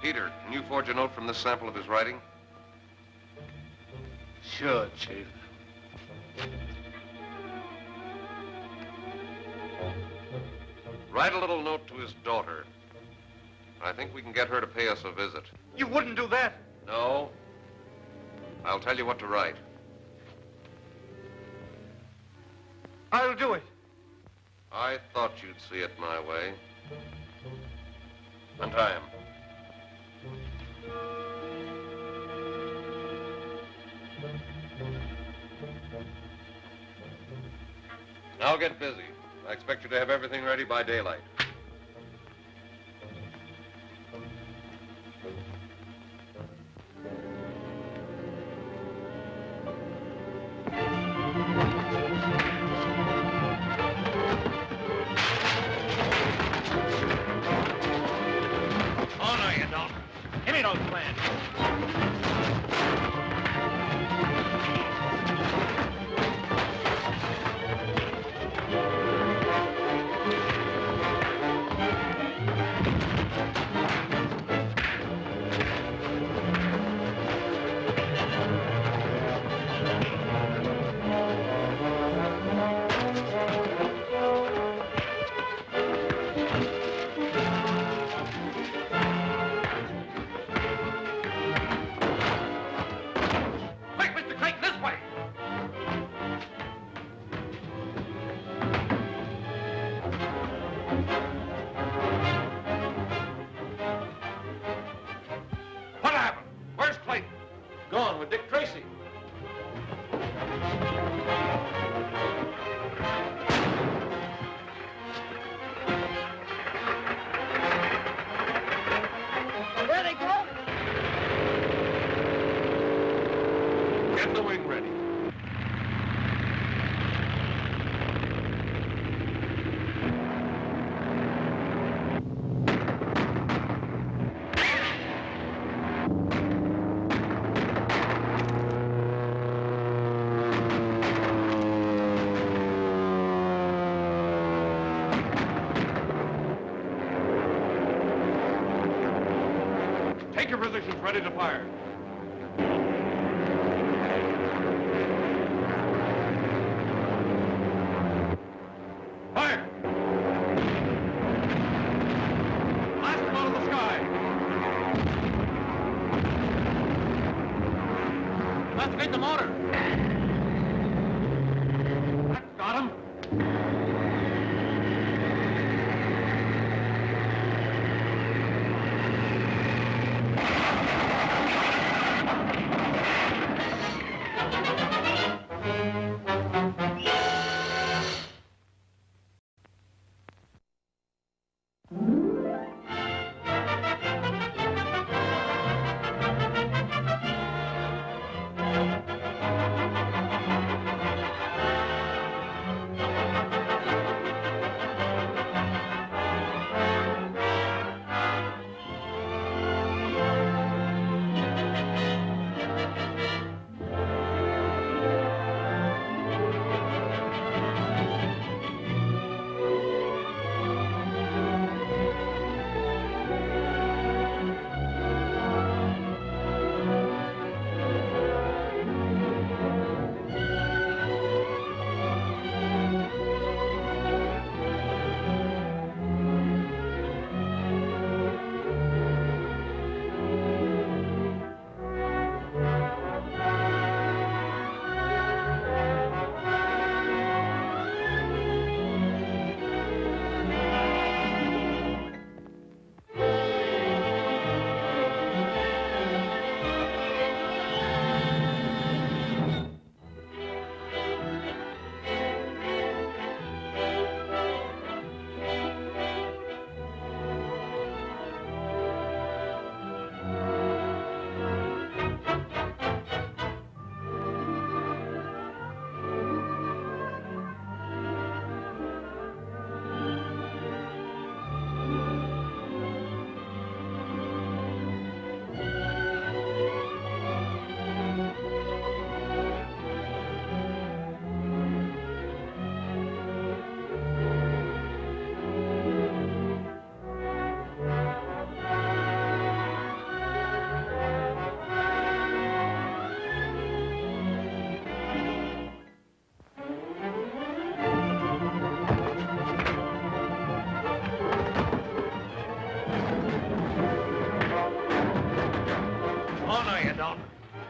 S8: Peter, can you forge a note from this sample of his writing?
S18: Sure, Chief.
S8: Write a little note to his daughter. I think we can get her to pay us a visit.
S17: You wouldn't do that.
S8: No. I'll tell you what to write.
S17: I'll do it.
S8: I thought you'd see it my way. Untie him. Now get busy. I expect you to have everything ready by daylight.
S5: Oh, no, you don't. Give me those plans.
S21: Take your positions, ready to fire. Fire! Blast them out of the sky! Let's beat the motor! That's got him!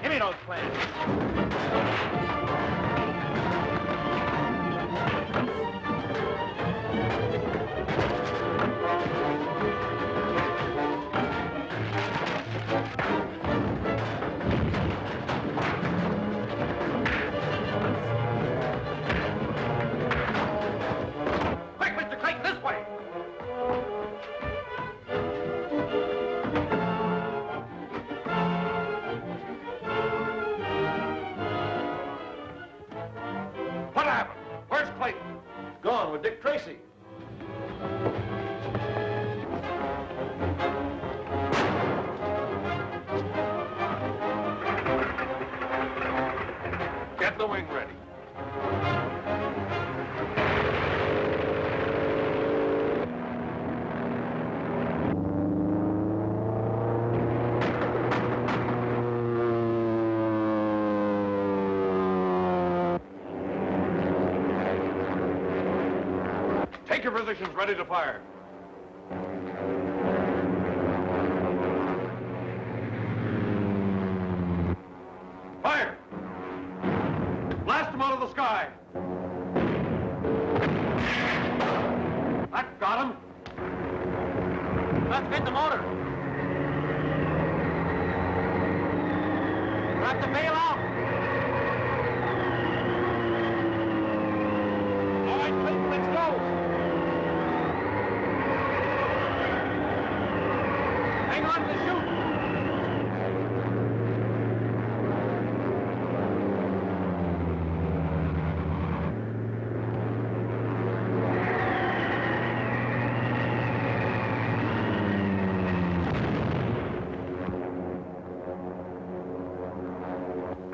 S18: Give me those plans.
S21: Quick, Mr. Clayton, this way! What happened? Where's Clayton?
S1: Gone with Dick Tracy.
S21: Get the wing ready. Take your positions, ready to fire. Fire! Blast them out of the sky! That got him. Let's hit the motor. We'll have to bail out. All right, Clayton, let's go. Hang on to the chute.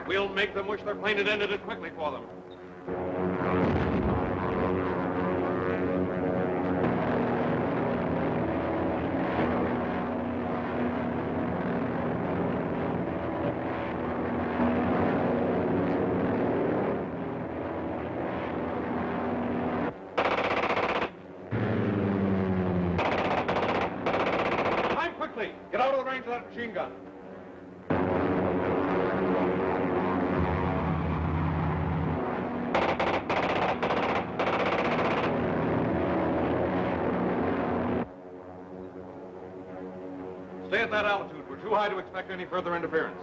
S21: We'll make them wish their plane had ended it quickly for them.
S6: Get out of the range of that machine gun. Stay at that altitude. We're too high to expect any further interference.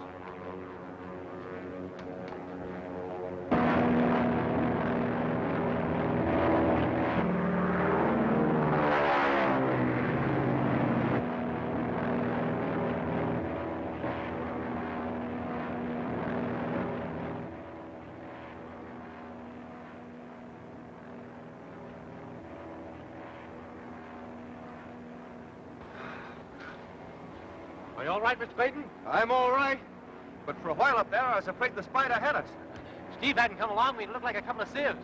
S9: Are you all right, Mr. Clayton?
S6: I'm all right. But for a while up there, I was afraid the spider had us.
S9: Steve hadn't come along, we'd look like a couple of sieves.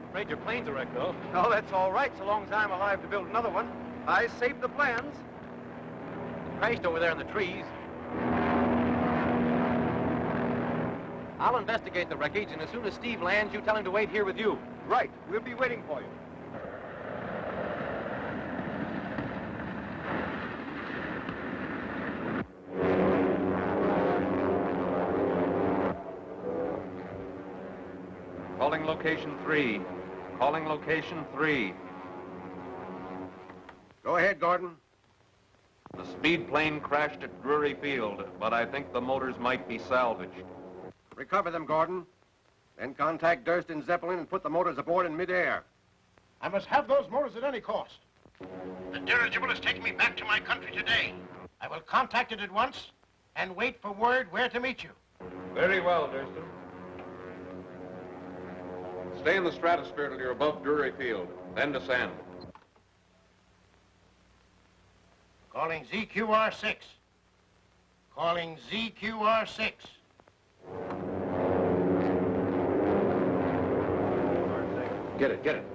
S9: Afraid your plane's a wreck, though.
S6: No, that's all right, so long as I'm alive to build another one. I saved the plans.
S9: It crashed over there in the trees. I'll investigate the wreckage, and as soon as Steve lands, you tell him to wait here with you.
S6: Right. We'll be waiting for you.
S17: Calling location 3. Calling location 3.
S3: Go ahead, Gordon.
S17: The speed plane crashed at Drury Field, but I think the motors might be salvaged.
S3: Recover them, Gordon. Then contact Durst and Zeppelin and put the motors aboard in midair.
S18: I must have those motors at any cost. The dirigible is taking me back to my country today. I will contact it at once and wait for word where to meet you.
S6: Very well, Durston. Stay in the stratosphere till you're above Drury Field, then descend.
S18: Calling ZQR6. Calling ZQR6.
S6: Get it, get it.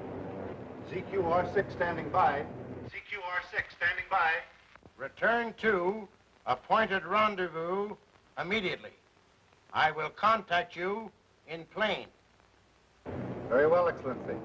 S12: ZQR6 standing by. ZQR6 standing by.
S18: Return to appointed rendezvous immediately. I will contact you in plane.
S12: Very well, Excellency.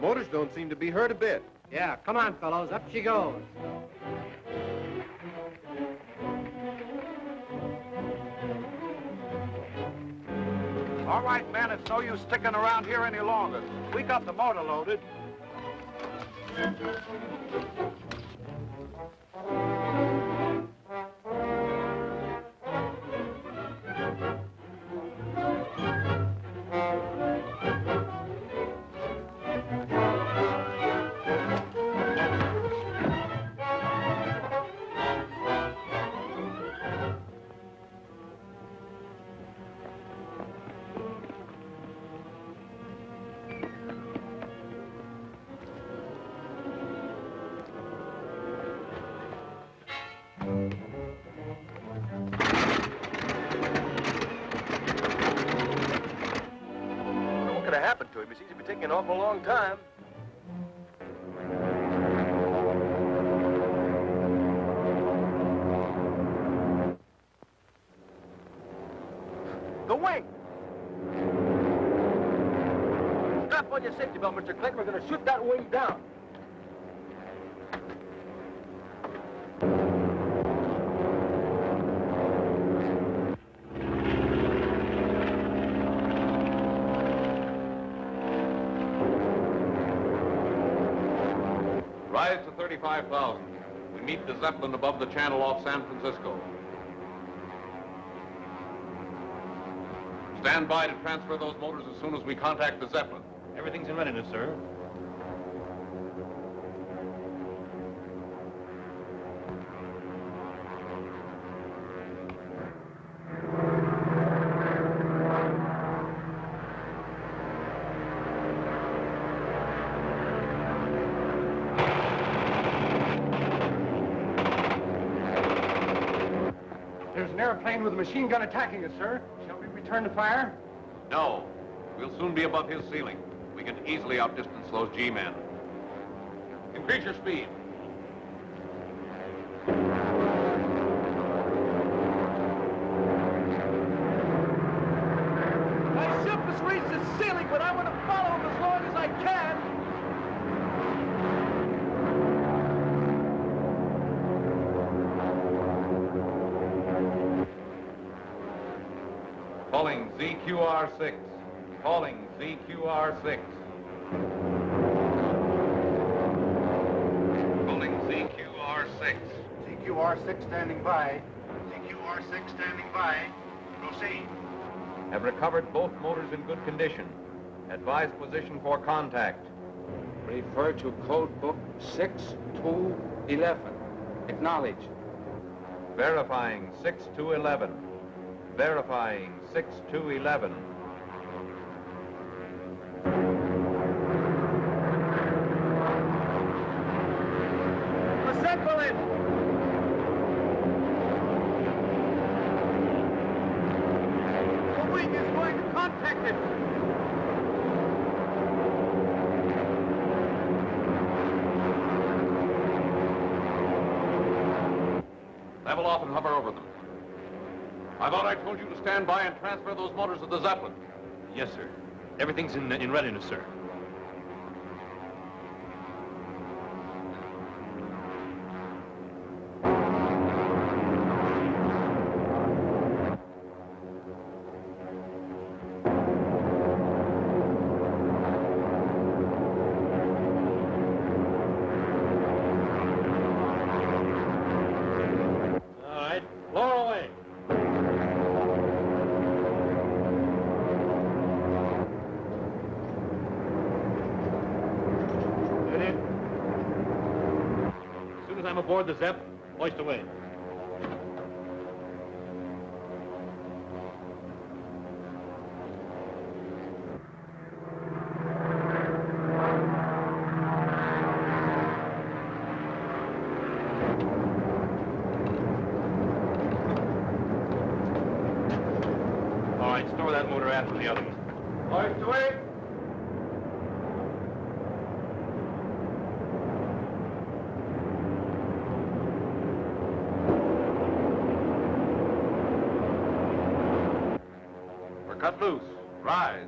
S6: Motors don't seem to be hurt a bit.
S5: Yeah, come on, fellows. Up she goes.
S12: All right, man, it's no use sticking around here any longer. We got the motor loaded.
S1: What could have happened to him? He seems to be taking an awful long time. The wing! Strap on your safety belt, Mr. Clayton. We're going to shoot that wing down.
S6: Rise to 35,000. We meet the Zeppelin above the channel off San Francisco. Stand by to transfer those motors as soon as we contact the Zeppelin.
S9: Everything's in readiness, sir.
S14: There's an airplane with a machine gun attacking us, sir. Shall we return to fire?
S6: No. We'll soon be above his ceiling. We can easily outdistance those G-men. Increase your speed.
S14: My ship has reached its ceiling, but I want to follow him as long as I can.
S6: Calling ZQR-6. Calling ZQR-6. Calling ZQR-6.
S12: ZQR-6 standing by. ZQR-6 standing by. Proceed.
S6: Have recovered both motors in good condition. Advise position for contact.
S5: Refer to code book 6211. Acknowledge.
S6: Verifying 6211. Verifying 6211.
S14: The Zeppelin! The wing is going to contact it!
S6: Level off and hover over them. I thought I told you to stand by and transfer those motors to the Zeppelin.
S9: Yes, sir. Everything's in readiness, sir. All right, lower away. As soon as I'm aboard the Zepp, hoist away. All right, store that motor after the other one.
S14: Hoist away!
S6: We're cut loose. Rise.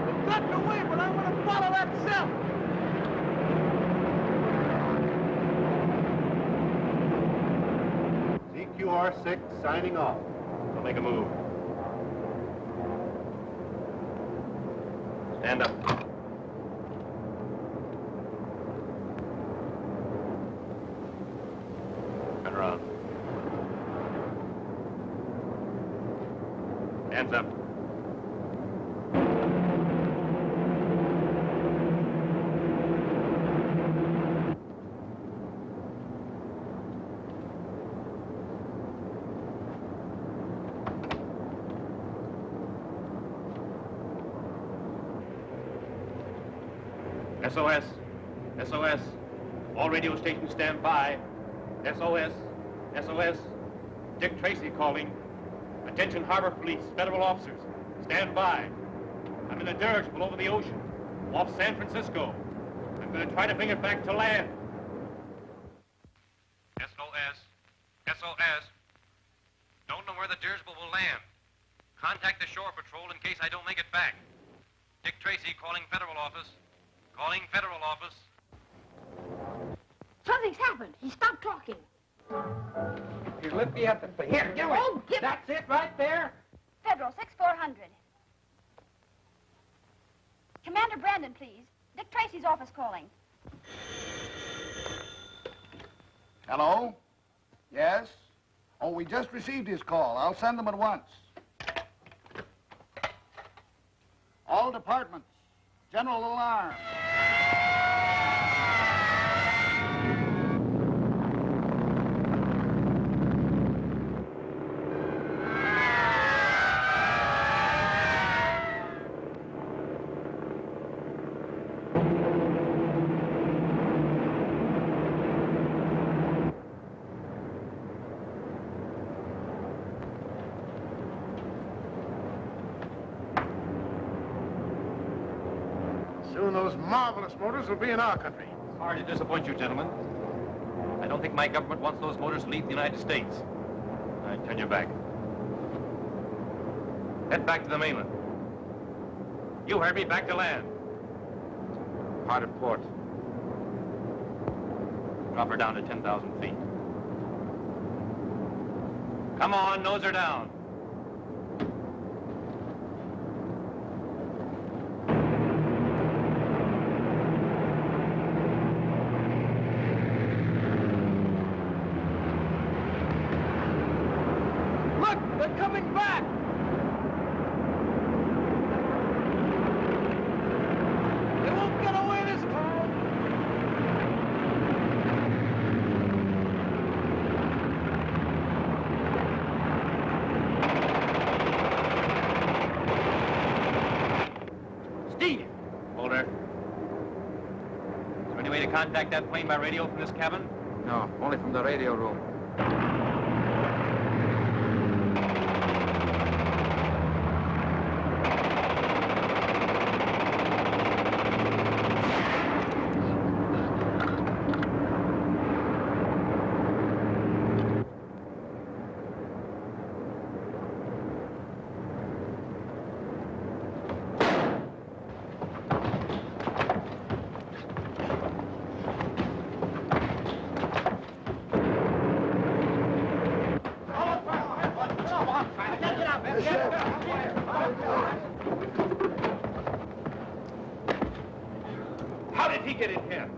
S14: We've gotten away, but I want to follow that Zepp!
S12: ZQR-6 signing off.
S9: Don't make a move. Stand up. Turn around. Hands up. SOS. SOS. All radio stations stand by. SOS. SOS. Dick Tracy calling. Attention Harbor Police, federal officers. Stand by. I'm in a dirigible over the ocean, off San Francisco. I'm going to try to bring it back to land.
S13: SOS. SOS. Don't know where the dirigible will land. Contact the shore patrol in case I don't make it back. Dick Tracy calling federal office. Calling federal office.
S16: Something's happened. He stopped talking.
S5: You lift me up and here, get away.
S16: Oh, get...
S5: That's it right there.
S11: Federal 6400. Commander Brandon, please. Dick Tracy's office calling.
S2: Hello? Yes? Oh, we just received his call. I'll send them at once. All departments, general alarm.
S18: Soon those marvelous motors will be in our country.
S9: Sorry to disappoint you, gentlemen. I don't think my government wants those motors to leave the United States. I turn you back. Head back to the mainland. You heard me, back to land. Hard at port. Drop her down to 10,000 feet. Come on, nose her down.
S14: They're coming back! They won't get away this time!
S9: Steve! Hold her. Is there any way to contact that plane by radio from this cabin?
S5: No, only from the radio room.
S9: How did he get in here?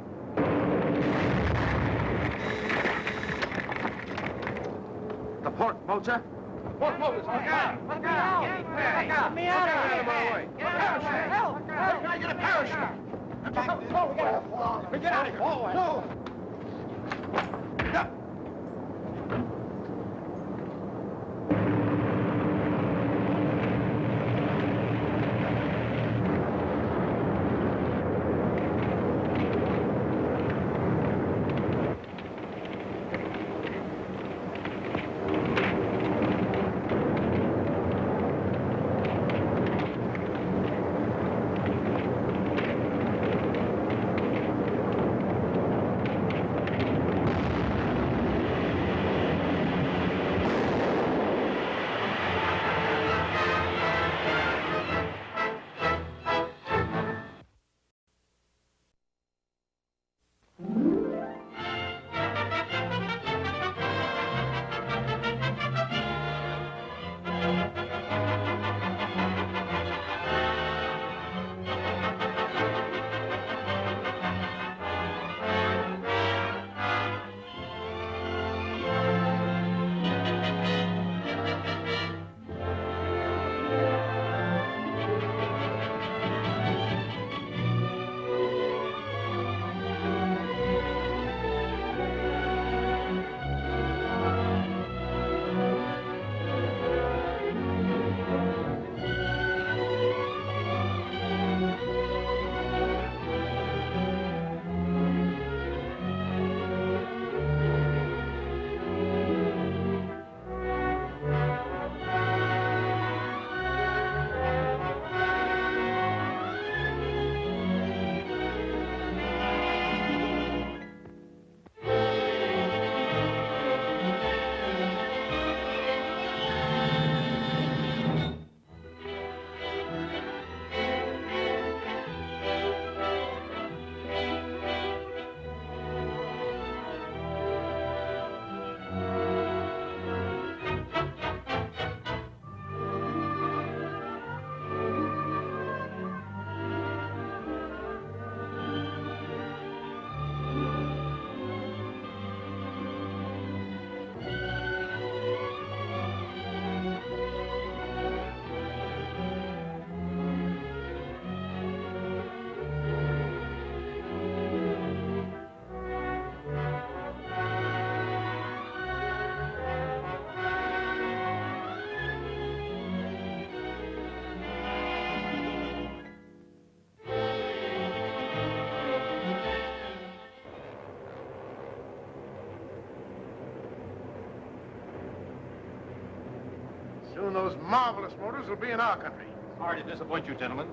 S18: The port motor?
S14: Port motors, look out! Look out! Get me out of here! Get out of here! Help! Help!
S18: Get a parachute!
S14: We get out of here! Forward! No!
S18: soon those marvelous motors will be in our country.
S9: Sorry to disappoint you, gentlemen.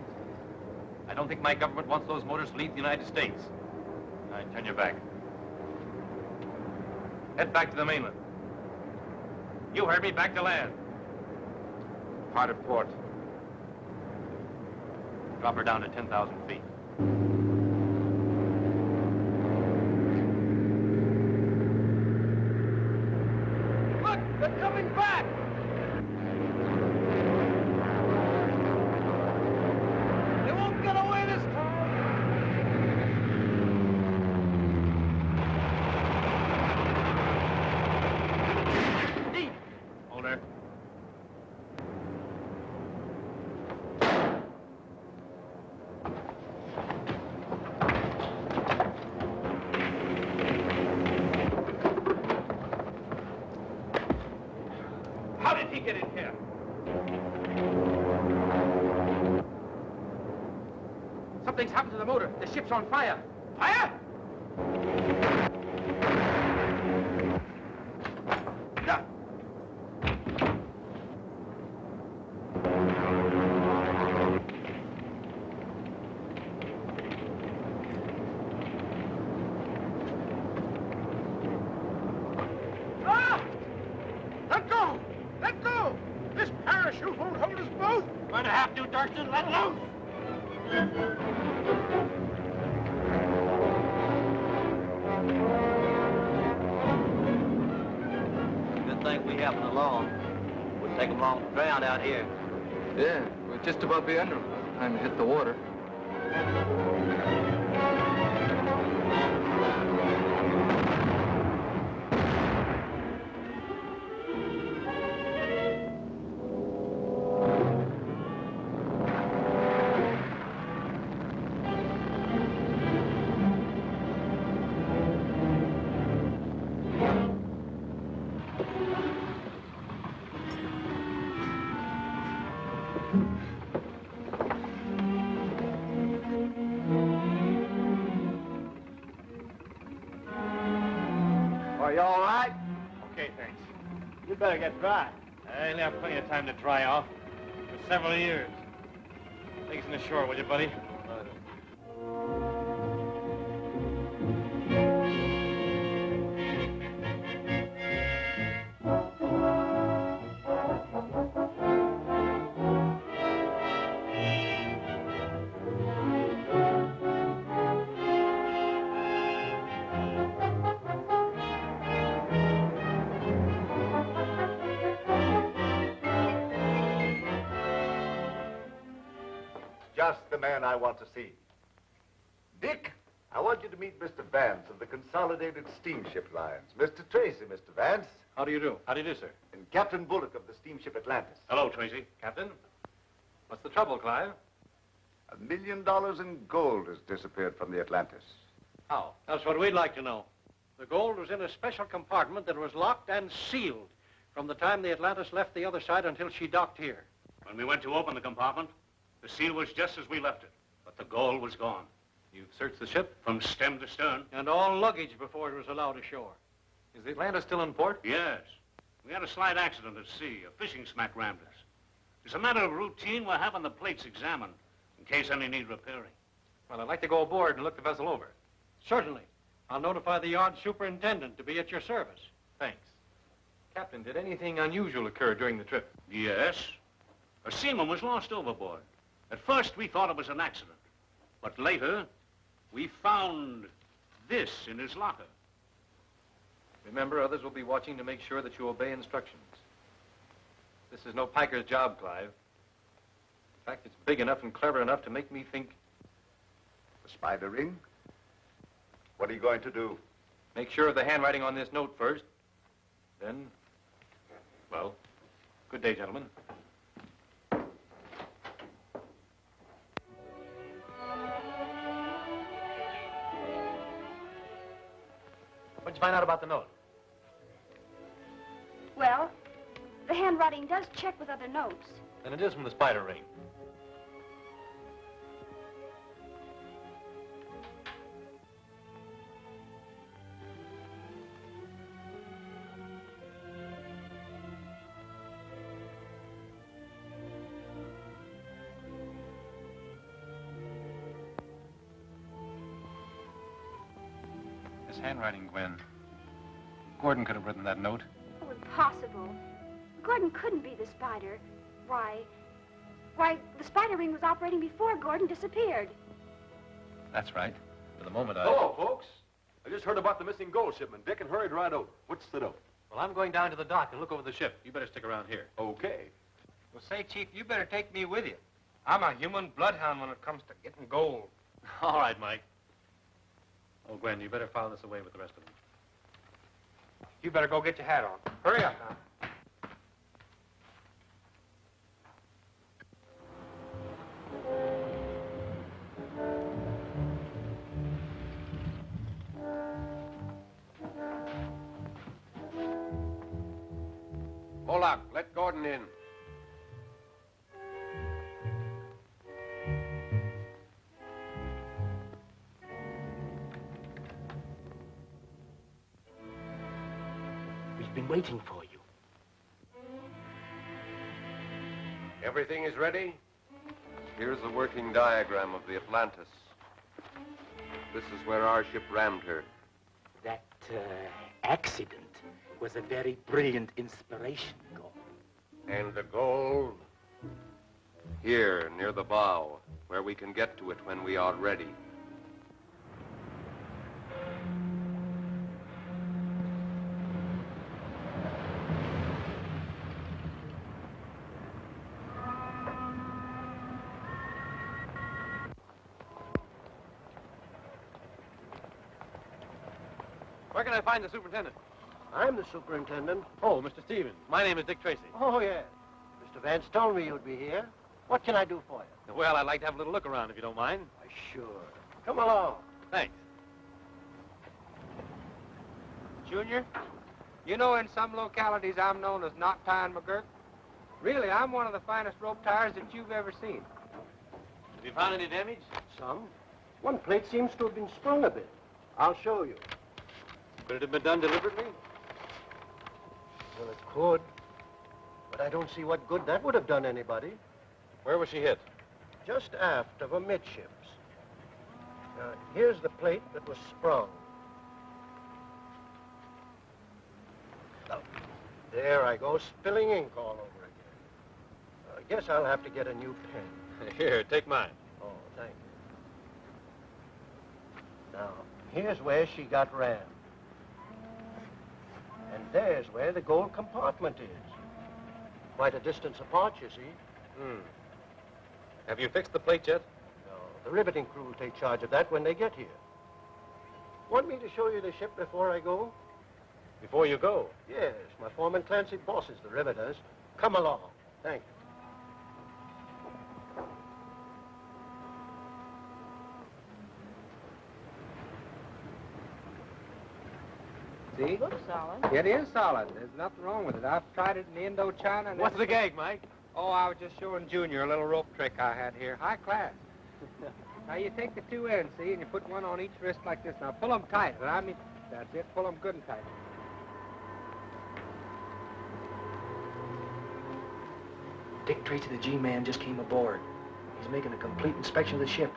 S9: I don't think my government wants those motors to leave the United States. I turn you back. Head back to the mainland. You heard me, back to land. Hard at port. Drop her down to 10,000 feet.
S14: Look, they're coming back! They won't get away this time!
S9: Deep! Hold her.
S5: How did he get in here? Something's happened to the motor. The ship's on fire. Fire?
S18: Ah! Let go! Let go! This parachute won't hold us both!
S5: Going to have to, Durston. Let loose!
S4: Good thing we happened along. Would take them long to drown out here.
S20: Yeah, we're just about be under them by the time we hit the water.
S5: Are you all right?
S9: Okay, thanks.
S5: You'd better get dry.
S9: I only have plenty of time to dry off. For several years. Take us in the shore, will you, buddy?
S12: Just the man I want to see. Dick, I want you to meet Mr. Vance of the Consolidated Steamship Lines. Mr. Tracy, Mr. Vance.
S9: How do you do? How do you do, sir?
S12: And Captain Bullock of the steamship Atlantis.
S9: Hello, Tracy. Captain. What's the trouble, Clive?
S12: $1 million in gold has disappeared from the Atlantis.
S5: How? That's what we'd like to know. The gold was in a special compartment that was locked and sealed from the time the Atlantis left the other side until she docked here.
S15: When we went to open the compartment, the seal was just as we left it, but the gold was gone.
S9: You've searched the ship?
S15: From stem to stern.
S5: And all luggage before it was allowed ashore.
S9: Is the Atlantis still in port?
S15: Yes. We had a slight accident at sea. A fishing smack rammed us. As a matter of routine, we're having the plates examined in case any need repairing.
S9: Well, I'd like to go aboard and look the vessel over.
S5: Certainly. I'll notify the yard superintendent to be at your service.
S9: Thanks. Captain, did anything unusual occur during the trip?
S15: Yes. A seaman was lost overboard. At first, we thought it was an accident. But later, we found this in his locker.
S9: Remember, others will be watching to make sure that you obey instructions. This is no piker's job, Clive. In fact, it's big enough and clever enough to make me think...
S12: The spider ring? What are you going to do?
S9: Make sure of the handwriting on this note first. Then, well, good day, gentlemen. What'd you find out about the note?
S11: Well, the handwriting does check with other notes.
S9: Then it is from the spider ring. nice handwriting, Gwen. Gordon could have written that note.
S11: Oh, impossible. Gordon couldn't be the spider. Why, the spider ring was operating before Gordon disappeared.
S9: That's right. For the moment,
S7: Hello, folks. I just heard about the missing gold shipment, Dick, and hurried right over. What's the dope?
S9: Well, I'm going down to the dock and look over the ship. You better stick around here.
S7: Okay.
S5: Well, say, Chief, you better take me with you. I'm a human bloodhound when it comes to getting gold.
S9: All right, Mike. Oh, Gwen, you better file this away with the rest of them.
S5: You better go get your hat on. Hurry up now.
S3: Moloch, let Gordon in.
S19: We've been waiting for you.
S3: Everything is ready? Here's the working diagram of the Atlantis. This is where our ship rammed her.
S19: That accident was a very brilliant inspiration, Gordon.
S3: And the gold? Here, near the bow, where we can get to it when we are ready.
S9: Where can I find the superintendent?
S23: I'm the superintendent.
S9: Oh, Mr. Stevens. My name is Dick Tracy.
S23: Oh, yes. Mr. Vance told me you'd be here. What can I do for you?
S9: Well, I'd like to have a little look around, if you don't mind.
S23: Sure. Come along.
S9: Thanks.
S5: Junior, you know in some localities I'm known as Knot Tying McGurk. Really, I'm one of the finest rope tires that you've ever seen.
S9: Have you found any damage?
S23: Some. One plate seems to have been sprung a bit. I'll show you.
S9: Could it have been done deliberately?
S23: Well, it could. But I don't see what good that would have done anybody.
S9: Where was she hit?
S23: Just aft of amidships. Here's the plate that was sprung. Oh, there I go, spilling ink all over again. I guess I'll have to get a new pen.
S9: Here, take mine.
S23: Oh, thank you. Now, here's where she got rammed. And there's where the gold compartment is. Quite a distance apart, you see.
S9: Have you fixed the plate yet?
S23: No, the riveting crew will take charge of that when they get here. Want me to show you the ship before I go?
S9: Before you go?
S23: Yes, my foreman Clancy bosses the riveters. Come along. Thank you.
S5: See?
S16: Looks solid.
S5: It is solid. There's nothing wrong with it. I've tried it in Indochina. And
S9: What's the gag, Mike?
S5: Oh, I was just showing Junior a little rope trick I had here. High class. Now, you take the two ends, see, and you put one on each wrist like this. Now, pull them tight. I mean, that's it. Pull them good and tight.
S19: Dick Tracy, the G-man, just came aboard. He's making a complete inspection of the ship.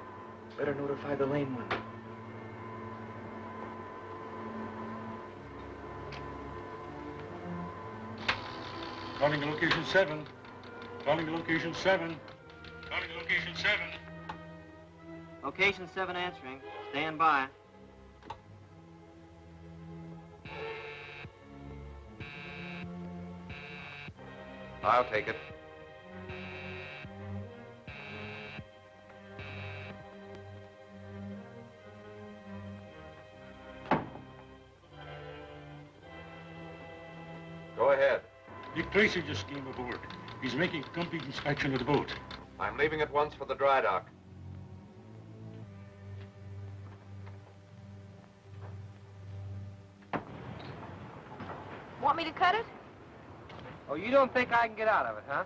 S19: Better notify the lame one.
S22: Calling to location 7. Calling to location 7. Calling to location 7.
S4: Location 7 answering. Stand by.
S3: I'll take it. Go ahead.
S22: Dick Tracy just came aboard. He's making a complete inspection of the boat.
S3: I'm leaving at once for the dry dock.
S16: Want me to cut it?
S5: Oh, you don't think I can get out of it, huh?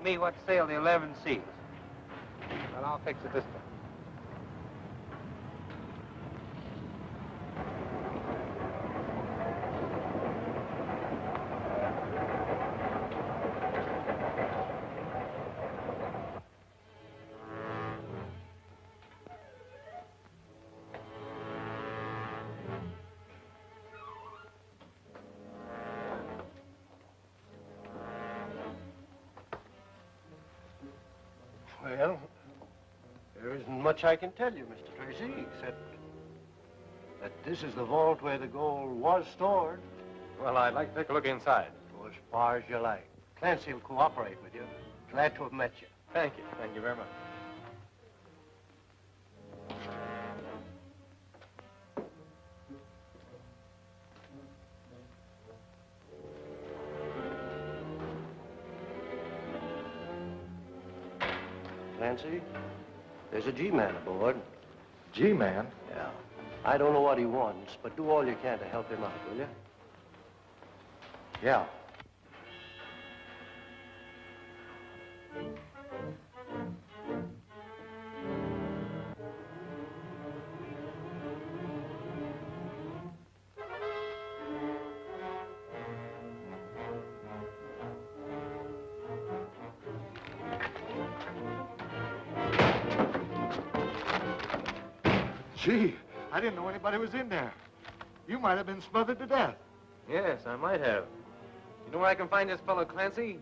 S5: Me, what sailed the 11 seas. Well, I'll fix it this time.
S23: Well, there isn't much I can tell you, Mr. Tracy, except that this is the vault where the gold was stored.
S9: Well, I'd like to take a look inside.
S23: Go as far as you like. Clancy will cooperate with you. Glad to have met you.
S9: Thank you. Thank you very much.
S23: Clancy, there's a G-man aboard.
S12: G-man?
S23: Yeah. I don't know what he wants, but do all you can to help him out, will you?
S12: Yeah. Gee, I didn't know anybody was in there. You might have been smothered to death.
S9: Yes, I might have. You know where I can find this fellow Clancy?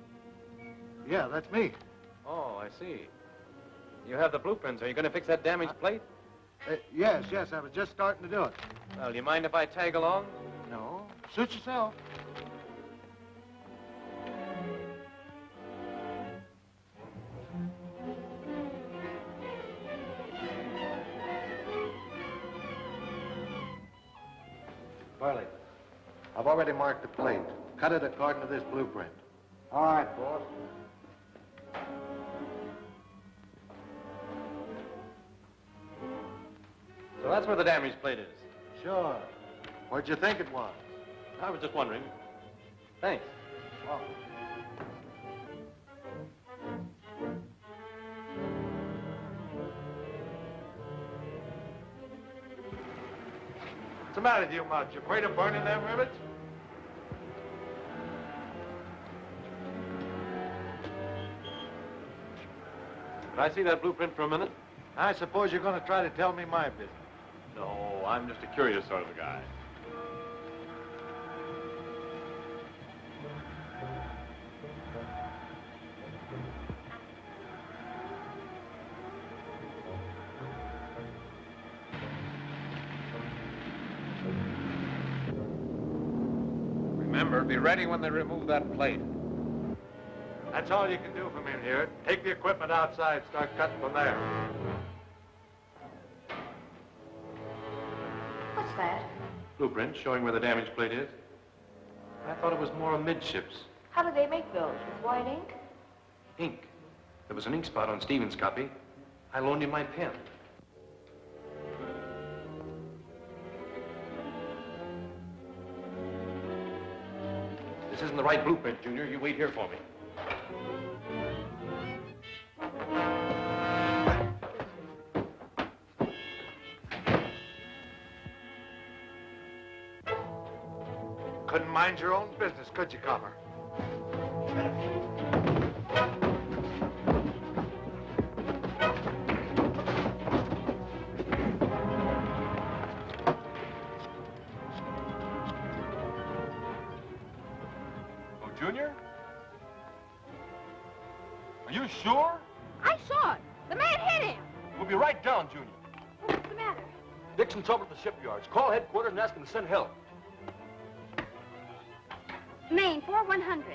S12: Yeah, that's me.
S9: Oh, I see. You have the blueprints. Are you going to fix that damaged plate?
S12: Yes, I was just starting to do it.
S9: Well, do you mind if I tag along?
S12: No, suit yourself. Farley, I've already marked the plate. Cut it according to this blueprint.
S23: All right, boss.
S9: So that's where the damaged plate is.
S12: Sure. Where'd you think it was?
S9: I was just wondering. Thanks.
S12: Welcome.
S1: What's the matter with you, Mudge? You afraid of burning them rivets?
S9: Could I see that blueprint for a minute?
S12: I suppose you're going to try to tell me my business.
S9: No, I'm just a curious sort of a guy. Remember, be ready when they remove that plate.
S1: That's all you can do from in here. Take the equipment outside, start cutting from there.
S16: What's that?
S9: Blueprint showing where the damaged plate is. I thought it was more amidships.
S16: How do they make those? With white ink?
S9: Ink. There was an ink spot on Stevens' copy. I loaned him my pen. This isn't the right blueprint, Junior. You wait here for me.
S12: Couldn't mind your own business, could you, Copper?
S1: Oh, Junior? Are you sure?
S16: I saw it. The man hit him.
S1: We'll be right down, Junior.
S16: What's the matter?
S7: Dick's in trouble at the shipyards. Call headquarters and ask them to send help.
S11: Maine, 4100.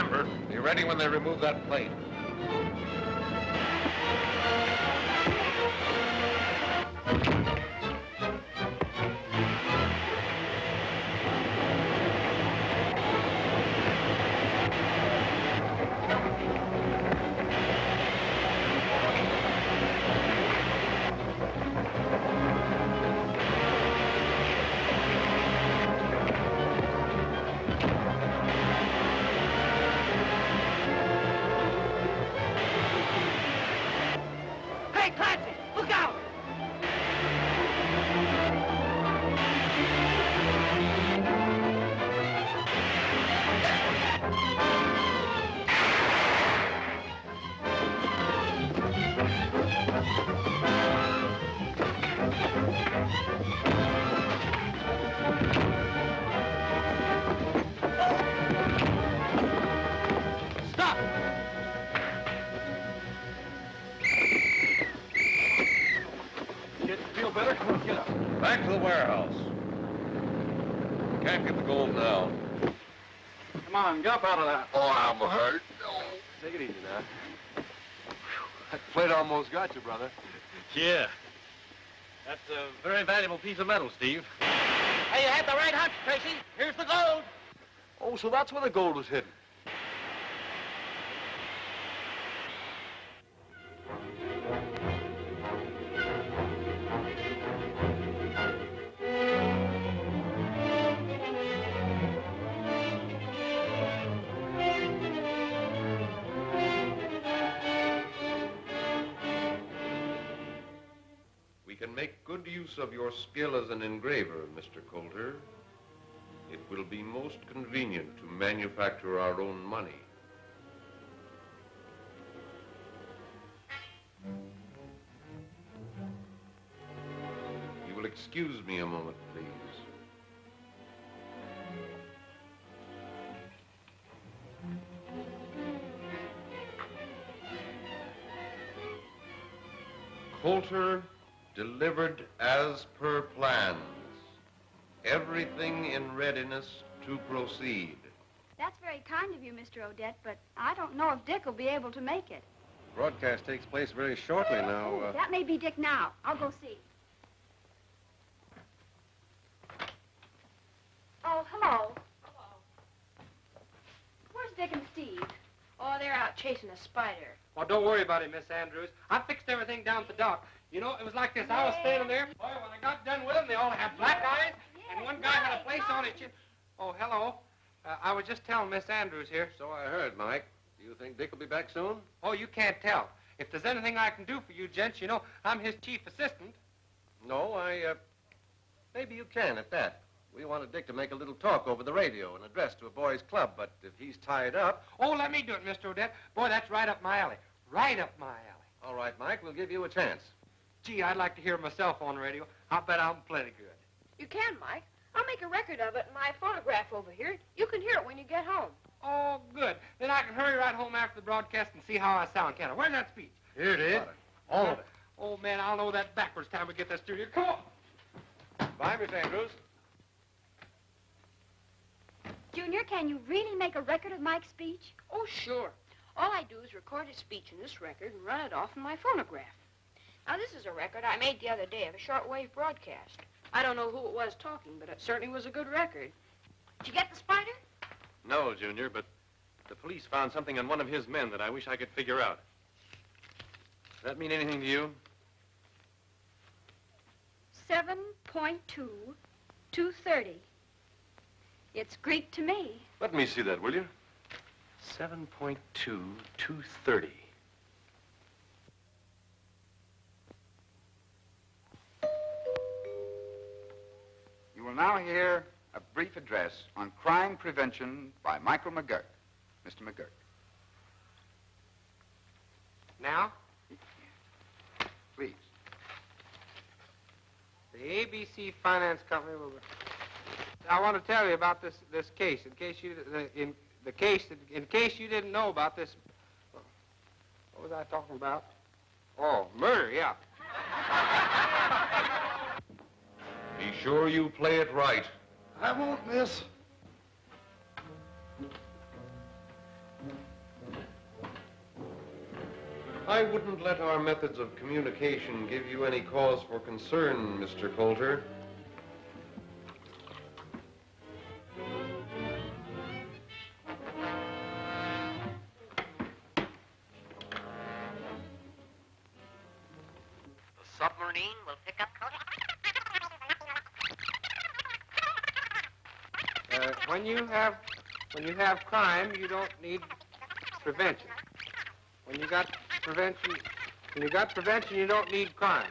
S6: remember, be ready when they remove that plate.
S14: Hey, Clancy, look out!
S6: Stop!
S7: Kid, feel better? Come on, get up.
S6: Back to the warehouse. Can't get the gold now.
S7: Come on, get up out of that.
S6: Oh, I'm hurt.
S7: Take it easy now. That plate almost got you, brother.
S9: Yeah. That's a very valuable piece of metal, Steve.
S14: Hey, you had the right hunch, Tracy. Here's the gold.
S7: Oh, so that's where the gold was hidden.
S6: We can make good use of your skill as an engraver, Mr. Coulter. It will be most convenient to manufacture our own money. You will excuse me a moment, please. Coulter, delivered as per plans. Everything in readiness to proceed.
S11: That's very kind of you, Mr. Odette, but I don't know if Dick will be able to make it.
S3: Broadcast takes place very shortly now.
S11: Oh, that may be Dick now. I'll go see. Oh, hello. Hello. Where's Dick and Steve?
S16: Oh, they're out chasing a spider.
S5: Oh, don't worry about it, Miss Andrews. I fixed everything down at the dock. You know, it was like this. I was standing there. Boy, when I got done with them, they all had black eyes, and one guy had a place on his chin. Oh, hello. I was just telling Miss Andrews here.
S3: So I heard, Mike. Do you think Dick will be back soon?
S5: Oh, you can't tell. If there's anything I can do for you gents, you know, I'm his chief assistant.
S3: No, maybe you can at that. We wanted Dick to make a little talk over the radio, an address to a boys' club, but if he's tied up...
S5: Oh, let me do it, Mr. Odette. Boy, that's right up my alley. Right up my alley.
S3: All right, Mike, we'll give you a chance.
S5: Gee, I'd like to hear myself on the radio. I'll bet I'm plenty good.
S16: You can, Mike. I'll make a record of it in my phonograph over here. You can hear it when you get home.
S5: Oh, good. Then I can hurry right home after the broadcast and see how I sound, can I? Where's that speech?
S3: Here it is.
S5: All of it. Oh, man, I'll know that backwards time we get that studio. Come on.
S3: Bye, Miss Andrews.
S11: Junior, can you really make a record of Mike's speech?
S16: Oh, sure. All I do is record his speech in this record and run it off in my phonograph. Now, this is a record I made the other day of a shortwave broadcast. I don't know who it was talking, but it certainly was a good record. Did you get the spider?
S9: No, Junior, but the police found something on one of his men that I wish I could figure out. Does that mean anything to you?
S11: 7.2, 230. It's Greek to me.
S7: Let me see that, will you?
S9: 7.2, 230.
S8: You will now hear a brief address on crime prevention by Michael McGurk. Mr. McGurk.
S5: Now?
S8: Please.
S5: The ABC Finance Company will... I want to tell you about this case, in case you didn't know about this. What was I talking about? Oh, murder, yeah.
S6: Be sure you play it right.
S2: I won't miss.
S6: I wouldn't let our methods of communication give you any cause for concern, Mr. Coulter.
S10: The submarine will pick up...
S5: When you have crime, you don't need prevention. When you got prevention, you don't need crime.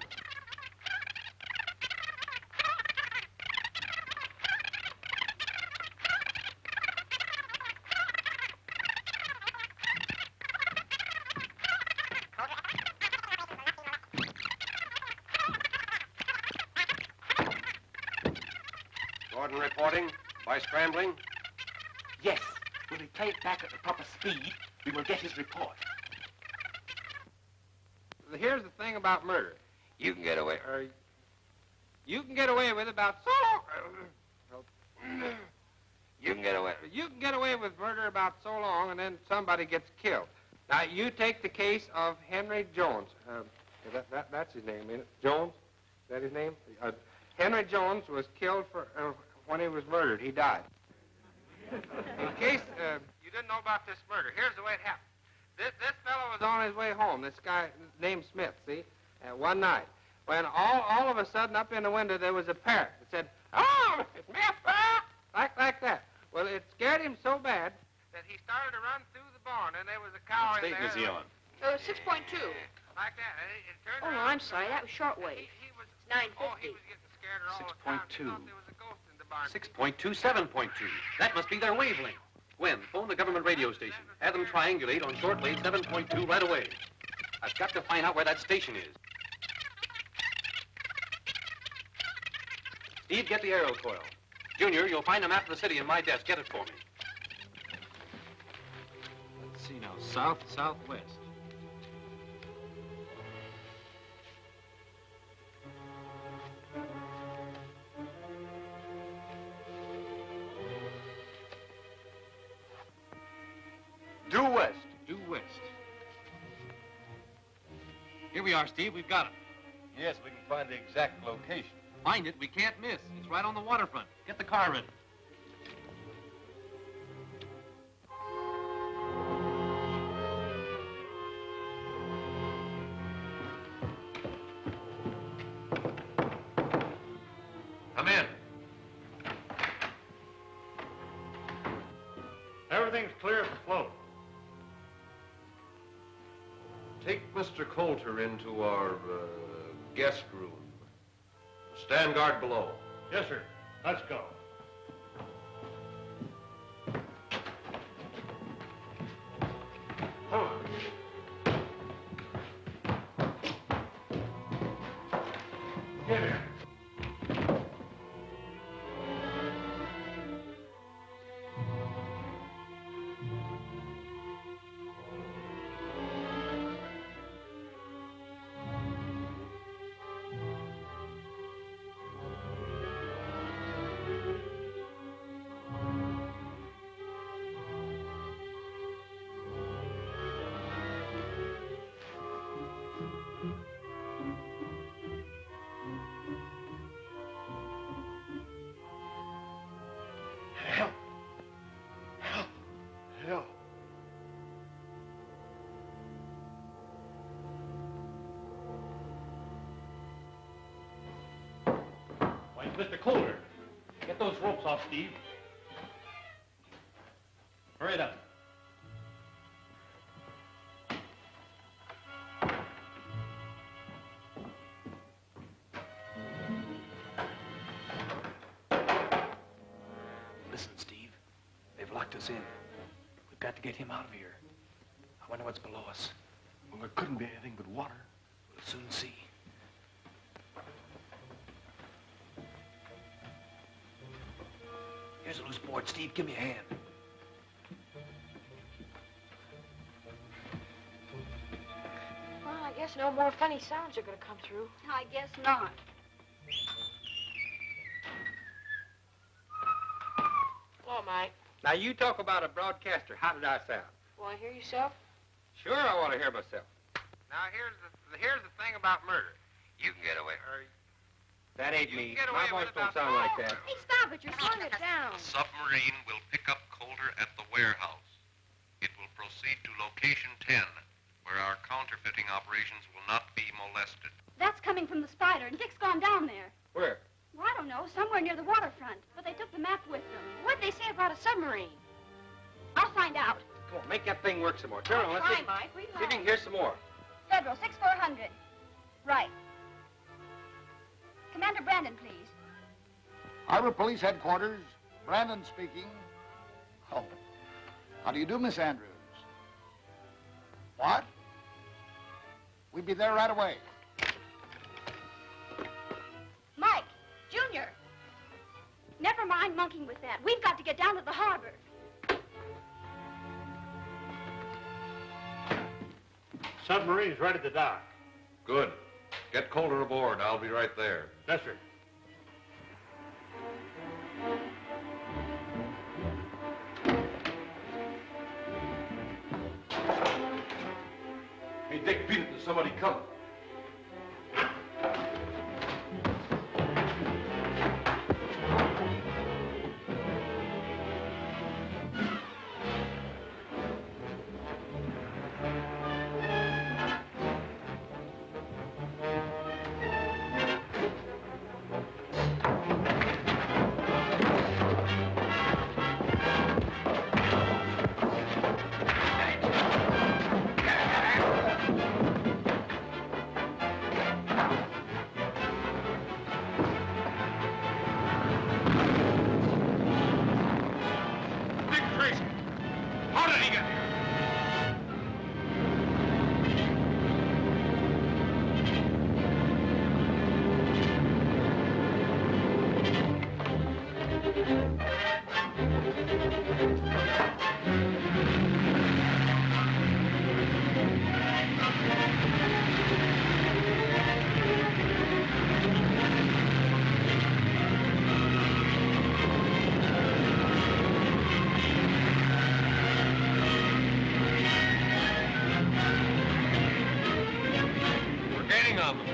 S3: Gordon reporting by scrambling.
S10: Yes. When we play it back at the proper speed, we will get his report.
S5: Here's the thing about murder.
S3: You can get away.
S5: You can get away with about so long.
S3: You can get away.
S5: You can get away with murder about so long, and then somebody gets killed. Now, you take the case of Henry Jones. That's his name, isn't it? Jones? Is that his name? Henry Jones was killed when he was murdered. He died. In case you didn't know about this murder, here's the way it happened. This fellow was on his way home, this guy named Smith, see, one night, when all of a sudden up in the window there was a parrot that said, "Oh, Mr. Smith," like that. Well, it scared him so bad that he started to run through the barn, and there was a cow in there.
S9: What state was he on?
S16: 6.2.
S5: Like that. It turned
S16: Oh, no,
S5: around.
S16: I'm sorry. That was shortwave.
S5: He was,
S16: 950.
S5: Oh, he was getting scared all the time. He
S9: 6.2.
S5: thought there was a ghost in the barn.
S9: 6.2, 7.2. That must be their wavelength. Gwen, phone the government radio station. Have them triangulate on shortwave 7.2 right away. I've got to find out where that station is. Steve, get the aerial coil. Junior, you'll find a map of the city in my desk. Get it for me.
S13: Let's see now. South, southwest.
S1: Due west.
S13: Due west. Here we are, Steve. We've got it.
S1: Yes, we can find the exact location.
S13: Find it. We can't miss. It's right on the waterfront. Get the car ready.
S1: Come in.
S18: Everything's clear as a float.
S6: Take Mr. Coulter into our guest room. Stand guard below.
S18: Yes, sir. Let's go. Get here.
S15: Mr. Coulter, get those ropes off, Steve. Hurry it up.
S19: Listen, Steve. They've locked us in. We've got to get him out of here. I wonder what's below us.
S23: Well, there couldn't be anything but water.
S19: We'll soon see. Here's a loose board. Steve, give me a hand.
S16: Well, I guess no more funny sounds are going to come through.
S11: I guess not.
S16: Hello, Mike.
S5: Now, you talk about a broadcaster. How did I sound?
S16: Want to hear yourself?
S5: Sure, I want to hear myself. Now, here's the thing about murder.
S3: You can get away.
S5: That ain't me.
S3: My voice don't sound like that.
S16: Hey, stop it. You're slowing it down.
S17: The submarine will pick up Coulter at the warehouse. It will proceed to location 10, where our counterfeiting operations will not be molested.
S11: That's coming from the Spider, and Dick's gone down there.
S5: Where?
S11: Well, I don't know, somewhere near the waterfront. But they took the map with them.
S16: What'd they say about a submarine?
S11: I'll find out.
S5: Come on, make that thing work some more. Turn on, let's
S16: Try,
S5: see.
S16: Mike.
S5: See if you can hear some more.
S11: Federal, 6400. Right. Commander Brandon, please.
S2: Iowa Police Headquarters. Brandon speaking. Oh, how do you do, Miss Andrews? What? We'll be there right away.
S11: Mike, Junior. Never mind monkeying with that. We've got to get down to the harbor.
S18: Submarine's right at the dock.
S1: Good. Get Coulter aboard. I'll be right there.
S18: Yes, sir.
S1: Hey, Dick, beat it. There's somebody coming.
S18: Dick Tracy! How did he get here?
S1: We're gaining on them.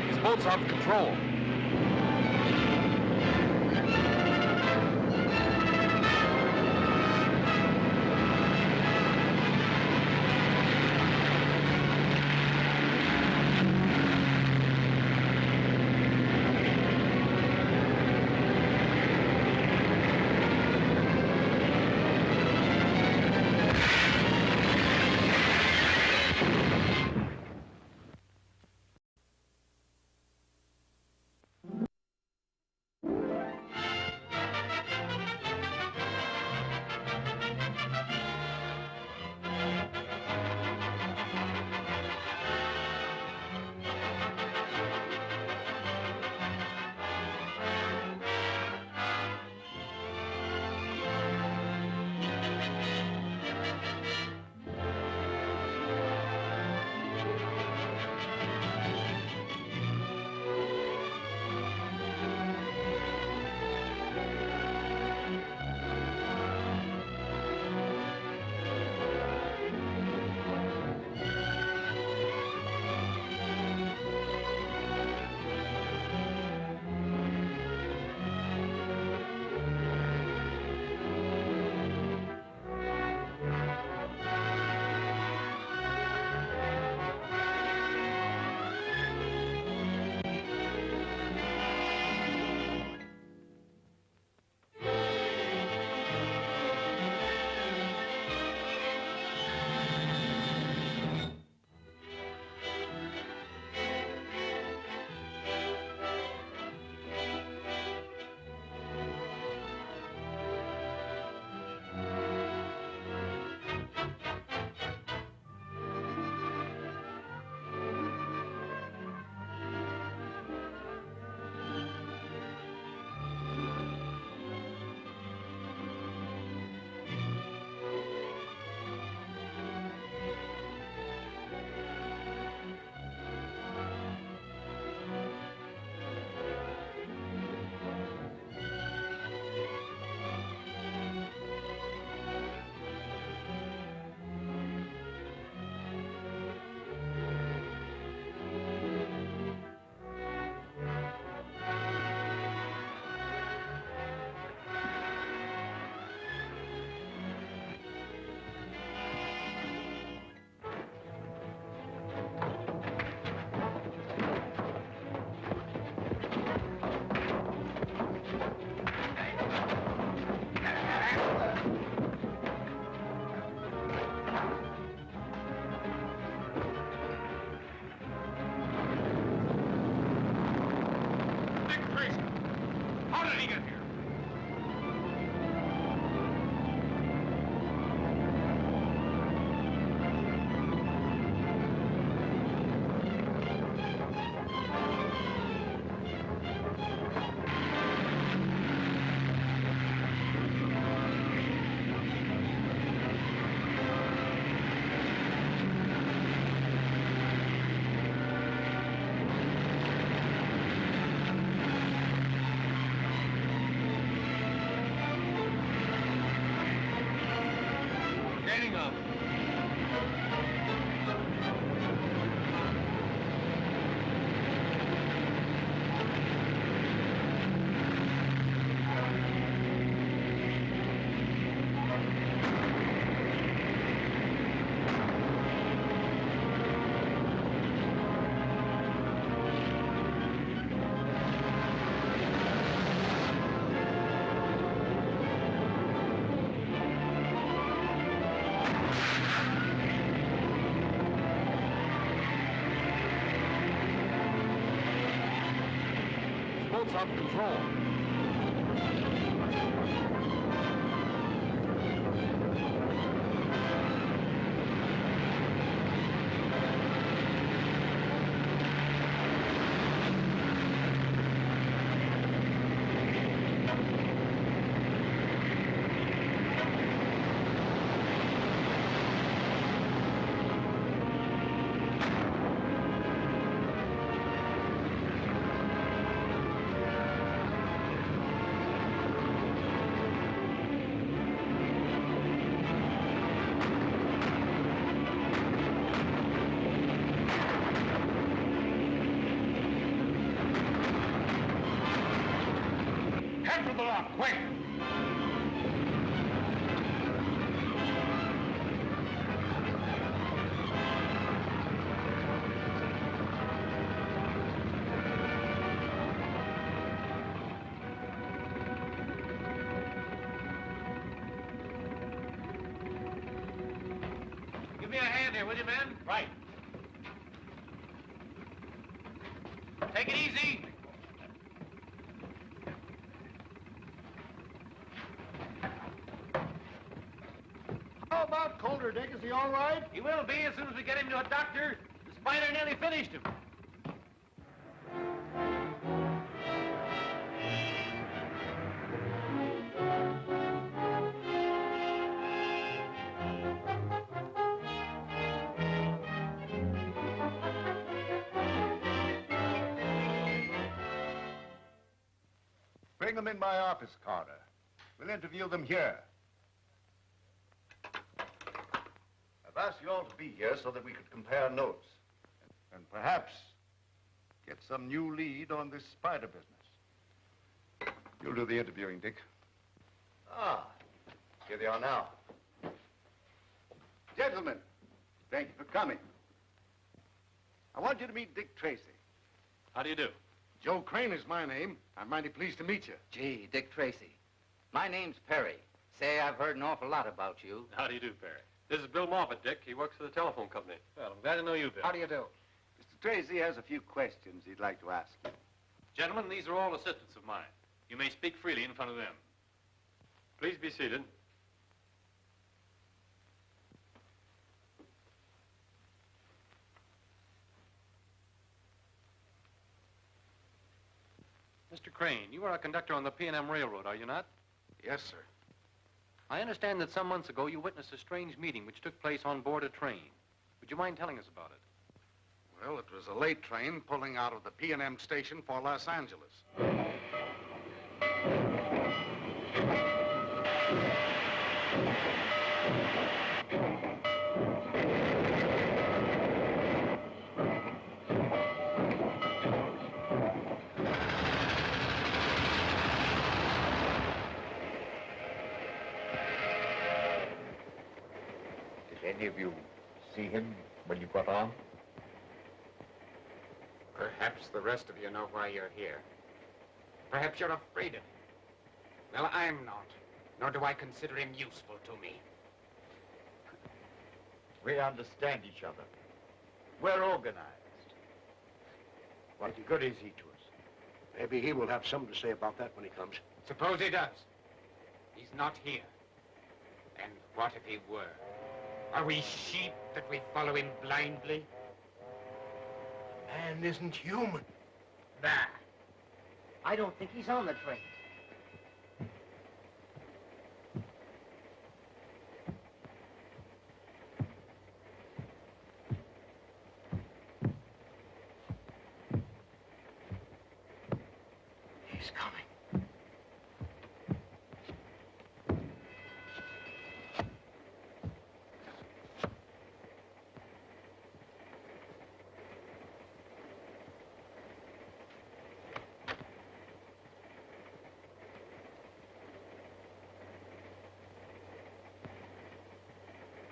S1: This boat's out of control.
S15: How did he get here?
S9: Gaining up. Boat's out of control.
S15: Head for the lock, quick!
S9: Give me a hand here, will you, men?
S15: Right.
S9: Take it easy.
S2: How about Colder, Dick? Is he all right?
S9: He will be as soon as we get him to a doctor. The spider nearly finished him.
S12: Bring them in my office, Carter. We'll interview them here. I've asked you all to be here so that we could compare notes. And perhaps get some new lead on this spider business.
S8: You'll do the interviewing, Dick.
S12: Ah, here they are now.
S8: Gentlemen, thank you for coming. I want you to meet Dick Tracy.
S9: How do you do?
S18: Joe Crane is my name. I'm mighty pleased to meet you.
S4: Gee, Dick Tracy. My name's Perry. Say, I've heard an awful lot about you.
S9: How do you do, Perry? This is Bill Moffat, Dick. He works for the telephone company. Well, I'm glad to know you, Bill.
S4: How do you do?
S8: Mr. Tracy has a few questions he'd like to ask you.
S9: Gentlemen, these are all assistants of mine. You may speak freely in front of them. Please be seated. Mr. Crane, you are a conductor on the P&M Railroad, are you not?
S18: Yes, sir.
S9: I understand that some months ago you witnessed a strange meeting which took place on board a train. Would you mind telling us about it?
S18: Well, it was a late train pulling out of the P&M station for Los Angeles.
S12: Did any of you see him when you got on?
S20: Perhaps the rest of you know why you're here. Perhaps you're afraid of him. Well, I'm not. Nor do I consider him useful to me.
S12: We understand each other. We're organized. What good is he to us?
S18: Maybe he will have something to say about that when he comes.
S20: Suppose he does. He's not here. And what if he were? Are we sheep that we follow him blindly?
S18: Man isn't human.
S20: Bah.
S10: I don't think he's on the train.
S18: He's coming.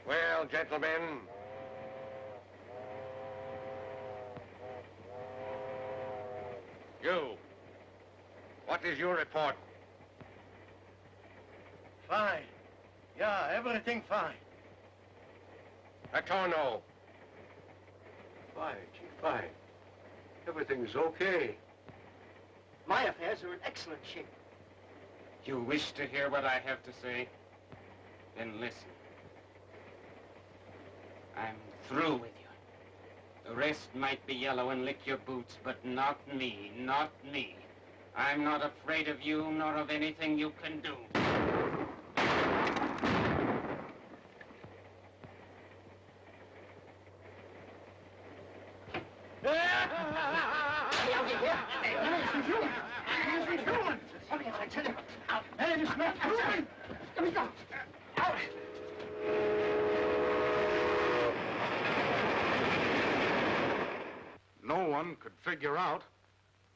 S3: Well, gentlemen. You. What is your report?
S18: Fine. Yeah, everything fine.
S3: Patrono.
S18: Fine, Chief, fine. Everything's okay.
S10: My affairs are in excellent shape.
S20: You wish to hear what I have to say? Then listen. I'm through with you. The rest might be yellow and lick your boots, but not me, not me. I'm not afraid of you, nor of anything you can do.
S2: No one could figure out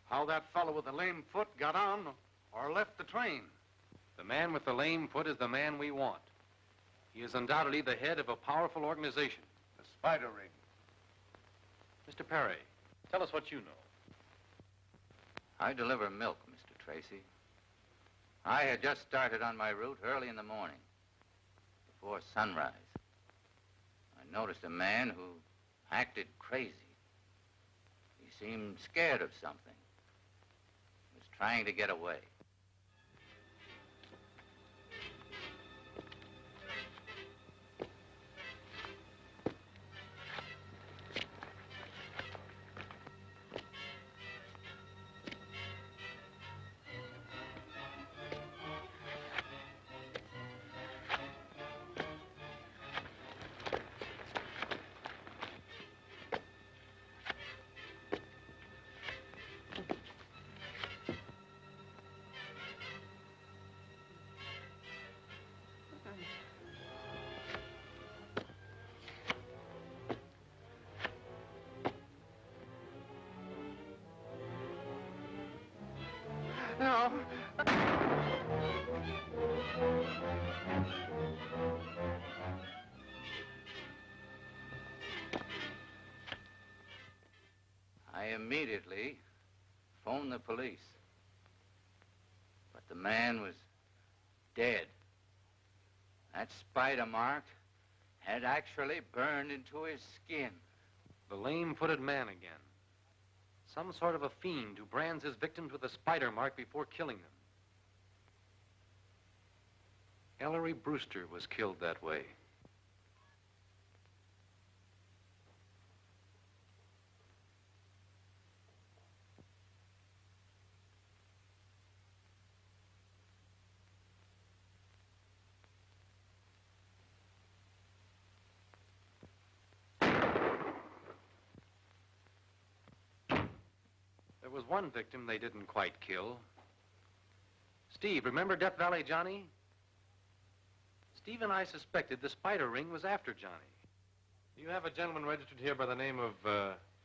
S2: how that fellow with the lame foot got on or left the train.
S13: The man with the lame foot is the man we want. He is undoubtedly the head of a powerful organization.
S12: The spider ring.
S13: Mr. Perry, tell us what you know.
S4: I deliver milk, Mr. Tracy. I had just started on my route early in the morning, before sunrise. I noticed a man who acted crazy. He seemed scared of something. He was trying to get away.
S18: No.
S4: I immediately phoned the police. But the man was dead. That spider mark had actually burned into his skin.
S13: The lame-footed man again. Some sort of a fiend who brands his victims with a spider mark before killing them. Ellery Brewster was killed that way. There was one victim they didn't quite kill. Steve, remember Death Valley Johnny? Steve and I suspected the spider ring was after Johnny. You have a gentleman registered here by the name of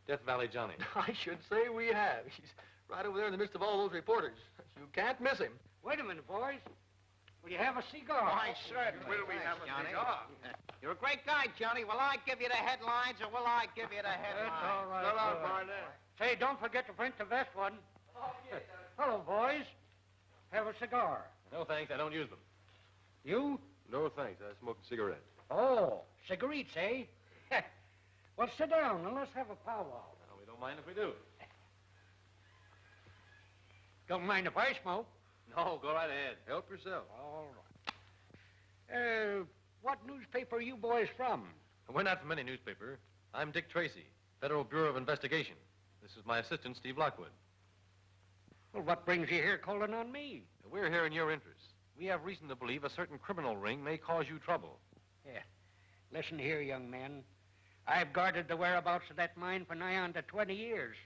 S13: Death Valley Johnny.
S19: I should say we have. He's right over there in the midst of all those reporters. You can't miss him.
S5: Wait a minute, boys. Will you have a cigar?
S18: Why, certainly. Will we have a cigar?
S10: You're a great guy, Johnny. Will I give you the headlines or will I give you the headlines?
S5: That's all right.
S18: So long, Barnett.
S5: Say, don't forget to print the best one. Hello, boys. Have a cigar.
S9: No, thanks. I don't use them.
S5: You?
S1: No, thanks. I smoke a cigarette.
S5: Oh, cigarettes, eh? Well, sit down and let's have a powwow.
S9: No, we don't mind if we do.
S5: Don't mind if I smoke.
S9: No, go right ahead.
S1: Help yourself.
S5: All right. What newspaper are you boys from?
S9: We're not from any newspaper. I'm Dick Tracy, Federal Bureau of Investigation. This is my assistant, Steve Lockwood.
S5: Well, what brings you here calling on me?
S9: We're here in your interests. We have reason to believe a certain criminal ring may cause you trouble.
S5: Yeah. Listen here, young man. I've guarded the whereabouts of that mine for nigh on to 20 years,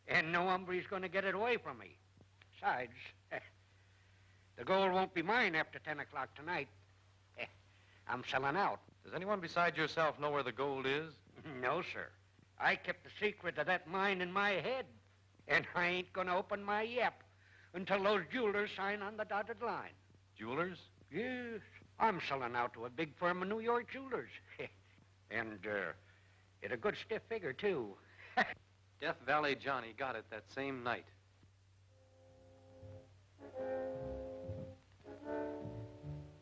S5: and no hombre's going to get it away from me. Besides, the gold won't be mine after 10 o'clock tonight. I'm selling out.
S9: Does anyone besides yourself know where the gold is?
S5: No, sir. I kept the secret of that mine in my head, and I ain't going to open my yap until those jewelers sign on the dotted line.
S9: Jewelers?
S5: Yes. I'm selling out to a big firm of New York jewelers. And, at a good stiff figure, too.
S9: Death Valley Johnny got it that same night.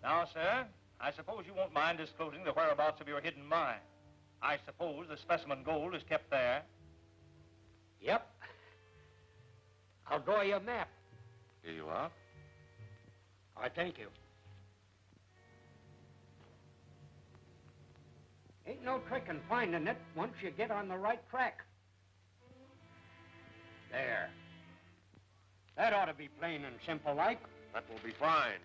S14: Now, sir, I suppose you won't mind disclosing the whereabouts of your hidden mine. I suppose the specimen gold is kept there.
S5: Yep. I'll draw you a map.
S12: Here you are.
S5: I thank you. Ain't no trick in finding it once you get on the right track. There. That ought to be plain and simple like.
S6: That will be fine.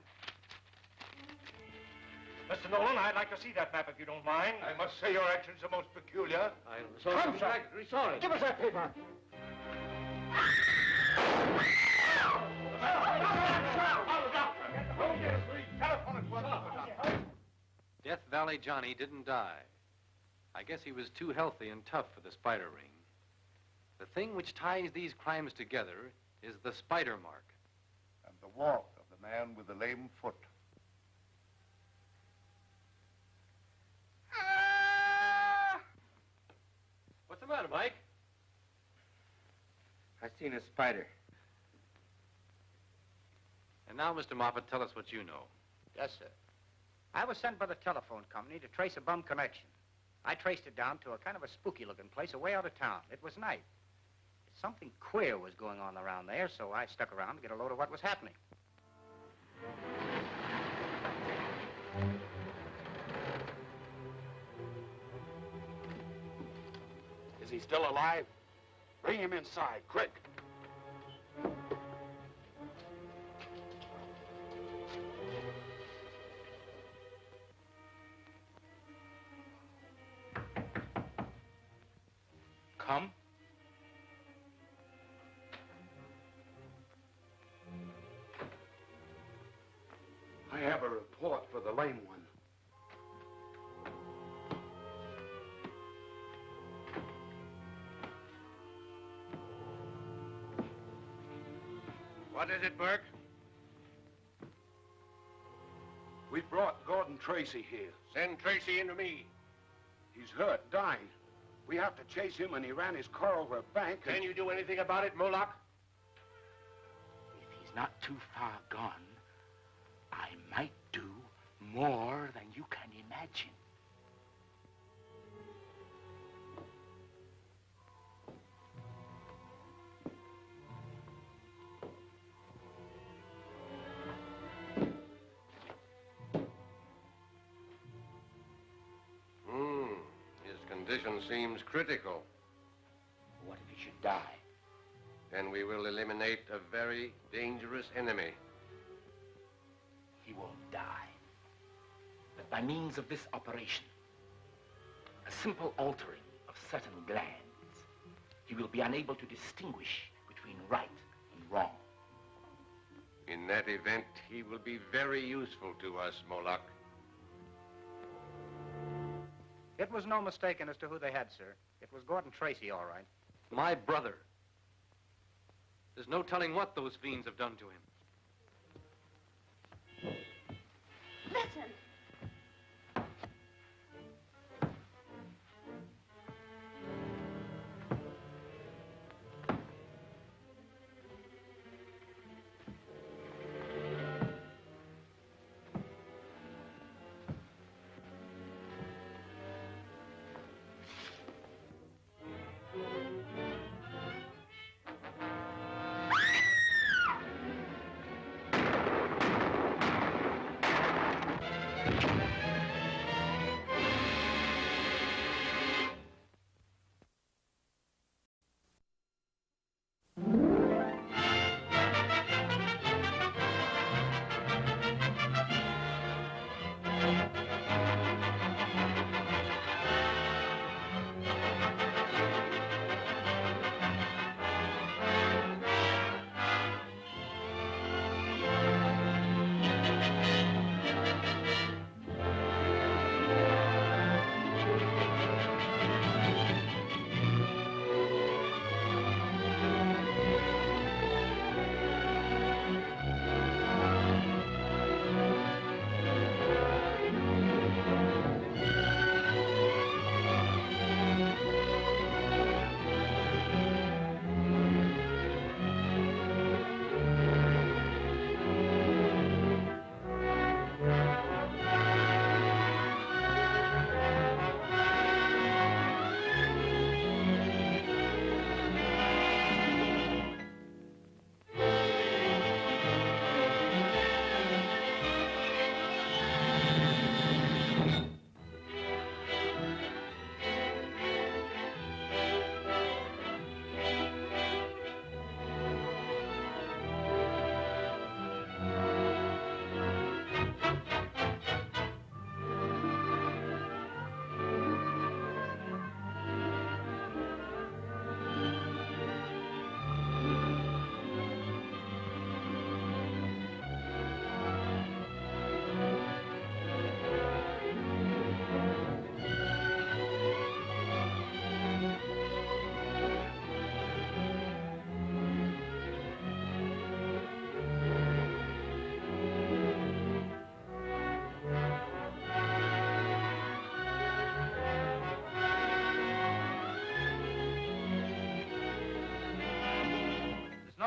S14: Mr. Nolan, I'd like to see that map if you don't mind.
S12: I must say your actions are most peculiar.
S5: I'm sorry. Give us that paper.
S9: Death Valley Johnny didn't die. I guess he was too healthy and tough for the spider ring. The thing which ties these crimes together is the spider mark.
S12: And the walk of the man with the lame foot.
S9: What's the matter, Mike?
S4: I seen a spider.
S9: And now, Mr. Moffat, tell us what you know.
S21: Yes, sir. I was sent by the telephone company to trace a bum connection. I traced it down to a kind of a spooky-looking place away out of town. It was night. Something queer was going on around there, so I stuck around to get a load of what was happening.
S8: Is he still alive? Bring him inside, quick.
S21: Come.
S8: I have a report for the lame one.
S3: What is it, Burke?
S8: We brought Gordon Tracy here.
S3: Send Tracy into me.
S8: He's hurt, dying. We have to chase him, and he ran his car over a bank.
S3: Can you do anything about it, Moloch?
S10: If he's not too far gone, I might do more than you can imagine.
S3: His condition seems critical.
S10: What if he should die?
S3: Then we will eliminate a very dangerous enemy.
S10: He won't die. But by means of this operation, a simple altering of certain glands, he will be unable to distinguish between right and wrong.
S3: In that event, he will be very useful to us, Moloch.
S21: It was no mistaking as to who they had, sir. It was Gordon Tracy, all right.
S9: My brother. There's no telling what those fiends have done to him.
S11: Listen.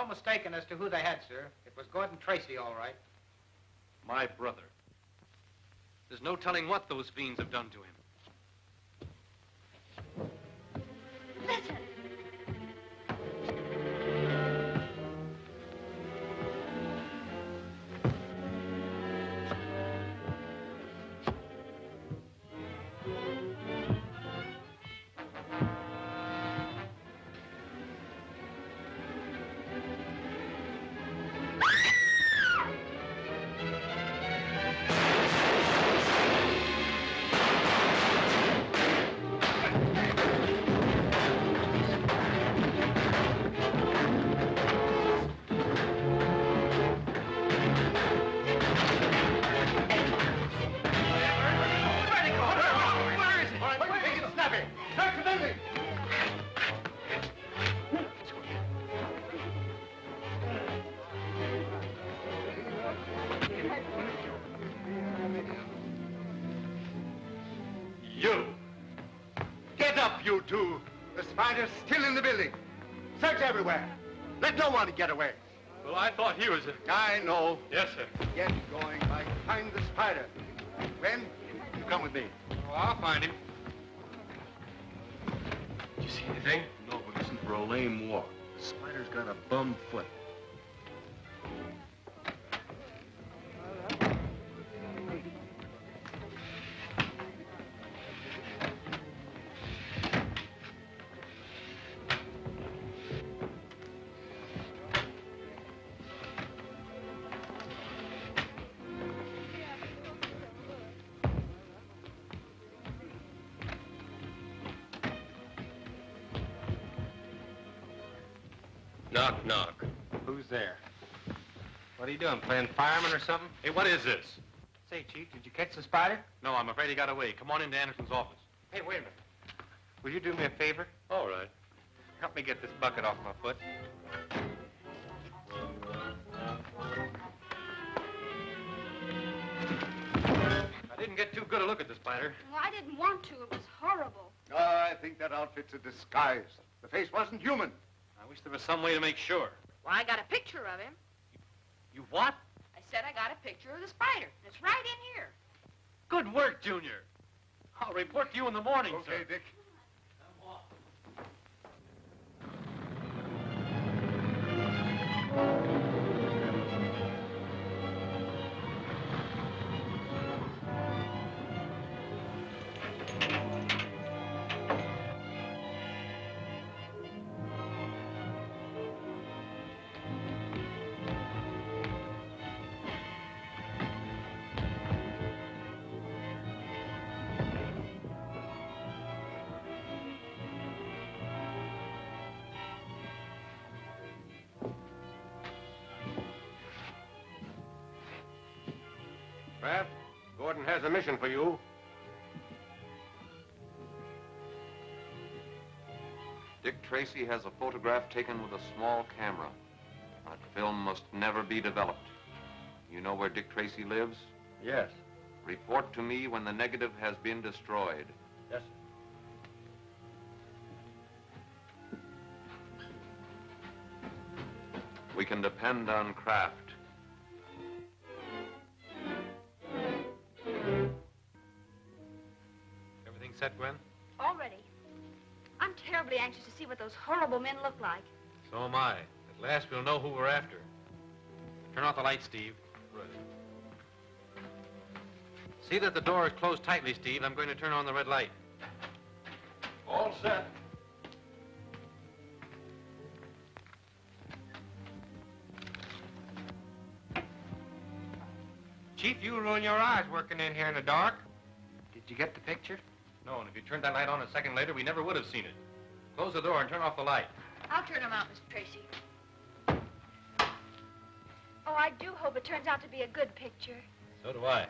S21: no mistaking as to who they had, sir. It was Gordon Tracy, all right.
S9: My brother. There's no telling what those fiends have done to him.
S11: Listen.
S8: You! Get up, you two! The spider's still in the building. Search everywhere. Let no one get away.
S9: Well, I thought he was
S8: I know.
S9: Yes, sir.
S8: Get going. I find the spider. When? You come with me.
S9: Well, I'll find him.
S6: Did you see anything?
S9: No, but listen for a lame walk. The spider's got a bum foot.
S5: Knock, knock. Who's there? What are you doing, playing fireman or something?
S9: Hey, what is this?
S5: Say, Chief, did you catch the spider?
S9: No, I'm afraid he got away. Come on into Anderson's office.
S5: Hey, wait a minute. Will you do me a favor?
S9: All right.
S5: Help me get this bucket off my foot.
S9: I didn't get too good a look at the spider.
S11: Well, I didn't want to. It was horrible.
S8: I think that outfit's a disguise. The face wasn't human.
S9: I wish there was some way to make sure.
S16: Well, I got a picture of him.
S9: You what?
S16: I said I got a picture of the spider. It's right in here.
S9: Good work, Junior. I'll report to you in the morning, sir.
S8: Okay, Dick.
S6: Kraft, Gordon has a mission for you.
S17: Dick Tracy has a photograph taken with a small camera. That film must never be developed. You know where Dick Tracy lives?
S18: Yes.
S17: Report to me when the negative has been destroyed.
S18: Yes, sir.
S17: We can depend on Kraft.
S9: Everything set, Gwen?
S11: Already. I'm terribly anxious to see what those horrible men look like.
S9: So am I. At last we'll know who we're after. Turn off the light, Steve. Right. See that the door is closed tightly, Steve. I'm going to turn on the red light.
S1: All set.
S5: Chief, you ruin your eyes working in here in the dark. Did you get the picture?
S9: No, and if you turned that light on a second later, we never would have seen it. Close the door and turn off the light.
S11: I'll turn them out, Mr. Tracy. Oh, I do hope it turns out to be a good picture.
S9: So do I.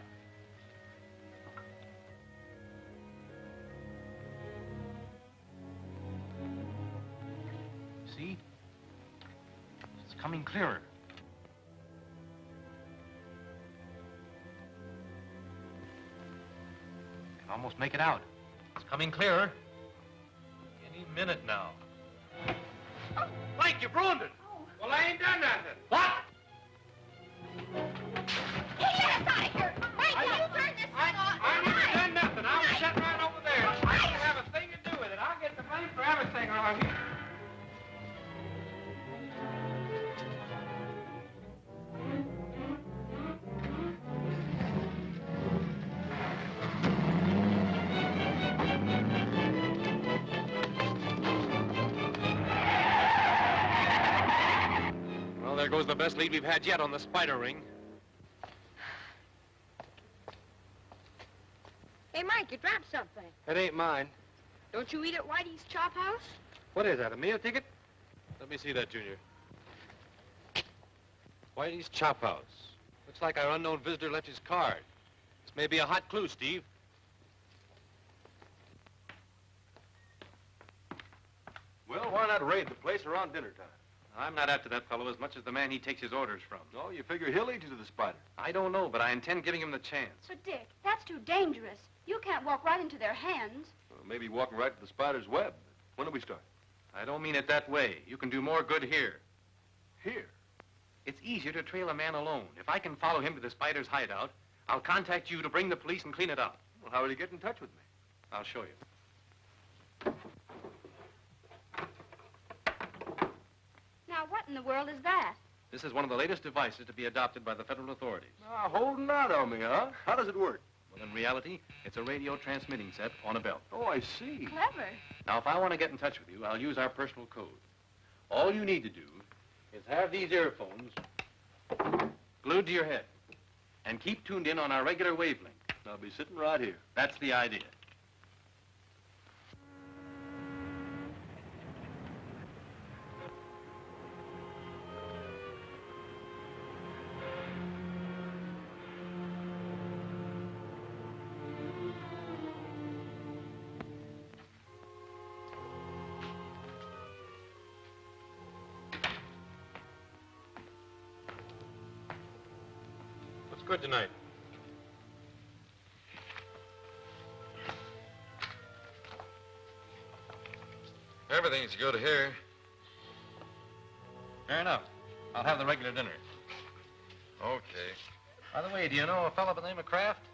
S9: See? It's coming clearer. Can almost make it out. It's coming clearer. Any minute now. Mike, you've ruined it.
S5: Well, I ain't done nothing.
S21: What?
S16: Hey, get us out of here! Hey, you turn this thing on!
S5: I ain't done nothing. I was sitting right over there. I didn't have a thing to do with it. I'll get the blame for everything around here.
S9: Well, there goes the best lead we've had yet on the spider ring.
S16: Hey, Mike, you dropped something.
S5: It ain't mine.
S16: Don't you eat at Whitey's Chop House?
S5: What is that, a meal ticket?
S9: Let me see that, Junior. Whitey's Chop House. Looks like our unknown visitor left his card. This may be a hot clue, Steve.
S1: Well, why not raid the place around dinner time?
S9: I'm not after that fellow as much as the man he takes his orders from.
S1: No, you figure he'll lead you to the spider.
S9: I don't know, but I intend giving him the chance.
S11: But, Dick, that's too dangerous. You can't walk right into their hands.
S1: Well, maybe walking right to the spider's web. When do we start?
S9: I don't mean it that way. You can do more good here.
S1: Here?
S9: It's easier to trail a man alone. If I can follow him to the spider's hideout, I'll contact you to bring the police and clean it up.
S1: Well, how will you get in touch with me?
S9: I'll show you.
S11: Now, what in the world is that?
S9: This is one of the latest devices to be adopted by the federal authorities.
S1: Ah, holding out on me, huh? How does it work?
S9: Well, in reality, it's a radio transmitting set on a belt.
S1: Oh, I see.
S11: Clever.
S9: Now, if I want to get in touch with you, I'll use our personal code. All you need to do is have these earphones glued to your head and keep tuned in on our regular wavelength.
S1: I'll be sitting right here.
S9: That's the idea. What's good tonight? Everything's good here. Fair enough. I'll have the regular dinner.
S17: Okay.
S9: By the way, do you know a fellow by the name of Kraft?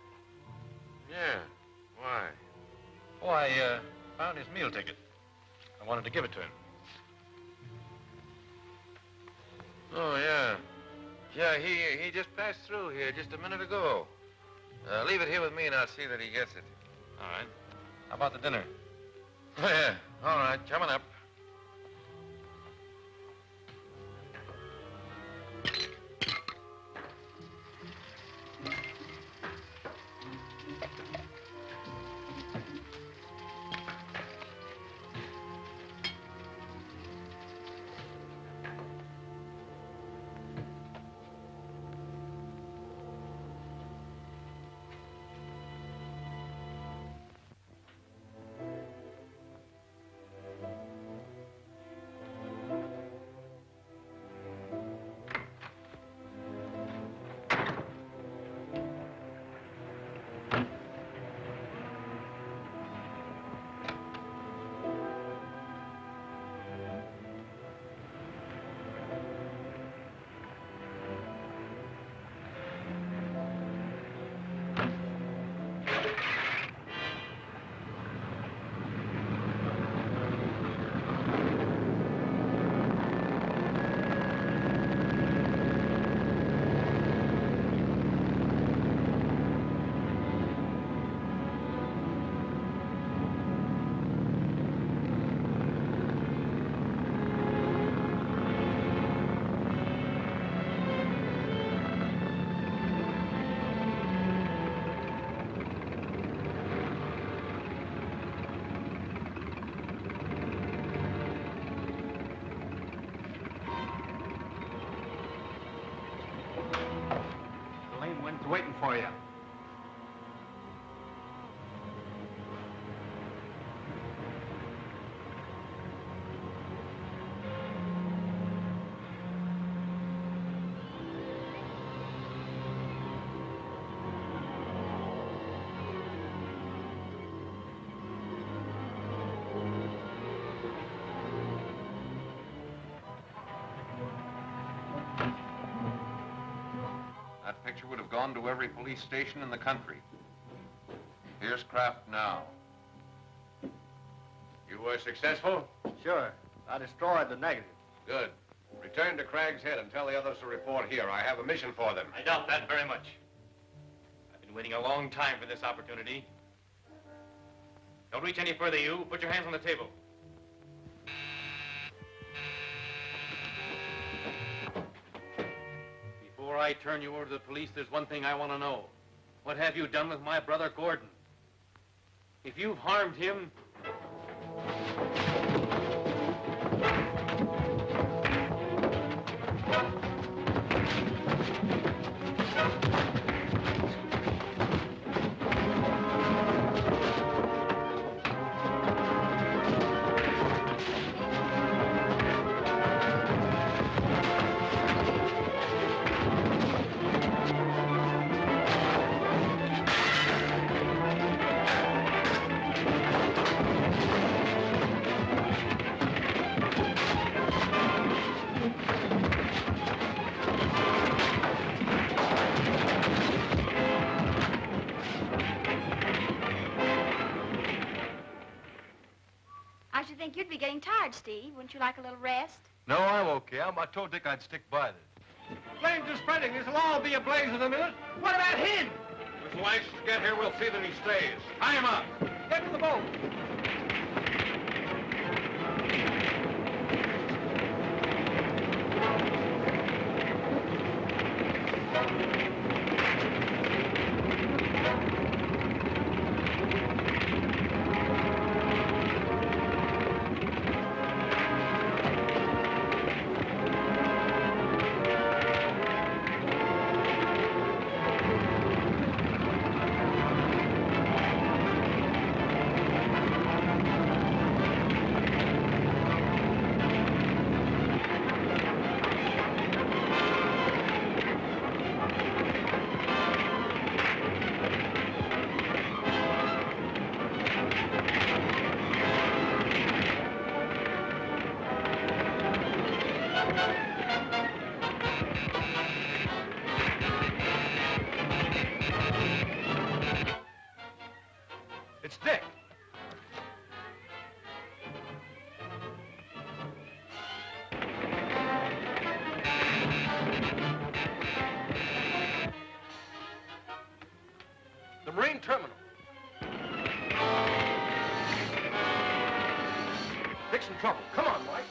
S17: Yeah. Why?
S9: Oh, I found his meal ticket. I wanted to give it to him.
S17: Oh, yeah. Yeah, he just passed through here just a minute ago. Leave it here with me and I'll see that he gets it.
S9: All right. How about the dinner?
S17: Oh, yeah. All right, coming up.
S21: Waiting for you.
S6: picture would have gone to every police station in the country. Here's Kraft now. You were successful?
S18: Sure. I destroyed the negative.
S6: Good. Return to Craig's Head and tell the others to report here. I have a mission for them.
S9: I doubt that very much. I've been waiting a long time for this opportunity. Don't reach any further, you. Put your hands on the table. Before I turn you over to the police, there's one thing I want to know. What have you done with my brother Gordon? If you've harmed him...
S11: I should think you'd be getting tired, Steve. Wouldn't you like a little rest?
S1: No, I'm okay. I told Dick I'd stick by this.
S6: Flames are spreading. This'll all be ablaze in a minute. What about him? When Slanche get here, we'll see that he stays. Tie him up.
S18: Get to the boat.
S1: It's Dick. The Marine Terminal. Dick's in trouble. Come on, Mike.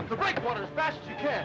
S1: The breakwater as fast as you can.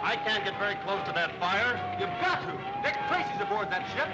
S18: I can't get very close to that fire. You've got to. Dick Tracy's aboard that ship.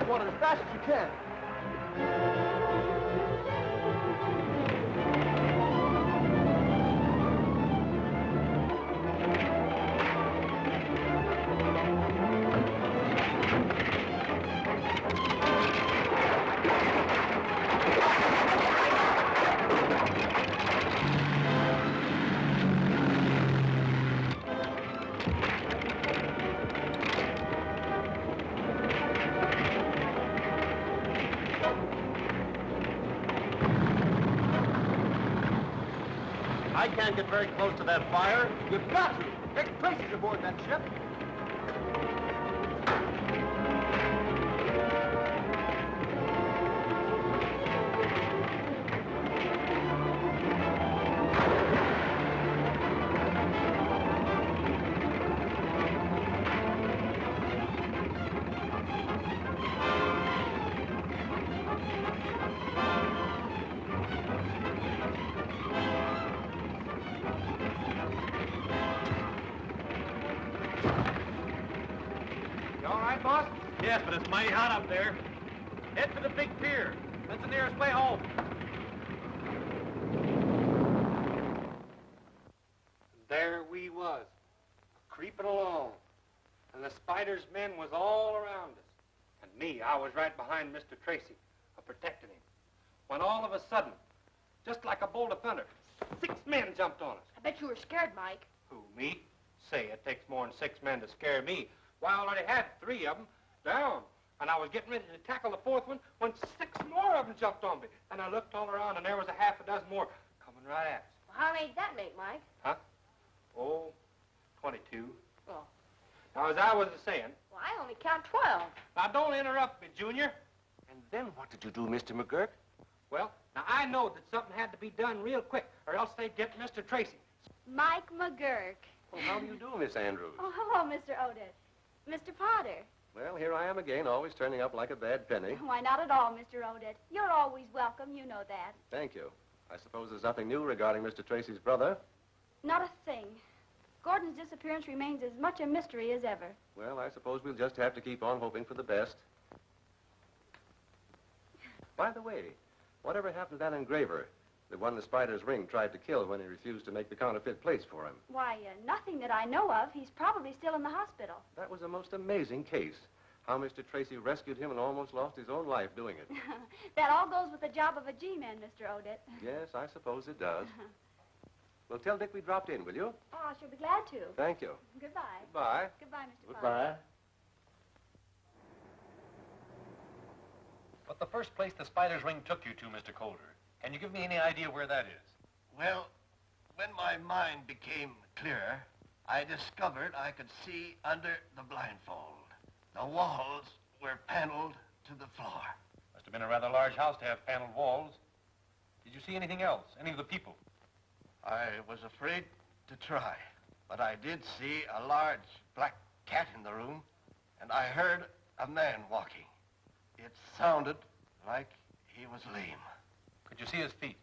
S1: water as fast as you can. I can't get very close to that fire. You've got to. Dick Tracy's aboard that ship.
S5: You all right, boss?
S9: Yes, but it's mighty hot up there. Head for the big pier. That's the nearest way home.
S5: There we was, creeping along. And the Spider's men was all around us. And me, I was right behind Mr. Tracy, protecting him. When all of a sudden, just like a bolt of thunder, 6 men jumped on us.
S16: I bet you were scared, Mike.
S5: Who, me? Say, it takes more than 6 men to scare me. Why, I already had 3 of them down. And I was getting ready to tackle the 4th one when 6 more of them jumped on me. And I looked all around, and there was a half a dozen more coming right at us.
S16: Well, how many did that make, Mike?
S5: Huh? Oh, 22.
S16: Oh.
S5: Now, as I was saying...
S16: Well, I only count 12.
S5: Now, don't interrupt me, Junior. And then what did you do, Mr. McGurk? Well, now, I know that something had to be done real quick, or else they'd get Mr. Tracy.
S11: Mike McGurk.
S6: Well, how do you do, Miss Andrews?
S11: Oh, hello, Mr. Odette. Mr. Potter.
S6: Well, here I am again, always turning up like a bad penny.
S11: Why, not at all, Mr. Odette. You're always welcome, you know that.
S6: Thank you. I suppose there's nothing new regarding Mr. Tracy's brother.
S11: Not a thing. Gordon's disappearance remains as much a mystery as ever.
S6: Well, I suppose we'll just have to keep on hoping for the best. By the way, whatever happened to that engraver, the one the Spider's ring tried to kill when he refused to make the counterfeit plates for him?
S11: Why, nothing that I know of. He's probably still in the hospital.
S6: That was a most amazing case. How Mr. Tracy rescued him and almost lost his own life doing it.
S11: That all goes with the job of a G-man, Mr. Odette.
S6: Yes, I suppose it does. Well, tell Dick we dropped in, will you?
S11: Oh, I shall be glad to.
S6: Thank you.
S11: Goodbye.
S6: Goodbye.
S11: Goodbye, Mr. Potter.
S6: Goodbye.
S13: But the first place the Spider's ring took you to, Mr. Calder, can you give me any idea where that is?
S12: Well, when my mind became clearer, I discovered I could see under the blindfold. The walls were paneled to the floor.
S13: Must have been a rather large house to have paneled walls. Did you see anything else? Any of the people?
S12: I was afraid to try, but I did see a large black cat in the room, and I heard a man walking. It sounded like he was lame.
S13: Could you see his feet?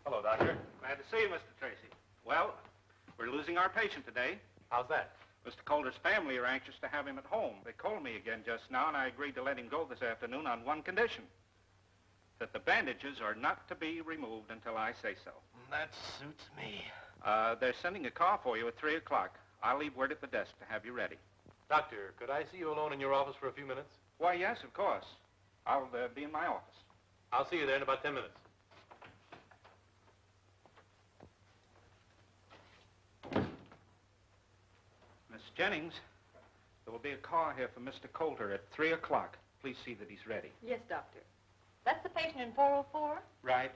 S13: Hello, Doctor.
S14: Glad to see you, Mr. Tracy. Well, we're losing our patient today.
S13: How's that?
S14: Mr. Calder's family are anxious to have him at home. They called me again just now, and I agreed to let him go this afternoon on one condition. That the bandages are not to be removed until I say so.
S12: That suits me.
S14: They're sending a car for you at 3 o'clock. I'll leave word at the desk to have you ready.
S13: Doctor, could I see you alone in your office for a few minutes?
S14: Why, yes, of course. I'll be in my office.
S13: I'll see you there in about 10 minutes.
S14: Miss Jennings, there will be a car here for Mr. Coulter at 3 o'clock. Please see that he's ready.
S7: Yes, Doctor. That's the patient in 404?
S14: Right.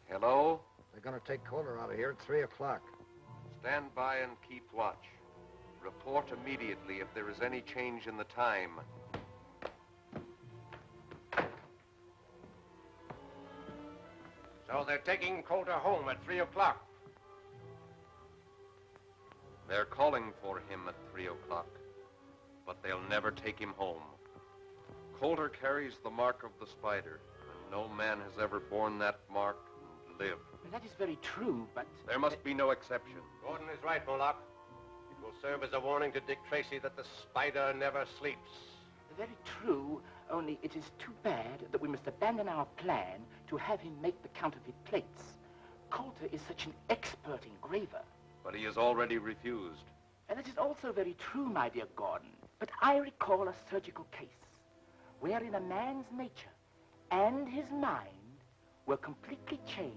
S6: Hello?
S2: They're going to take Coulter out of here at 3 o'clock.
S6: Stand by and keep watch. Report immediately if there is any change in the time.
S3: So they're taking Coulter home at 3 o'clock.
S6: They're calling for him at 3 o'clock, but they'll never take him home. Coulter carries the mark of the spider, and no man has ever borne that mark and lived.
S10: Well, that is very true, but...
S6: There must be no exception.
S3: Gordon is right, Moloch. It will serve as a warning to Dick Tracy that the spider never sleeps.
S10: Very true, only it is too bad that we must abandon our plan to have him make the counterfeit plates. Coulter is such an expert engraver.
S6: But he has already refused.
S10: And it is also very true, my dear Gordon. But I recall a surgical case wherein a man's nature and his mind were completely changed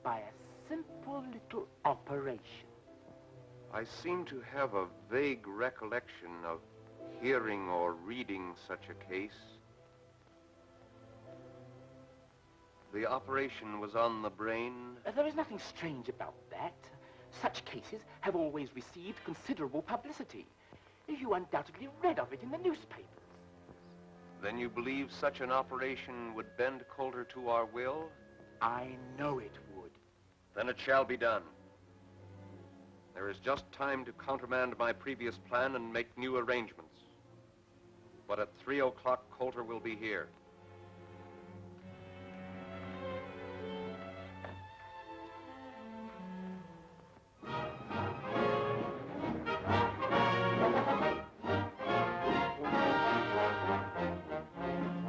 S10: by a simple little operation.
S6: I seem to have a vague recollection of hearing or reading such a case. The operation was on the brain.
S10: There is nothing strange about that. Such cases have always received considerable publicity. You undoubtedly read of it in the newspapers.
S6: Then you believe such an operation would bend Coulter to our will?
S10: I know it would.
S6: Then it shall be done. There is just time to countermand my previous plan and make new arrangements. But at 3 o'clock, Coulter will be here.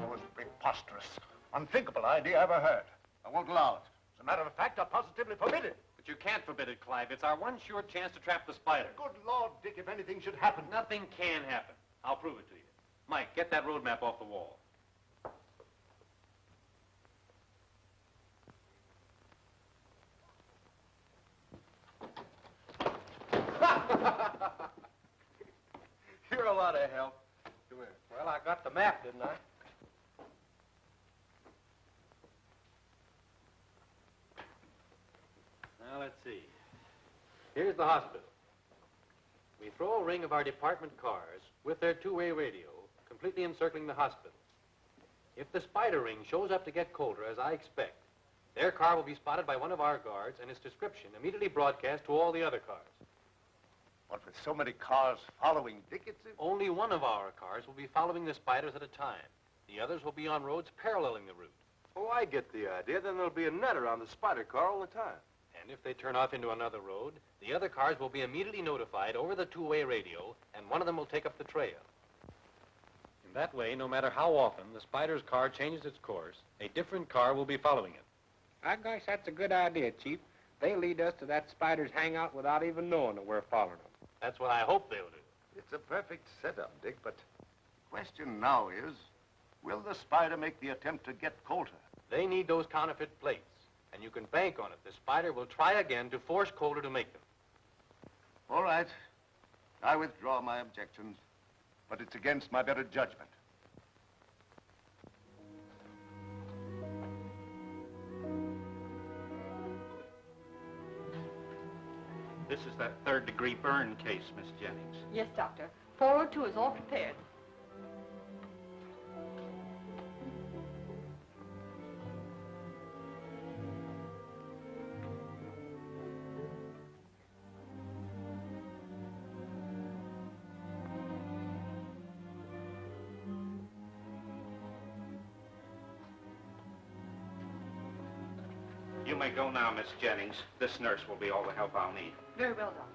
S18: Most preposterous, unthinkable idea I ever heard. I won't allow it. As a matter of fact, I positively forbid it.
S9: But you can't forbid it, Clive. It's our one sure chance to trap the spider.
S18: Good Lord, Dick, if anything should happen.
S9: Nothing can happen. I'll prove it to you. Mike, get that road map off the wall.
S1: You're a lot of help. Come here.
S5: Well, I got the map, didn't I?
S9: Now, let's see. Here's the hospital. We throw a ring of our department cars with their two-way radio, completely encircling the hospital. If the spider ring shows up to get Coulter, as I expect, their car will be spotted by one of our guards and its description immediately broadcast to all the other cars.
S18: But with so many cars following Dick, it's...
S9: Only one of our cars will be following the spiders at a time. The others will be on roads paralleling the route.
S1: Oh, I get the idea. Then there'll be a net around the spider car all the time.
S9: And if they turn off into another road, the other cars will be immediately notified over the two-way radio, and one of them will take up the trail. In that way, no matter how often the spider's car changes its course, a different car will be following it.
S5: I guess that's a good idea, Chief. They'll lead us to that spider's hangout without even knowing that we're following them.
S9: That's what I hope they'll do.
S18: It's a perfect setup, Dick, but the question now is, will the spider make the attempt to get Coulter?
S9: They need those counterfeit plates, and you can bank on it. The spider will try again to force Coulter to make them.
S18: All right. I withdraw my objections, but it's against my better judgment.
S14: This is that third-degree burn case, Miss Jennings.
S7: Yes, Doctor. 402 is all prepared.
S14: You may go now, Miss Jennings. This nurse will be all the help I'll need.
S7: Very well, Doctor.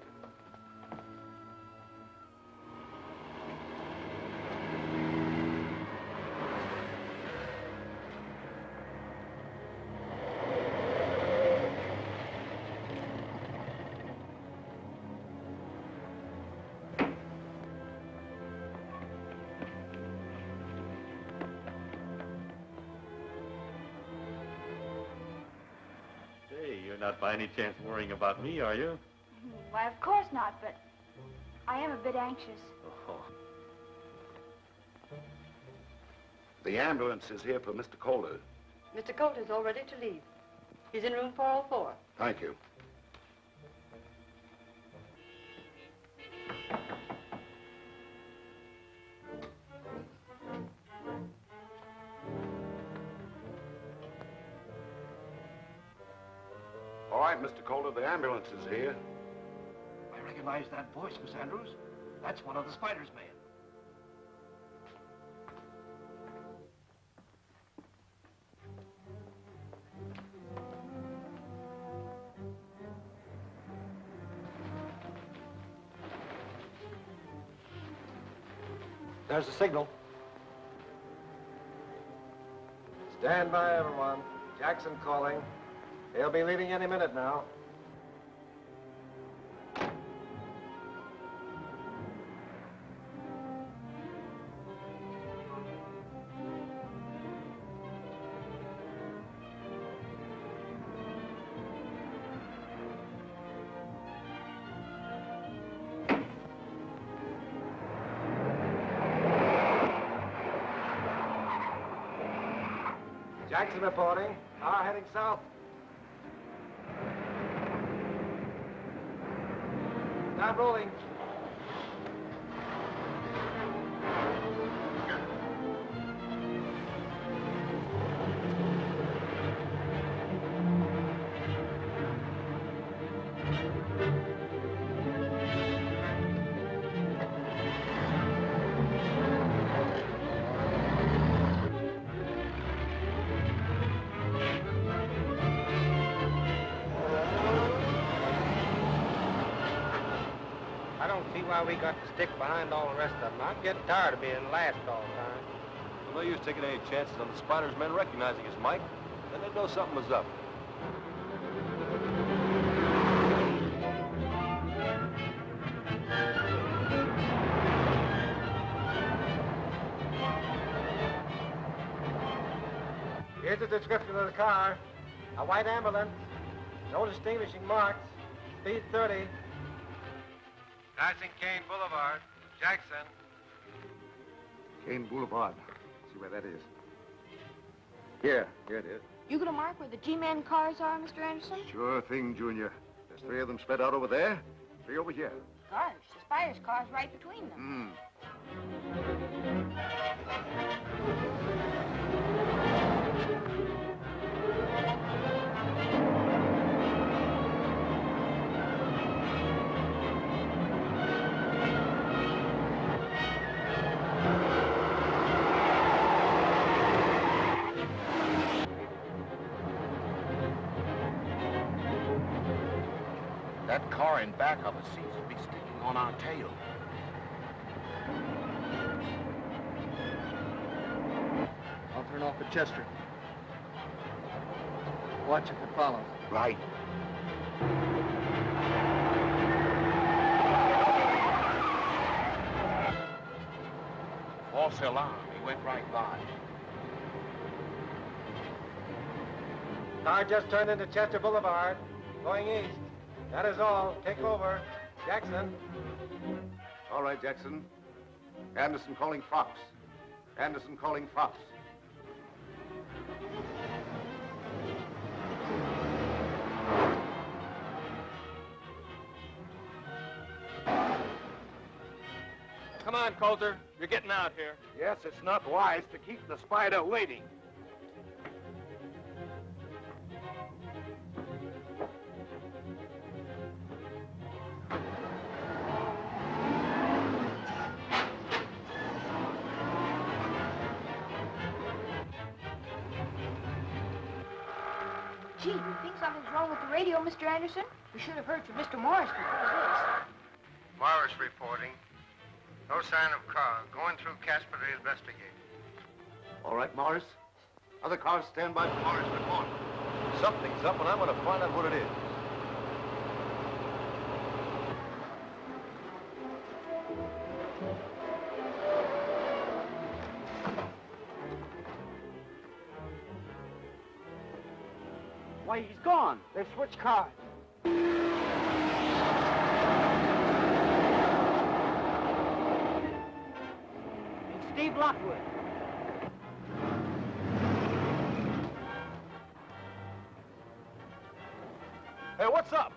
S9: You're not by any chance worrying about me, are you?
S11: Why, of course not, but I am a bit anxious.
S9: Oh.
S18: The ambulance is here for Mr. Coulter.
S7: Mr. Coulter's all ready to leave. He's in room 404.
S18: Thank you. All right, Mr. Calder, the ambulance is here.
S12: I recognize that voice, Miss Andrews. That's one of the Spider's men.
S5: There's the signal. Stand by, everyone. Jackson calling. He'll be leaving any minute now. Jackson reporting. Car heading south. Start rolling. I don't see why we got to stick behind all the rest of them. I'm getting tired of being last all the time.
S1: Well, no use taking any chances on the Spider's men recognizing us, Mike. Then they'd know something was up.
S5: Here's the description of the car. A white ambulance. No distinguishing marks. Speed 30. Passing Kane Boulevard. Jackson.
S18: Kane Boulevard. See where that is. Here it is.
S16: You gonna mark where the G-Man cars are, Mr. Anderson?
S18: Sure thing, Junior. There's 3 of them spread out over there, 3 over here.
S16: Gosh, the Spider's car's right between them.
S12: That car in back of us seems to be sticking on our tail.
S5: I'll turn off at Chester. Watch if it follows.
S12: Right. False alarm. He went right by.
S5: Car just turned into Chester Boulevard, going east. That is all. Take over. Jackson.
S18: All right, Jackson. Anderson calling Fox. Anderson calling Fox.
S5: Come on, Coulter. You're getting out here.
S12: Yes, it's not wise to keep the Spider waiting.
S16: Gee, do you think something's wrong with the radio, Mr. Anderson? We should have heard from Mr. Morris before this.
S2: Morris reporting. No sign of car. Going through Casper to investigate.
S18: All right, Morris. Other cars stand by for Morris report.
S1: Something's up, and I'm going to find out what it is.
S5: Why, he's gone. They've switched cars. It's Steve Lockwood.
S1: Hey, what's up?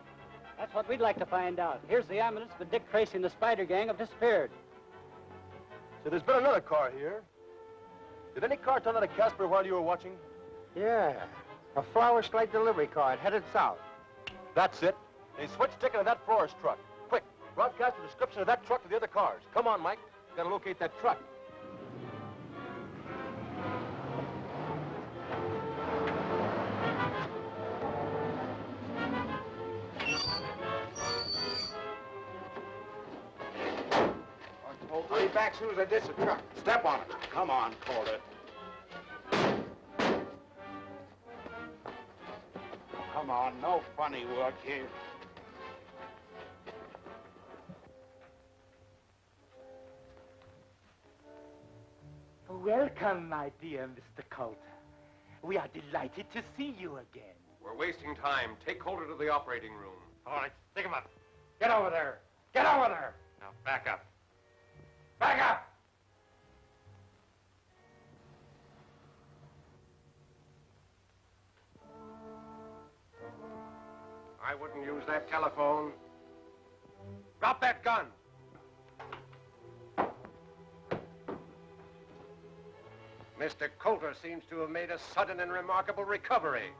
S15: That's what we'd like to find out. Here's the ambulance, but Dick Tracy and the Spider Gang have disappeared.
S1: So there's been another car here. Did any car turn out of Casper while you were watching?
S5: Yeah, a flower slide delivery car. It headed south.
S1: That's it. They switched ticket to that florist truck. Quick, broadcast a description of that truck to the other cars. Come on, Mike. Gotta locate that truck.
S8: I'll be back as soon as I ditch the truck. Step on it. Come on, Calder. Come on, no funny work here.
S10: Welcome, my dear Mr. Coulter. We are delighted to see you again.
S6: We're wasting time. Take Coulter to the operating room.
S5: All right, stick him up. Get over there. Get over there. Now, back up. Back up!
S6: I wouldn't use that telephone. Drop that gun. Mr. Coulter seems to have made a sudden and remarkable recovery.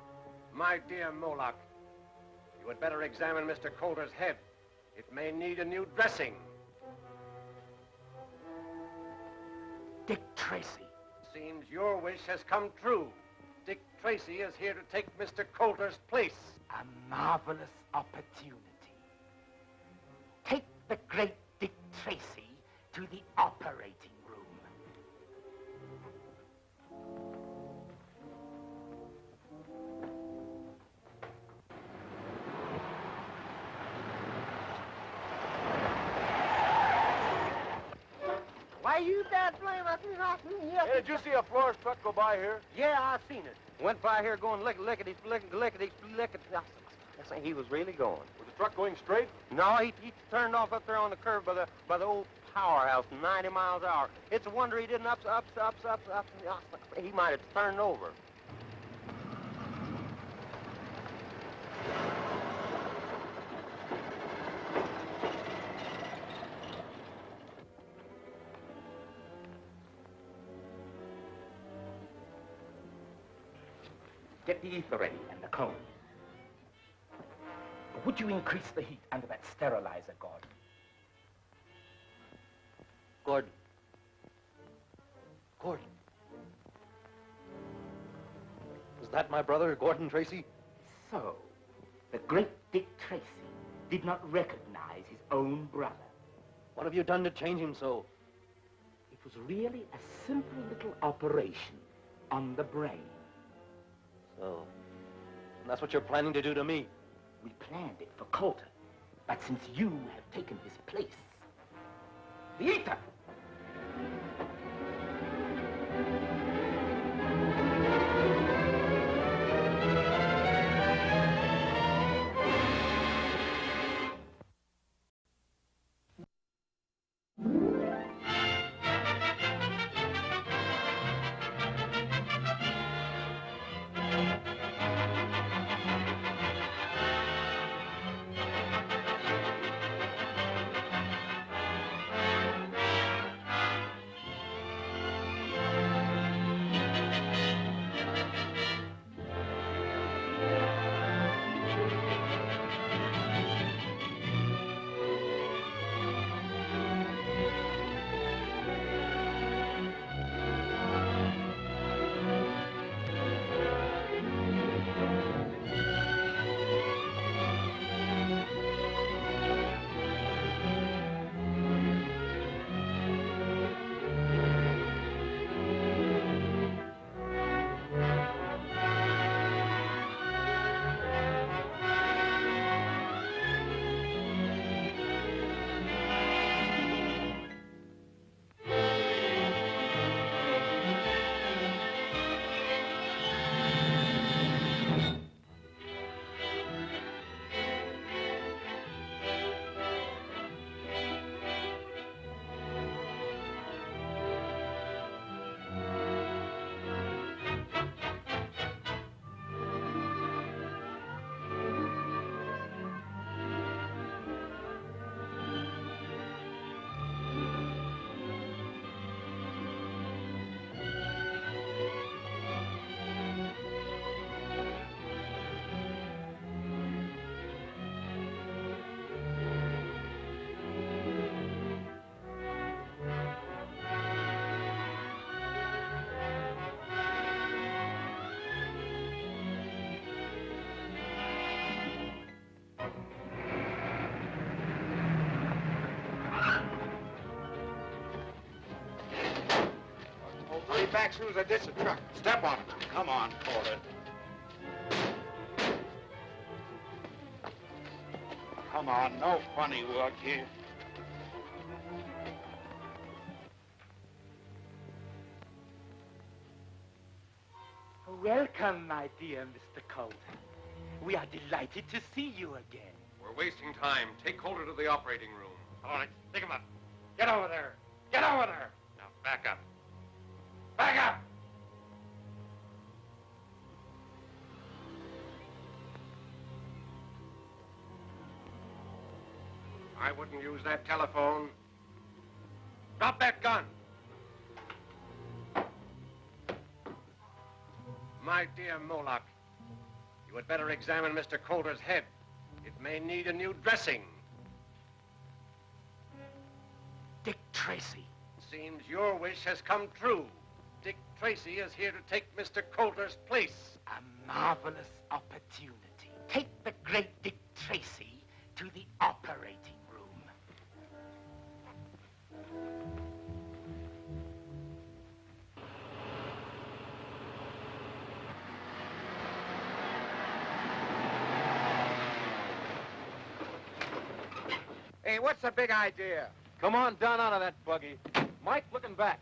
S6: My dear Moloch, you had better examine Mr. Coulter's head. It may need a new dressing.
S10: Dick Tracy.
S6: Seems your wish has come true. Dick Tracy is here to take Mr. Coulter's place.
S10: A marvelous opportunity. Take the great Dick Tracy to the operating room.
S5: Why you that blame us?
S1: Hey, did you see a florist truck go by here?
S5: Yeah, I seen it. Went by here going lickety. I say he was really going.
S1: Was the truck going straight?
S5: No, he turned off up there on the curve by the old powerhouse, 90 miles an hour. It's a wonder he didn't up. He might have turned over.
S10: Get the ether ready and the cone. Would you increase the heat under that sterilizer, Gordon?
S1: Gordon. Gordon. Is that my brother, Gordon Tracy?
S10: So, the great Dick Tracy did not recognize his own brother.
S1: What have you done to change him so?
S10: It was really a simple little operation on the brain.
S1: So, that's what you're planning to do to me?
S10: We planned it for Coulter, but since you have taken his place, the ether!
S8: back as soon as I ditch the truck.
S14: Step on it. Come on, Coulter. Come on, no funny work here.
S10: Welcome, my dear Mr. Coulter. We are delighted to see you again.
S6: We're wasting time. Take Coulter to the operating room.
S14: All right, pick him up. Get over there. Get over there. Now, back up. Back up!
S3: I wouldn't use that telephone. Drop that gun. My dear Moloch, you had better examine Mr. Coulter's head. It may need a new dressing.
S10: Dick Tracy.
S3: Seems your wish has come true. Dick Tracy is here to take Mr. Coulter's place.
S10: A marvelous opportunity. Take the great Dick Tracy to the operating room.
S3: Hey, what's the big idea?
S9: Come on down out of that buggy. Mike, looking back.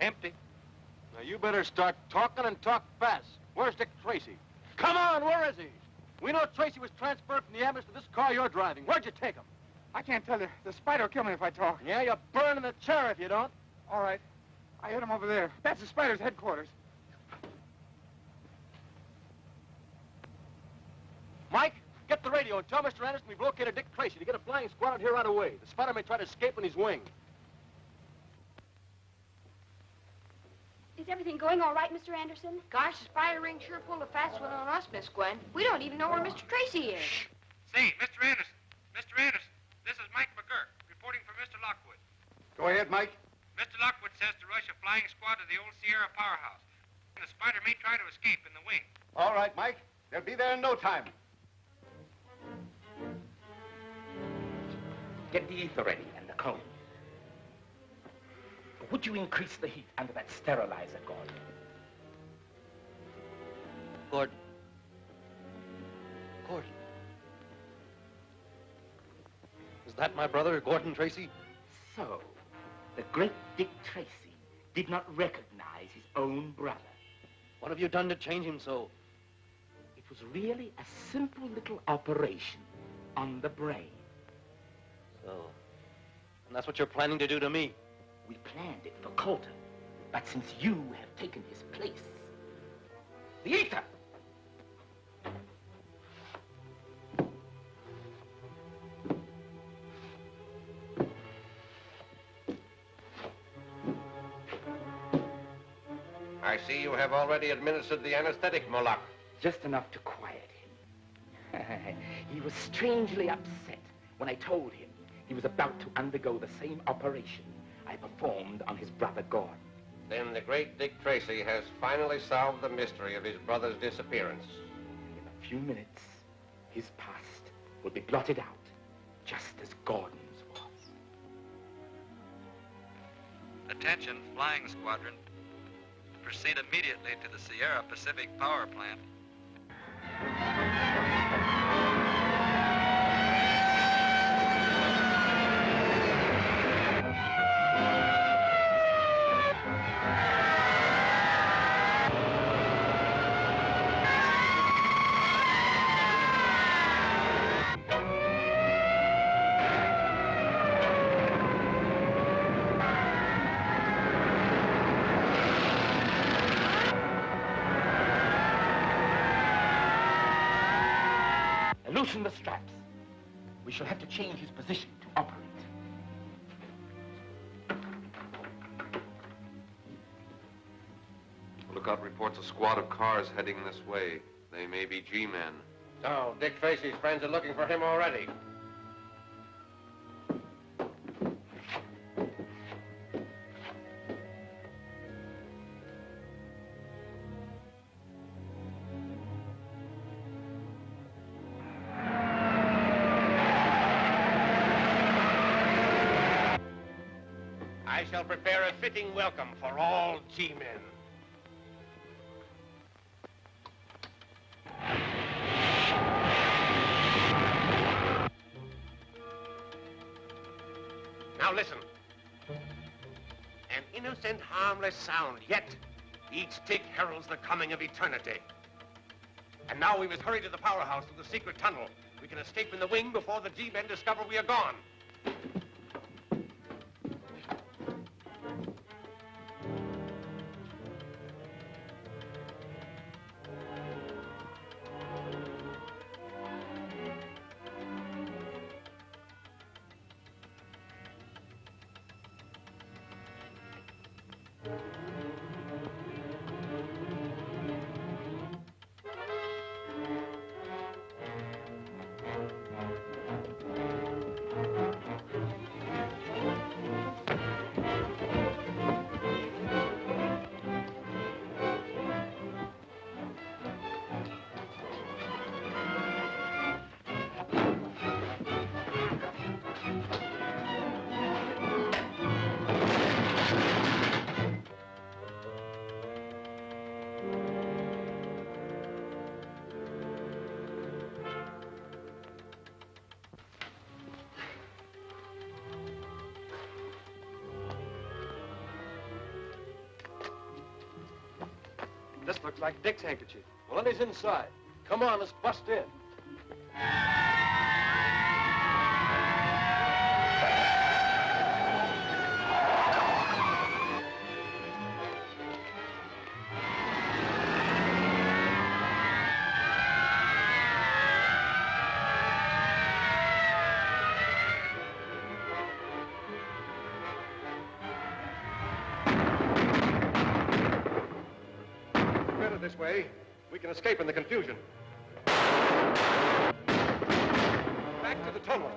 S3: Empty.
S9: Now, you better start talking and talk fast. Where's Dick Tracy? Come on, where is he? We know Tracy was transferred from the ambulance to this car you're driving. Where'd you take him?
S20: I can't tell you. The spider will kill me if I talk.
S9: Yeah, you're burning the chair if you don't.
S20: All right. I hit him over there. That's the spider's headquarters.
S9: Mike, get the radio and tell Mr. Anderson we've located Dick Tracy to get a flying squad out here right away. The spider may try to escape when he's winged.
S11: Is everything going all right, Mr. Anderson?
S16: Gosh, the spider ring sure pulled a fast one on us, Miss Gwen. We don't even know where Mr. Tracy is.
S14: Shh. Say, Mr. Anderson. Mr. Anderson, this is Mike McGurk, reporting for Mr. Lockwood.
S8: Go ahead, Mike.
S14: Mr. Lockwood says to rush a flying squad to the old Sierra powerhouse. The spider may try to escape in the wing.
S8: All right, Mike. They'll be there in no time.
S10: Get the ether ready and the cone. Would you increase the heat under that sterilizer, Gordon?
S9: Gordon. Gordon. Is that my brother, Gordon Tracy?
S10: So, the great Dick Tracy did not recognize his own brother.
S9: What have you done to change him so?
S10: It was really a simple little operation on the brain.
S9: So, and that's what you're planning to do to me?
S10: We planned it for Coulter, but since you have taken his place, the ether!
S3: I see you have already administered the anesthetic, Moloch.
S10: Just enough to quiet him. He was strangely upset when I told him he was about to undergo the same operation I performed on his brother Gordon.
S3: Then the great Dick Tracy has finally solved the mystery of his brother's disappearance.
S10: And in a few minutes, his past will be blotted out, just as Gordon's was.
S22: Attention, Flying Squadron. Proceed immediately to the Sierra Pacific Power Plant.
S10: Loosen the straps. We shall have to change his position to operate.
S6: Lookout reports a squad of cars heading this way. They may be G-men.
S3: So, Dick Tracy's friends are looking for him already. shall prepare a fitting welcome for all G-men. Now listen. An innocent, harmless sound, yet each tick heralds the coming of eternity. And now we must hurry to the powerhouse through the secret tunnel. We can escape in the wing before the G-men discover we are gone.
S9: This looks like Dick's handkerchief. Well, then he's inside. Come on, let's bust in.
S18: This way, we can escape in the confusion. Back to the tunnel.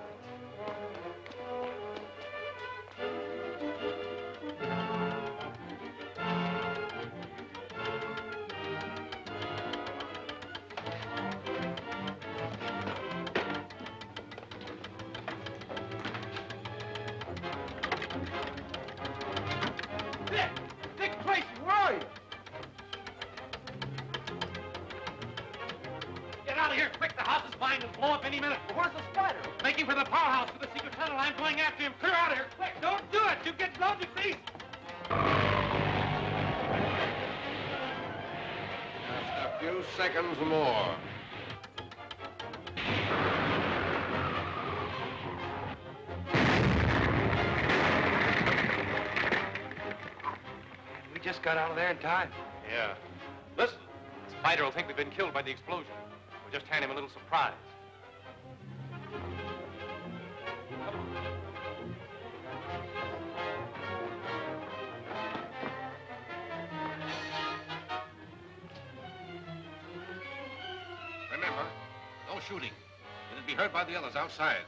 S3: Dick Tracy, where are you? Get out of here, quick. The house is flying to blow up any minute. Where's the spider? Making for the powerhouse, for the secret tunnel. I'm going after him. Clear out of here, quick. Don't do it. You get blown to pieces.
S6: Just a few seconds more.
S9: We just got out of there in time.
S13: Yeah. Listen, Spider will think we've been killed by the explosion. We'll just hand him a little surprise.
S6: Remember, no shooting. It'll be heard by the others outside.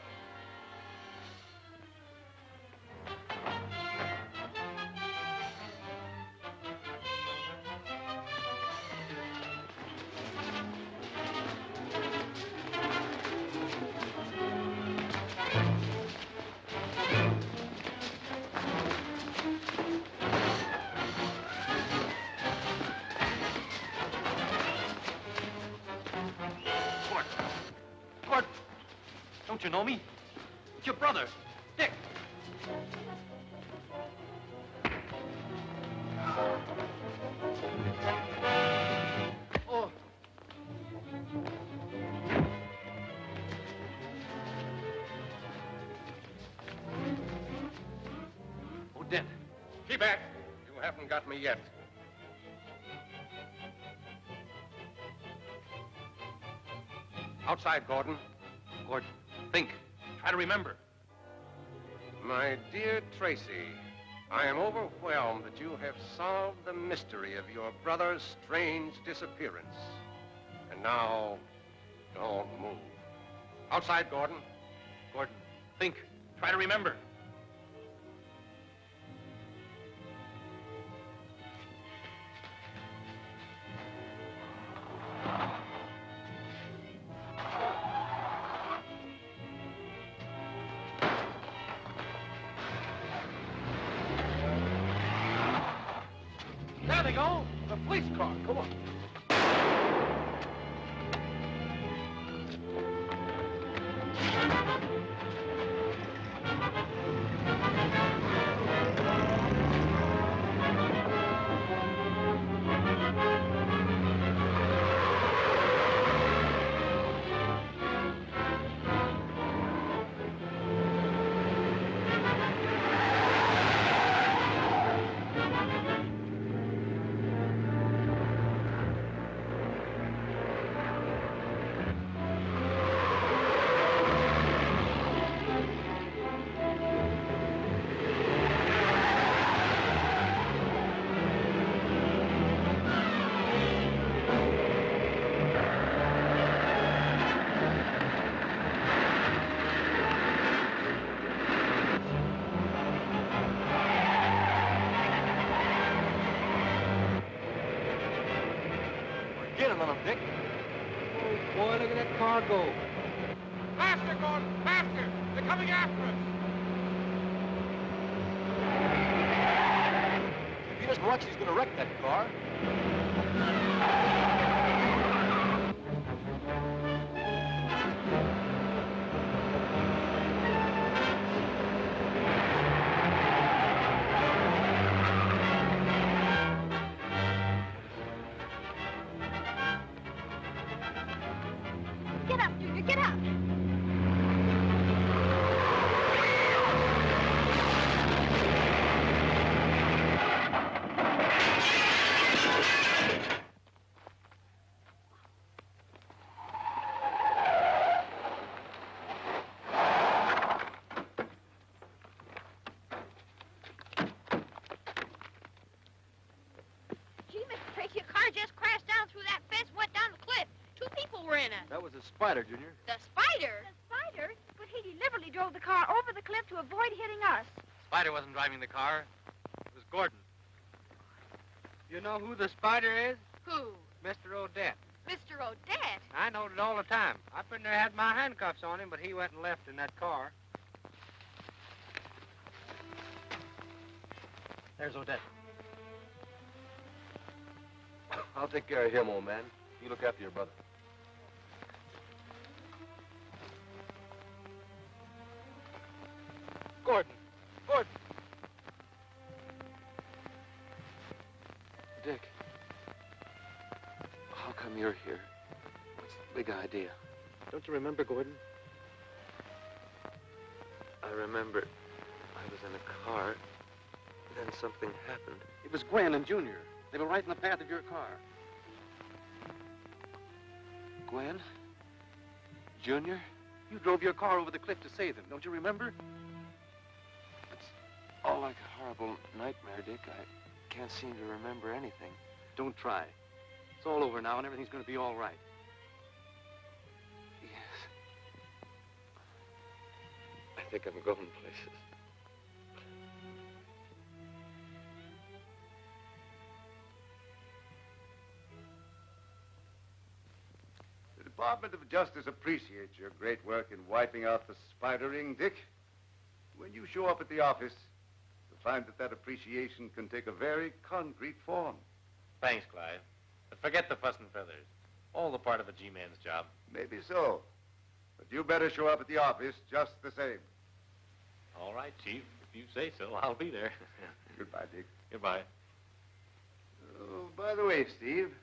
S13: Don't you know me? It's your brother, Dick.
S3: Oh.
S13: Oh, Dent.
S6: Keep back. You haven't got me yet. Outside, Gordon.
S13: Gordon, think. Try to remember.
S6: My dear Tracy, I am overwhelmed that you have solved the mystery of your brother's strange disappearance. And now, don't move. Outside, Gordon.
S13: Gordon, think. Try to remember.
S9: There they go. The police car. Come on.
S13: Get him on him, Dick.
S5: Oh, boy, look at that car go.
S3: Faster, Gordon, faster! They're coming after us!
S13: If he doesn't watch, he's going to wreck that car.
S11: Get up, Junior, get up.
S16: Gee, Mr. Tracy, a car just crashed down through that fence and went down the cliff. 2 people were in it.
S13: That was a spider, Junior.
S16: The spider?
S11: The spider? But he deliberately drove the car over the cliff to avoid hitting us.
S5: Spider wasn't driving the car. It was Gordon. You know who the spider is?
S16: Who?
S5: Mr. Odette.
S16: Mr. Odette?
S5: I knowed it all the time. I pretty near had my handcuffs on him, but he went and left in that car.
S13: There's Odette. I'll take care of him, old man. You look after your brother.
S9: Gordon. Gordon.
S4: Dick. How come you're here? What's the big idea?
S9: Don't you remember, Gordon?
S4: I remember I was in a car. Then something happened.
S9: It was Gwen and Junior. They were right in the path of your car.
S4: Gwen? Junior?
S9: You drove your car over the cliff to save them. Don't you remember?
S4: It's all like a horrible nightmare, Dick. I can't seem to remember anything.
S9: Don't try. It's all over now, and everything's going to be all right.
S4: Yes. I think I'm going places.
S19: The Department of Justice appreciates your great work in wiping out the spider ring, Dick. When you show up at the office, you'll find that appreciation can take a very concrete form.
S13: Thanks, Clive. But forget the fuss and feathers. All the part of a G-man's job.
S19: Maybe so. But you better show up at the office just the same.
S13: All right, Chief. If you say so, I'll be there.
S19: Goodbye, Dick.
S13: Goodbye.
S19: Oh, by the way, Steve,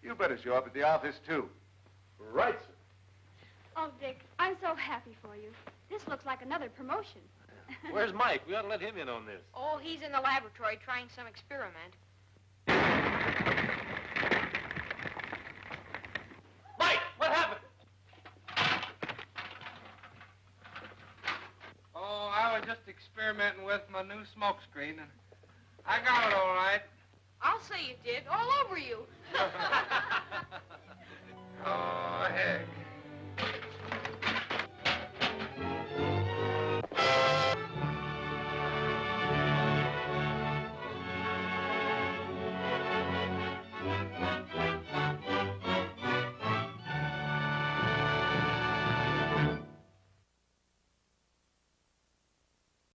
S19: you better show up at the office, too.
S13: Right, sir.
S11: Oh, Dick, I'm so happy for you. This looks like another promotion.
S13: Where's Mike? We ought to let him in on this.
S16: Oh, he's in the laboratory trying some experiment.
S13: Mike, what happened?
S5: Oh, I was just experimenting with my new smoke screen, and I got it all right.
S16: I'll say you did. All over you.
S5: Oh, heck.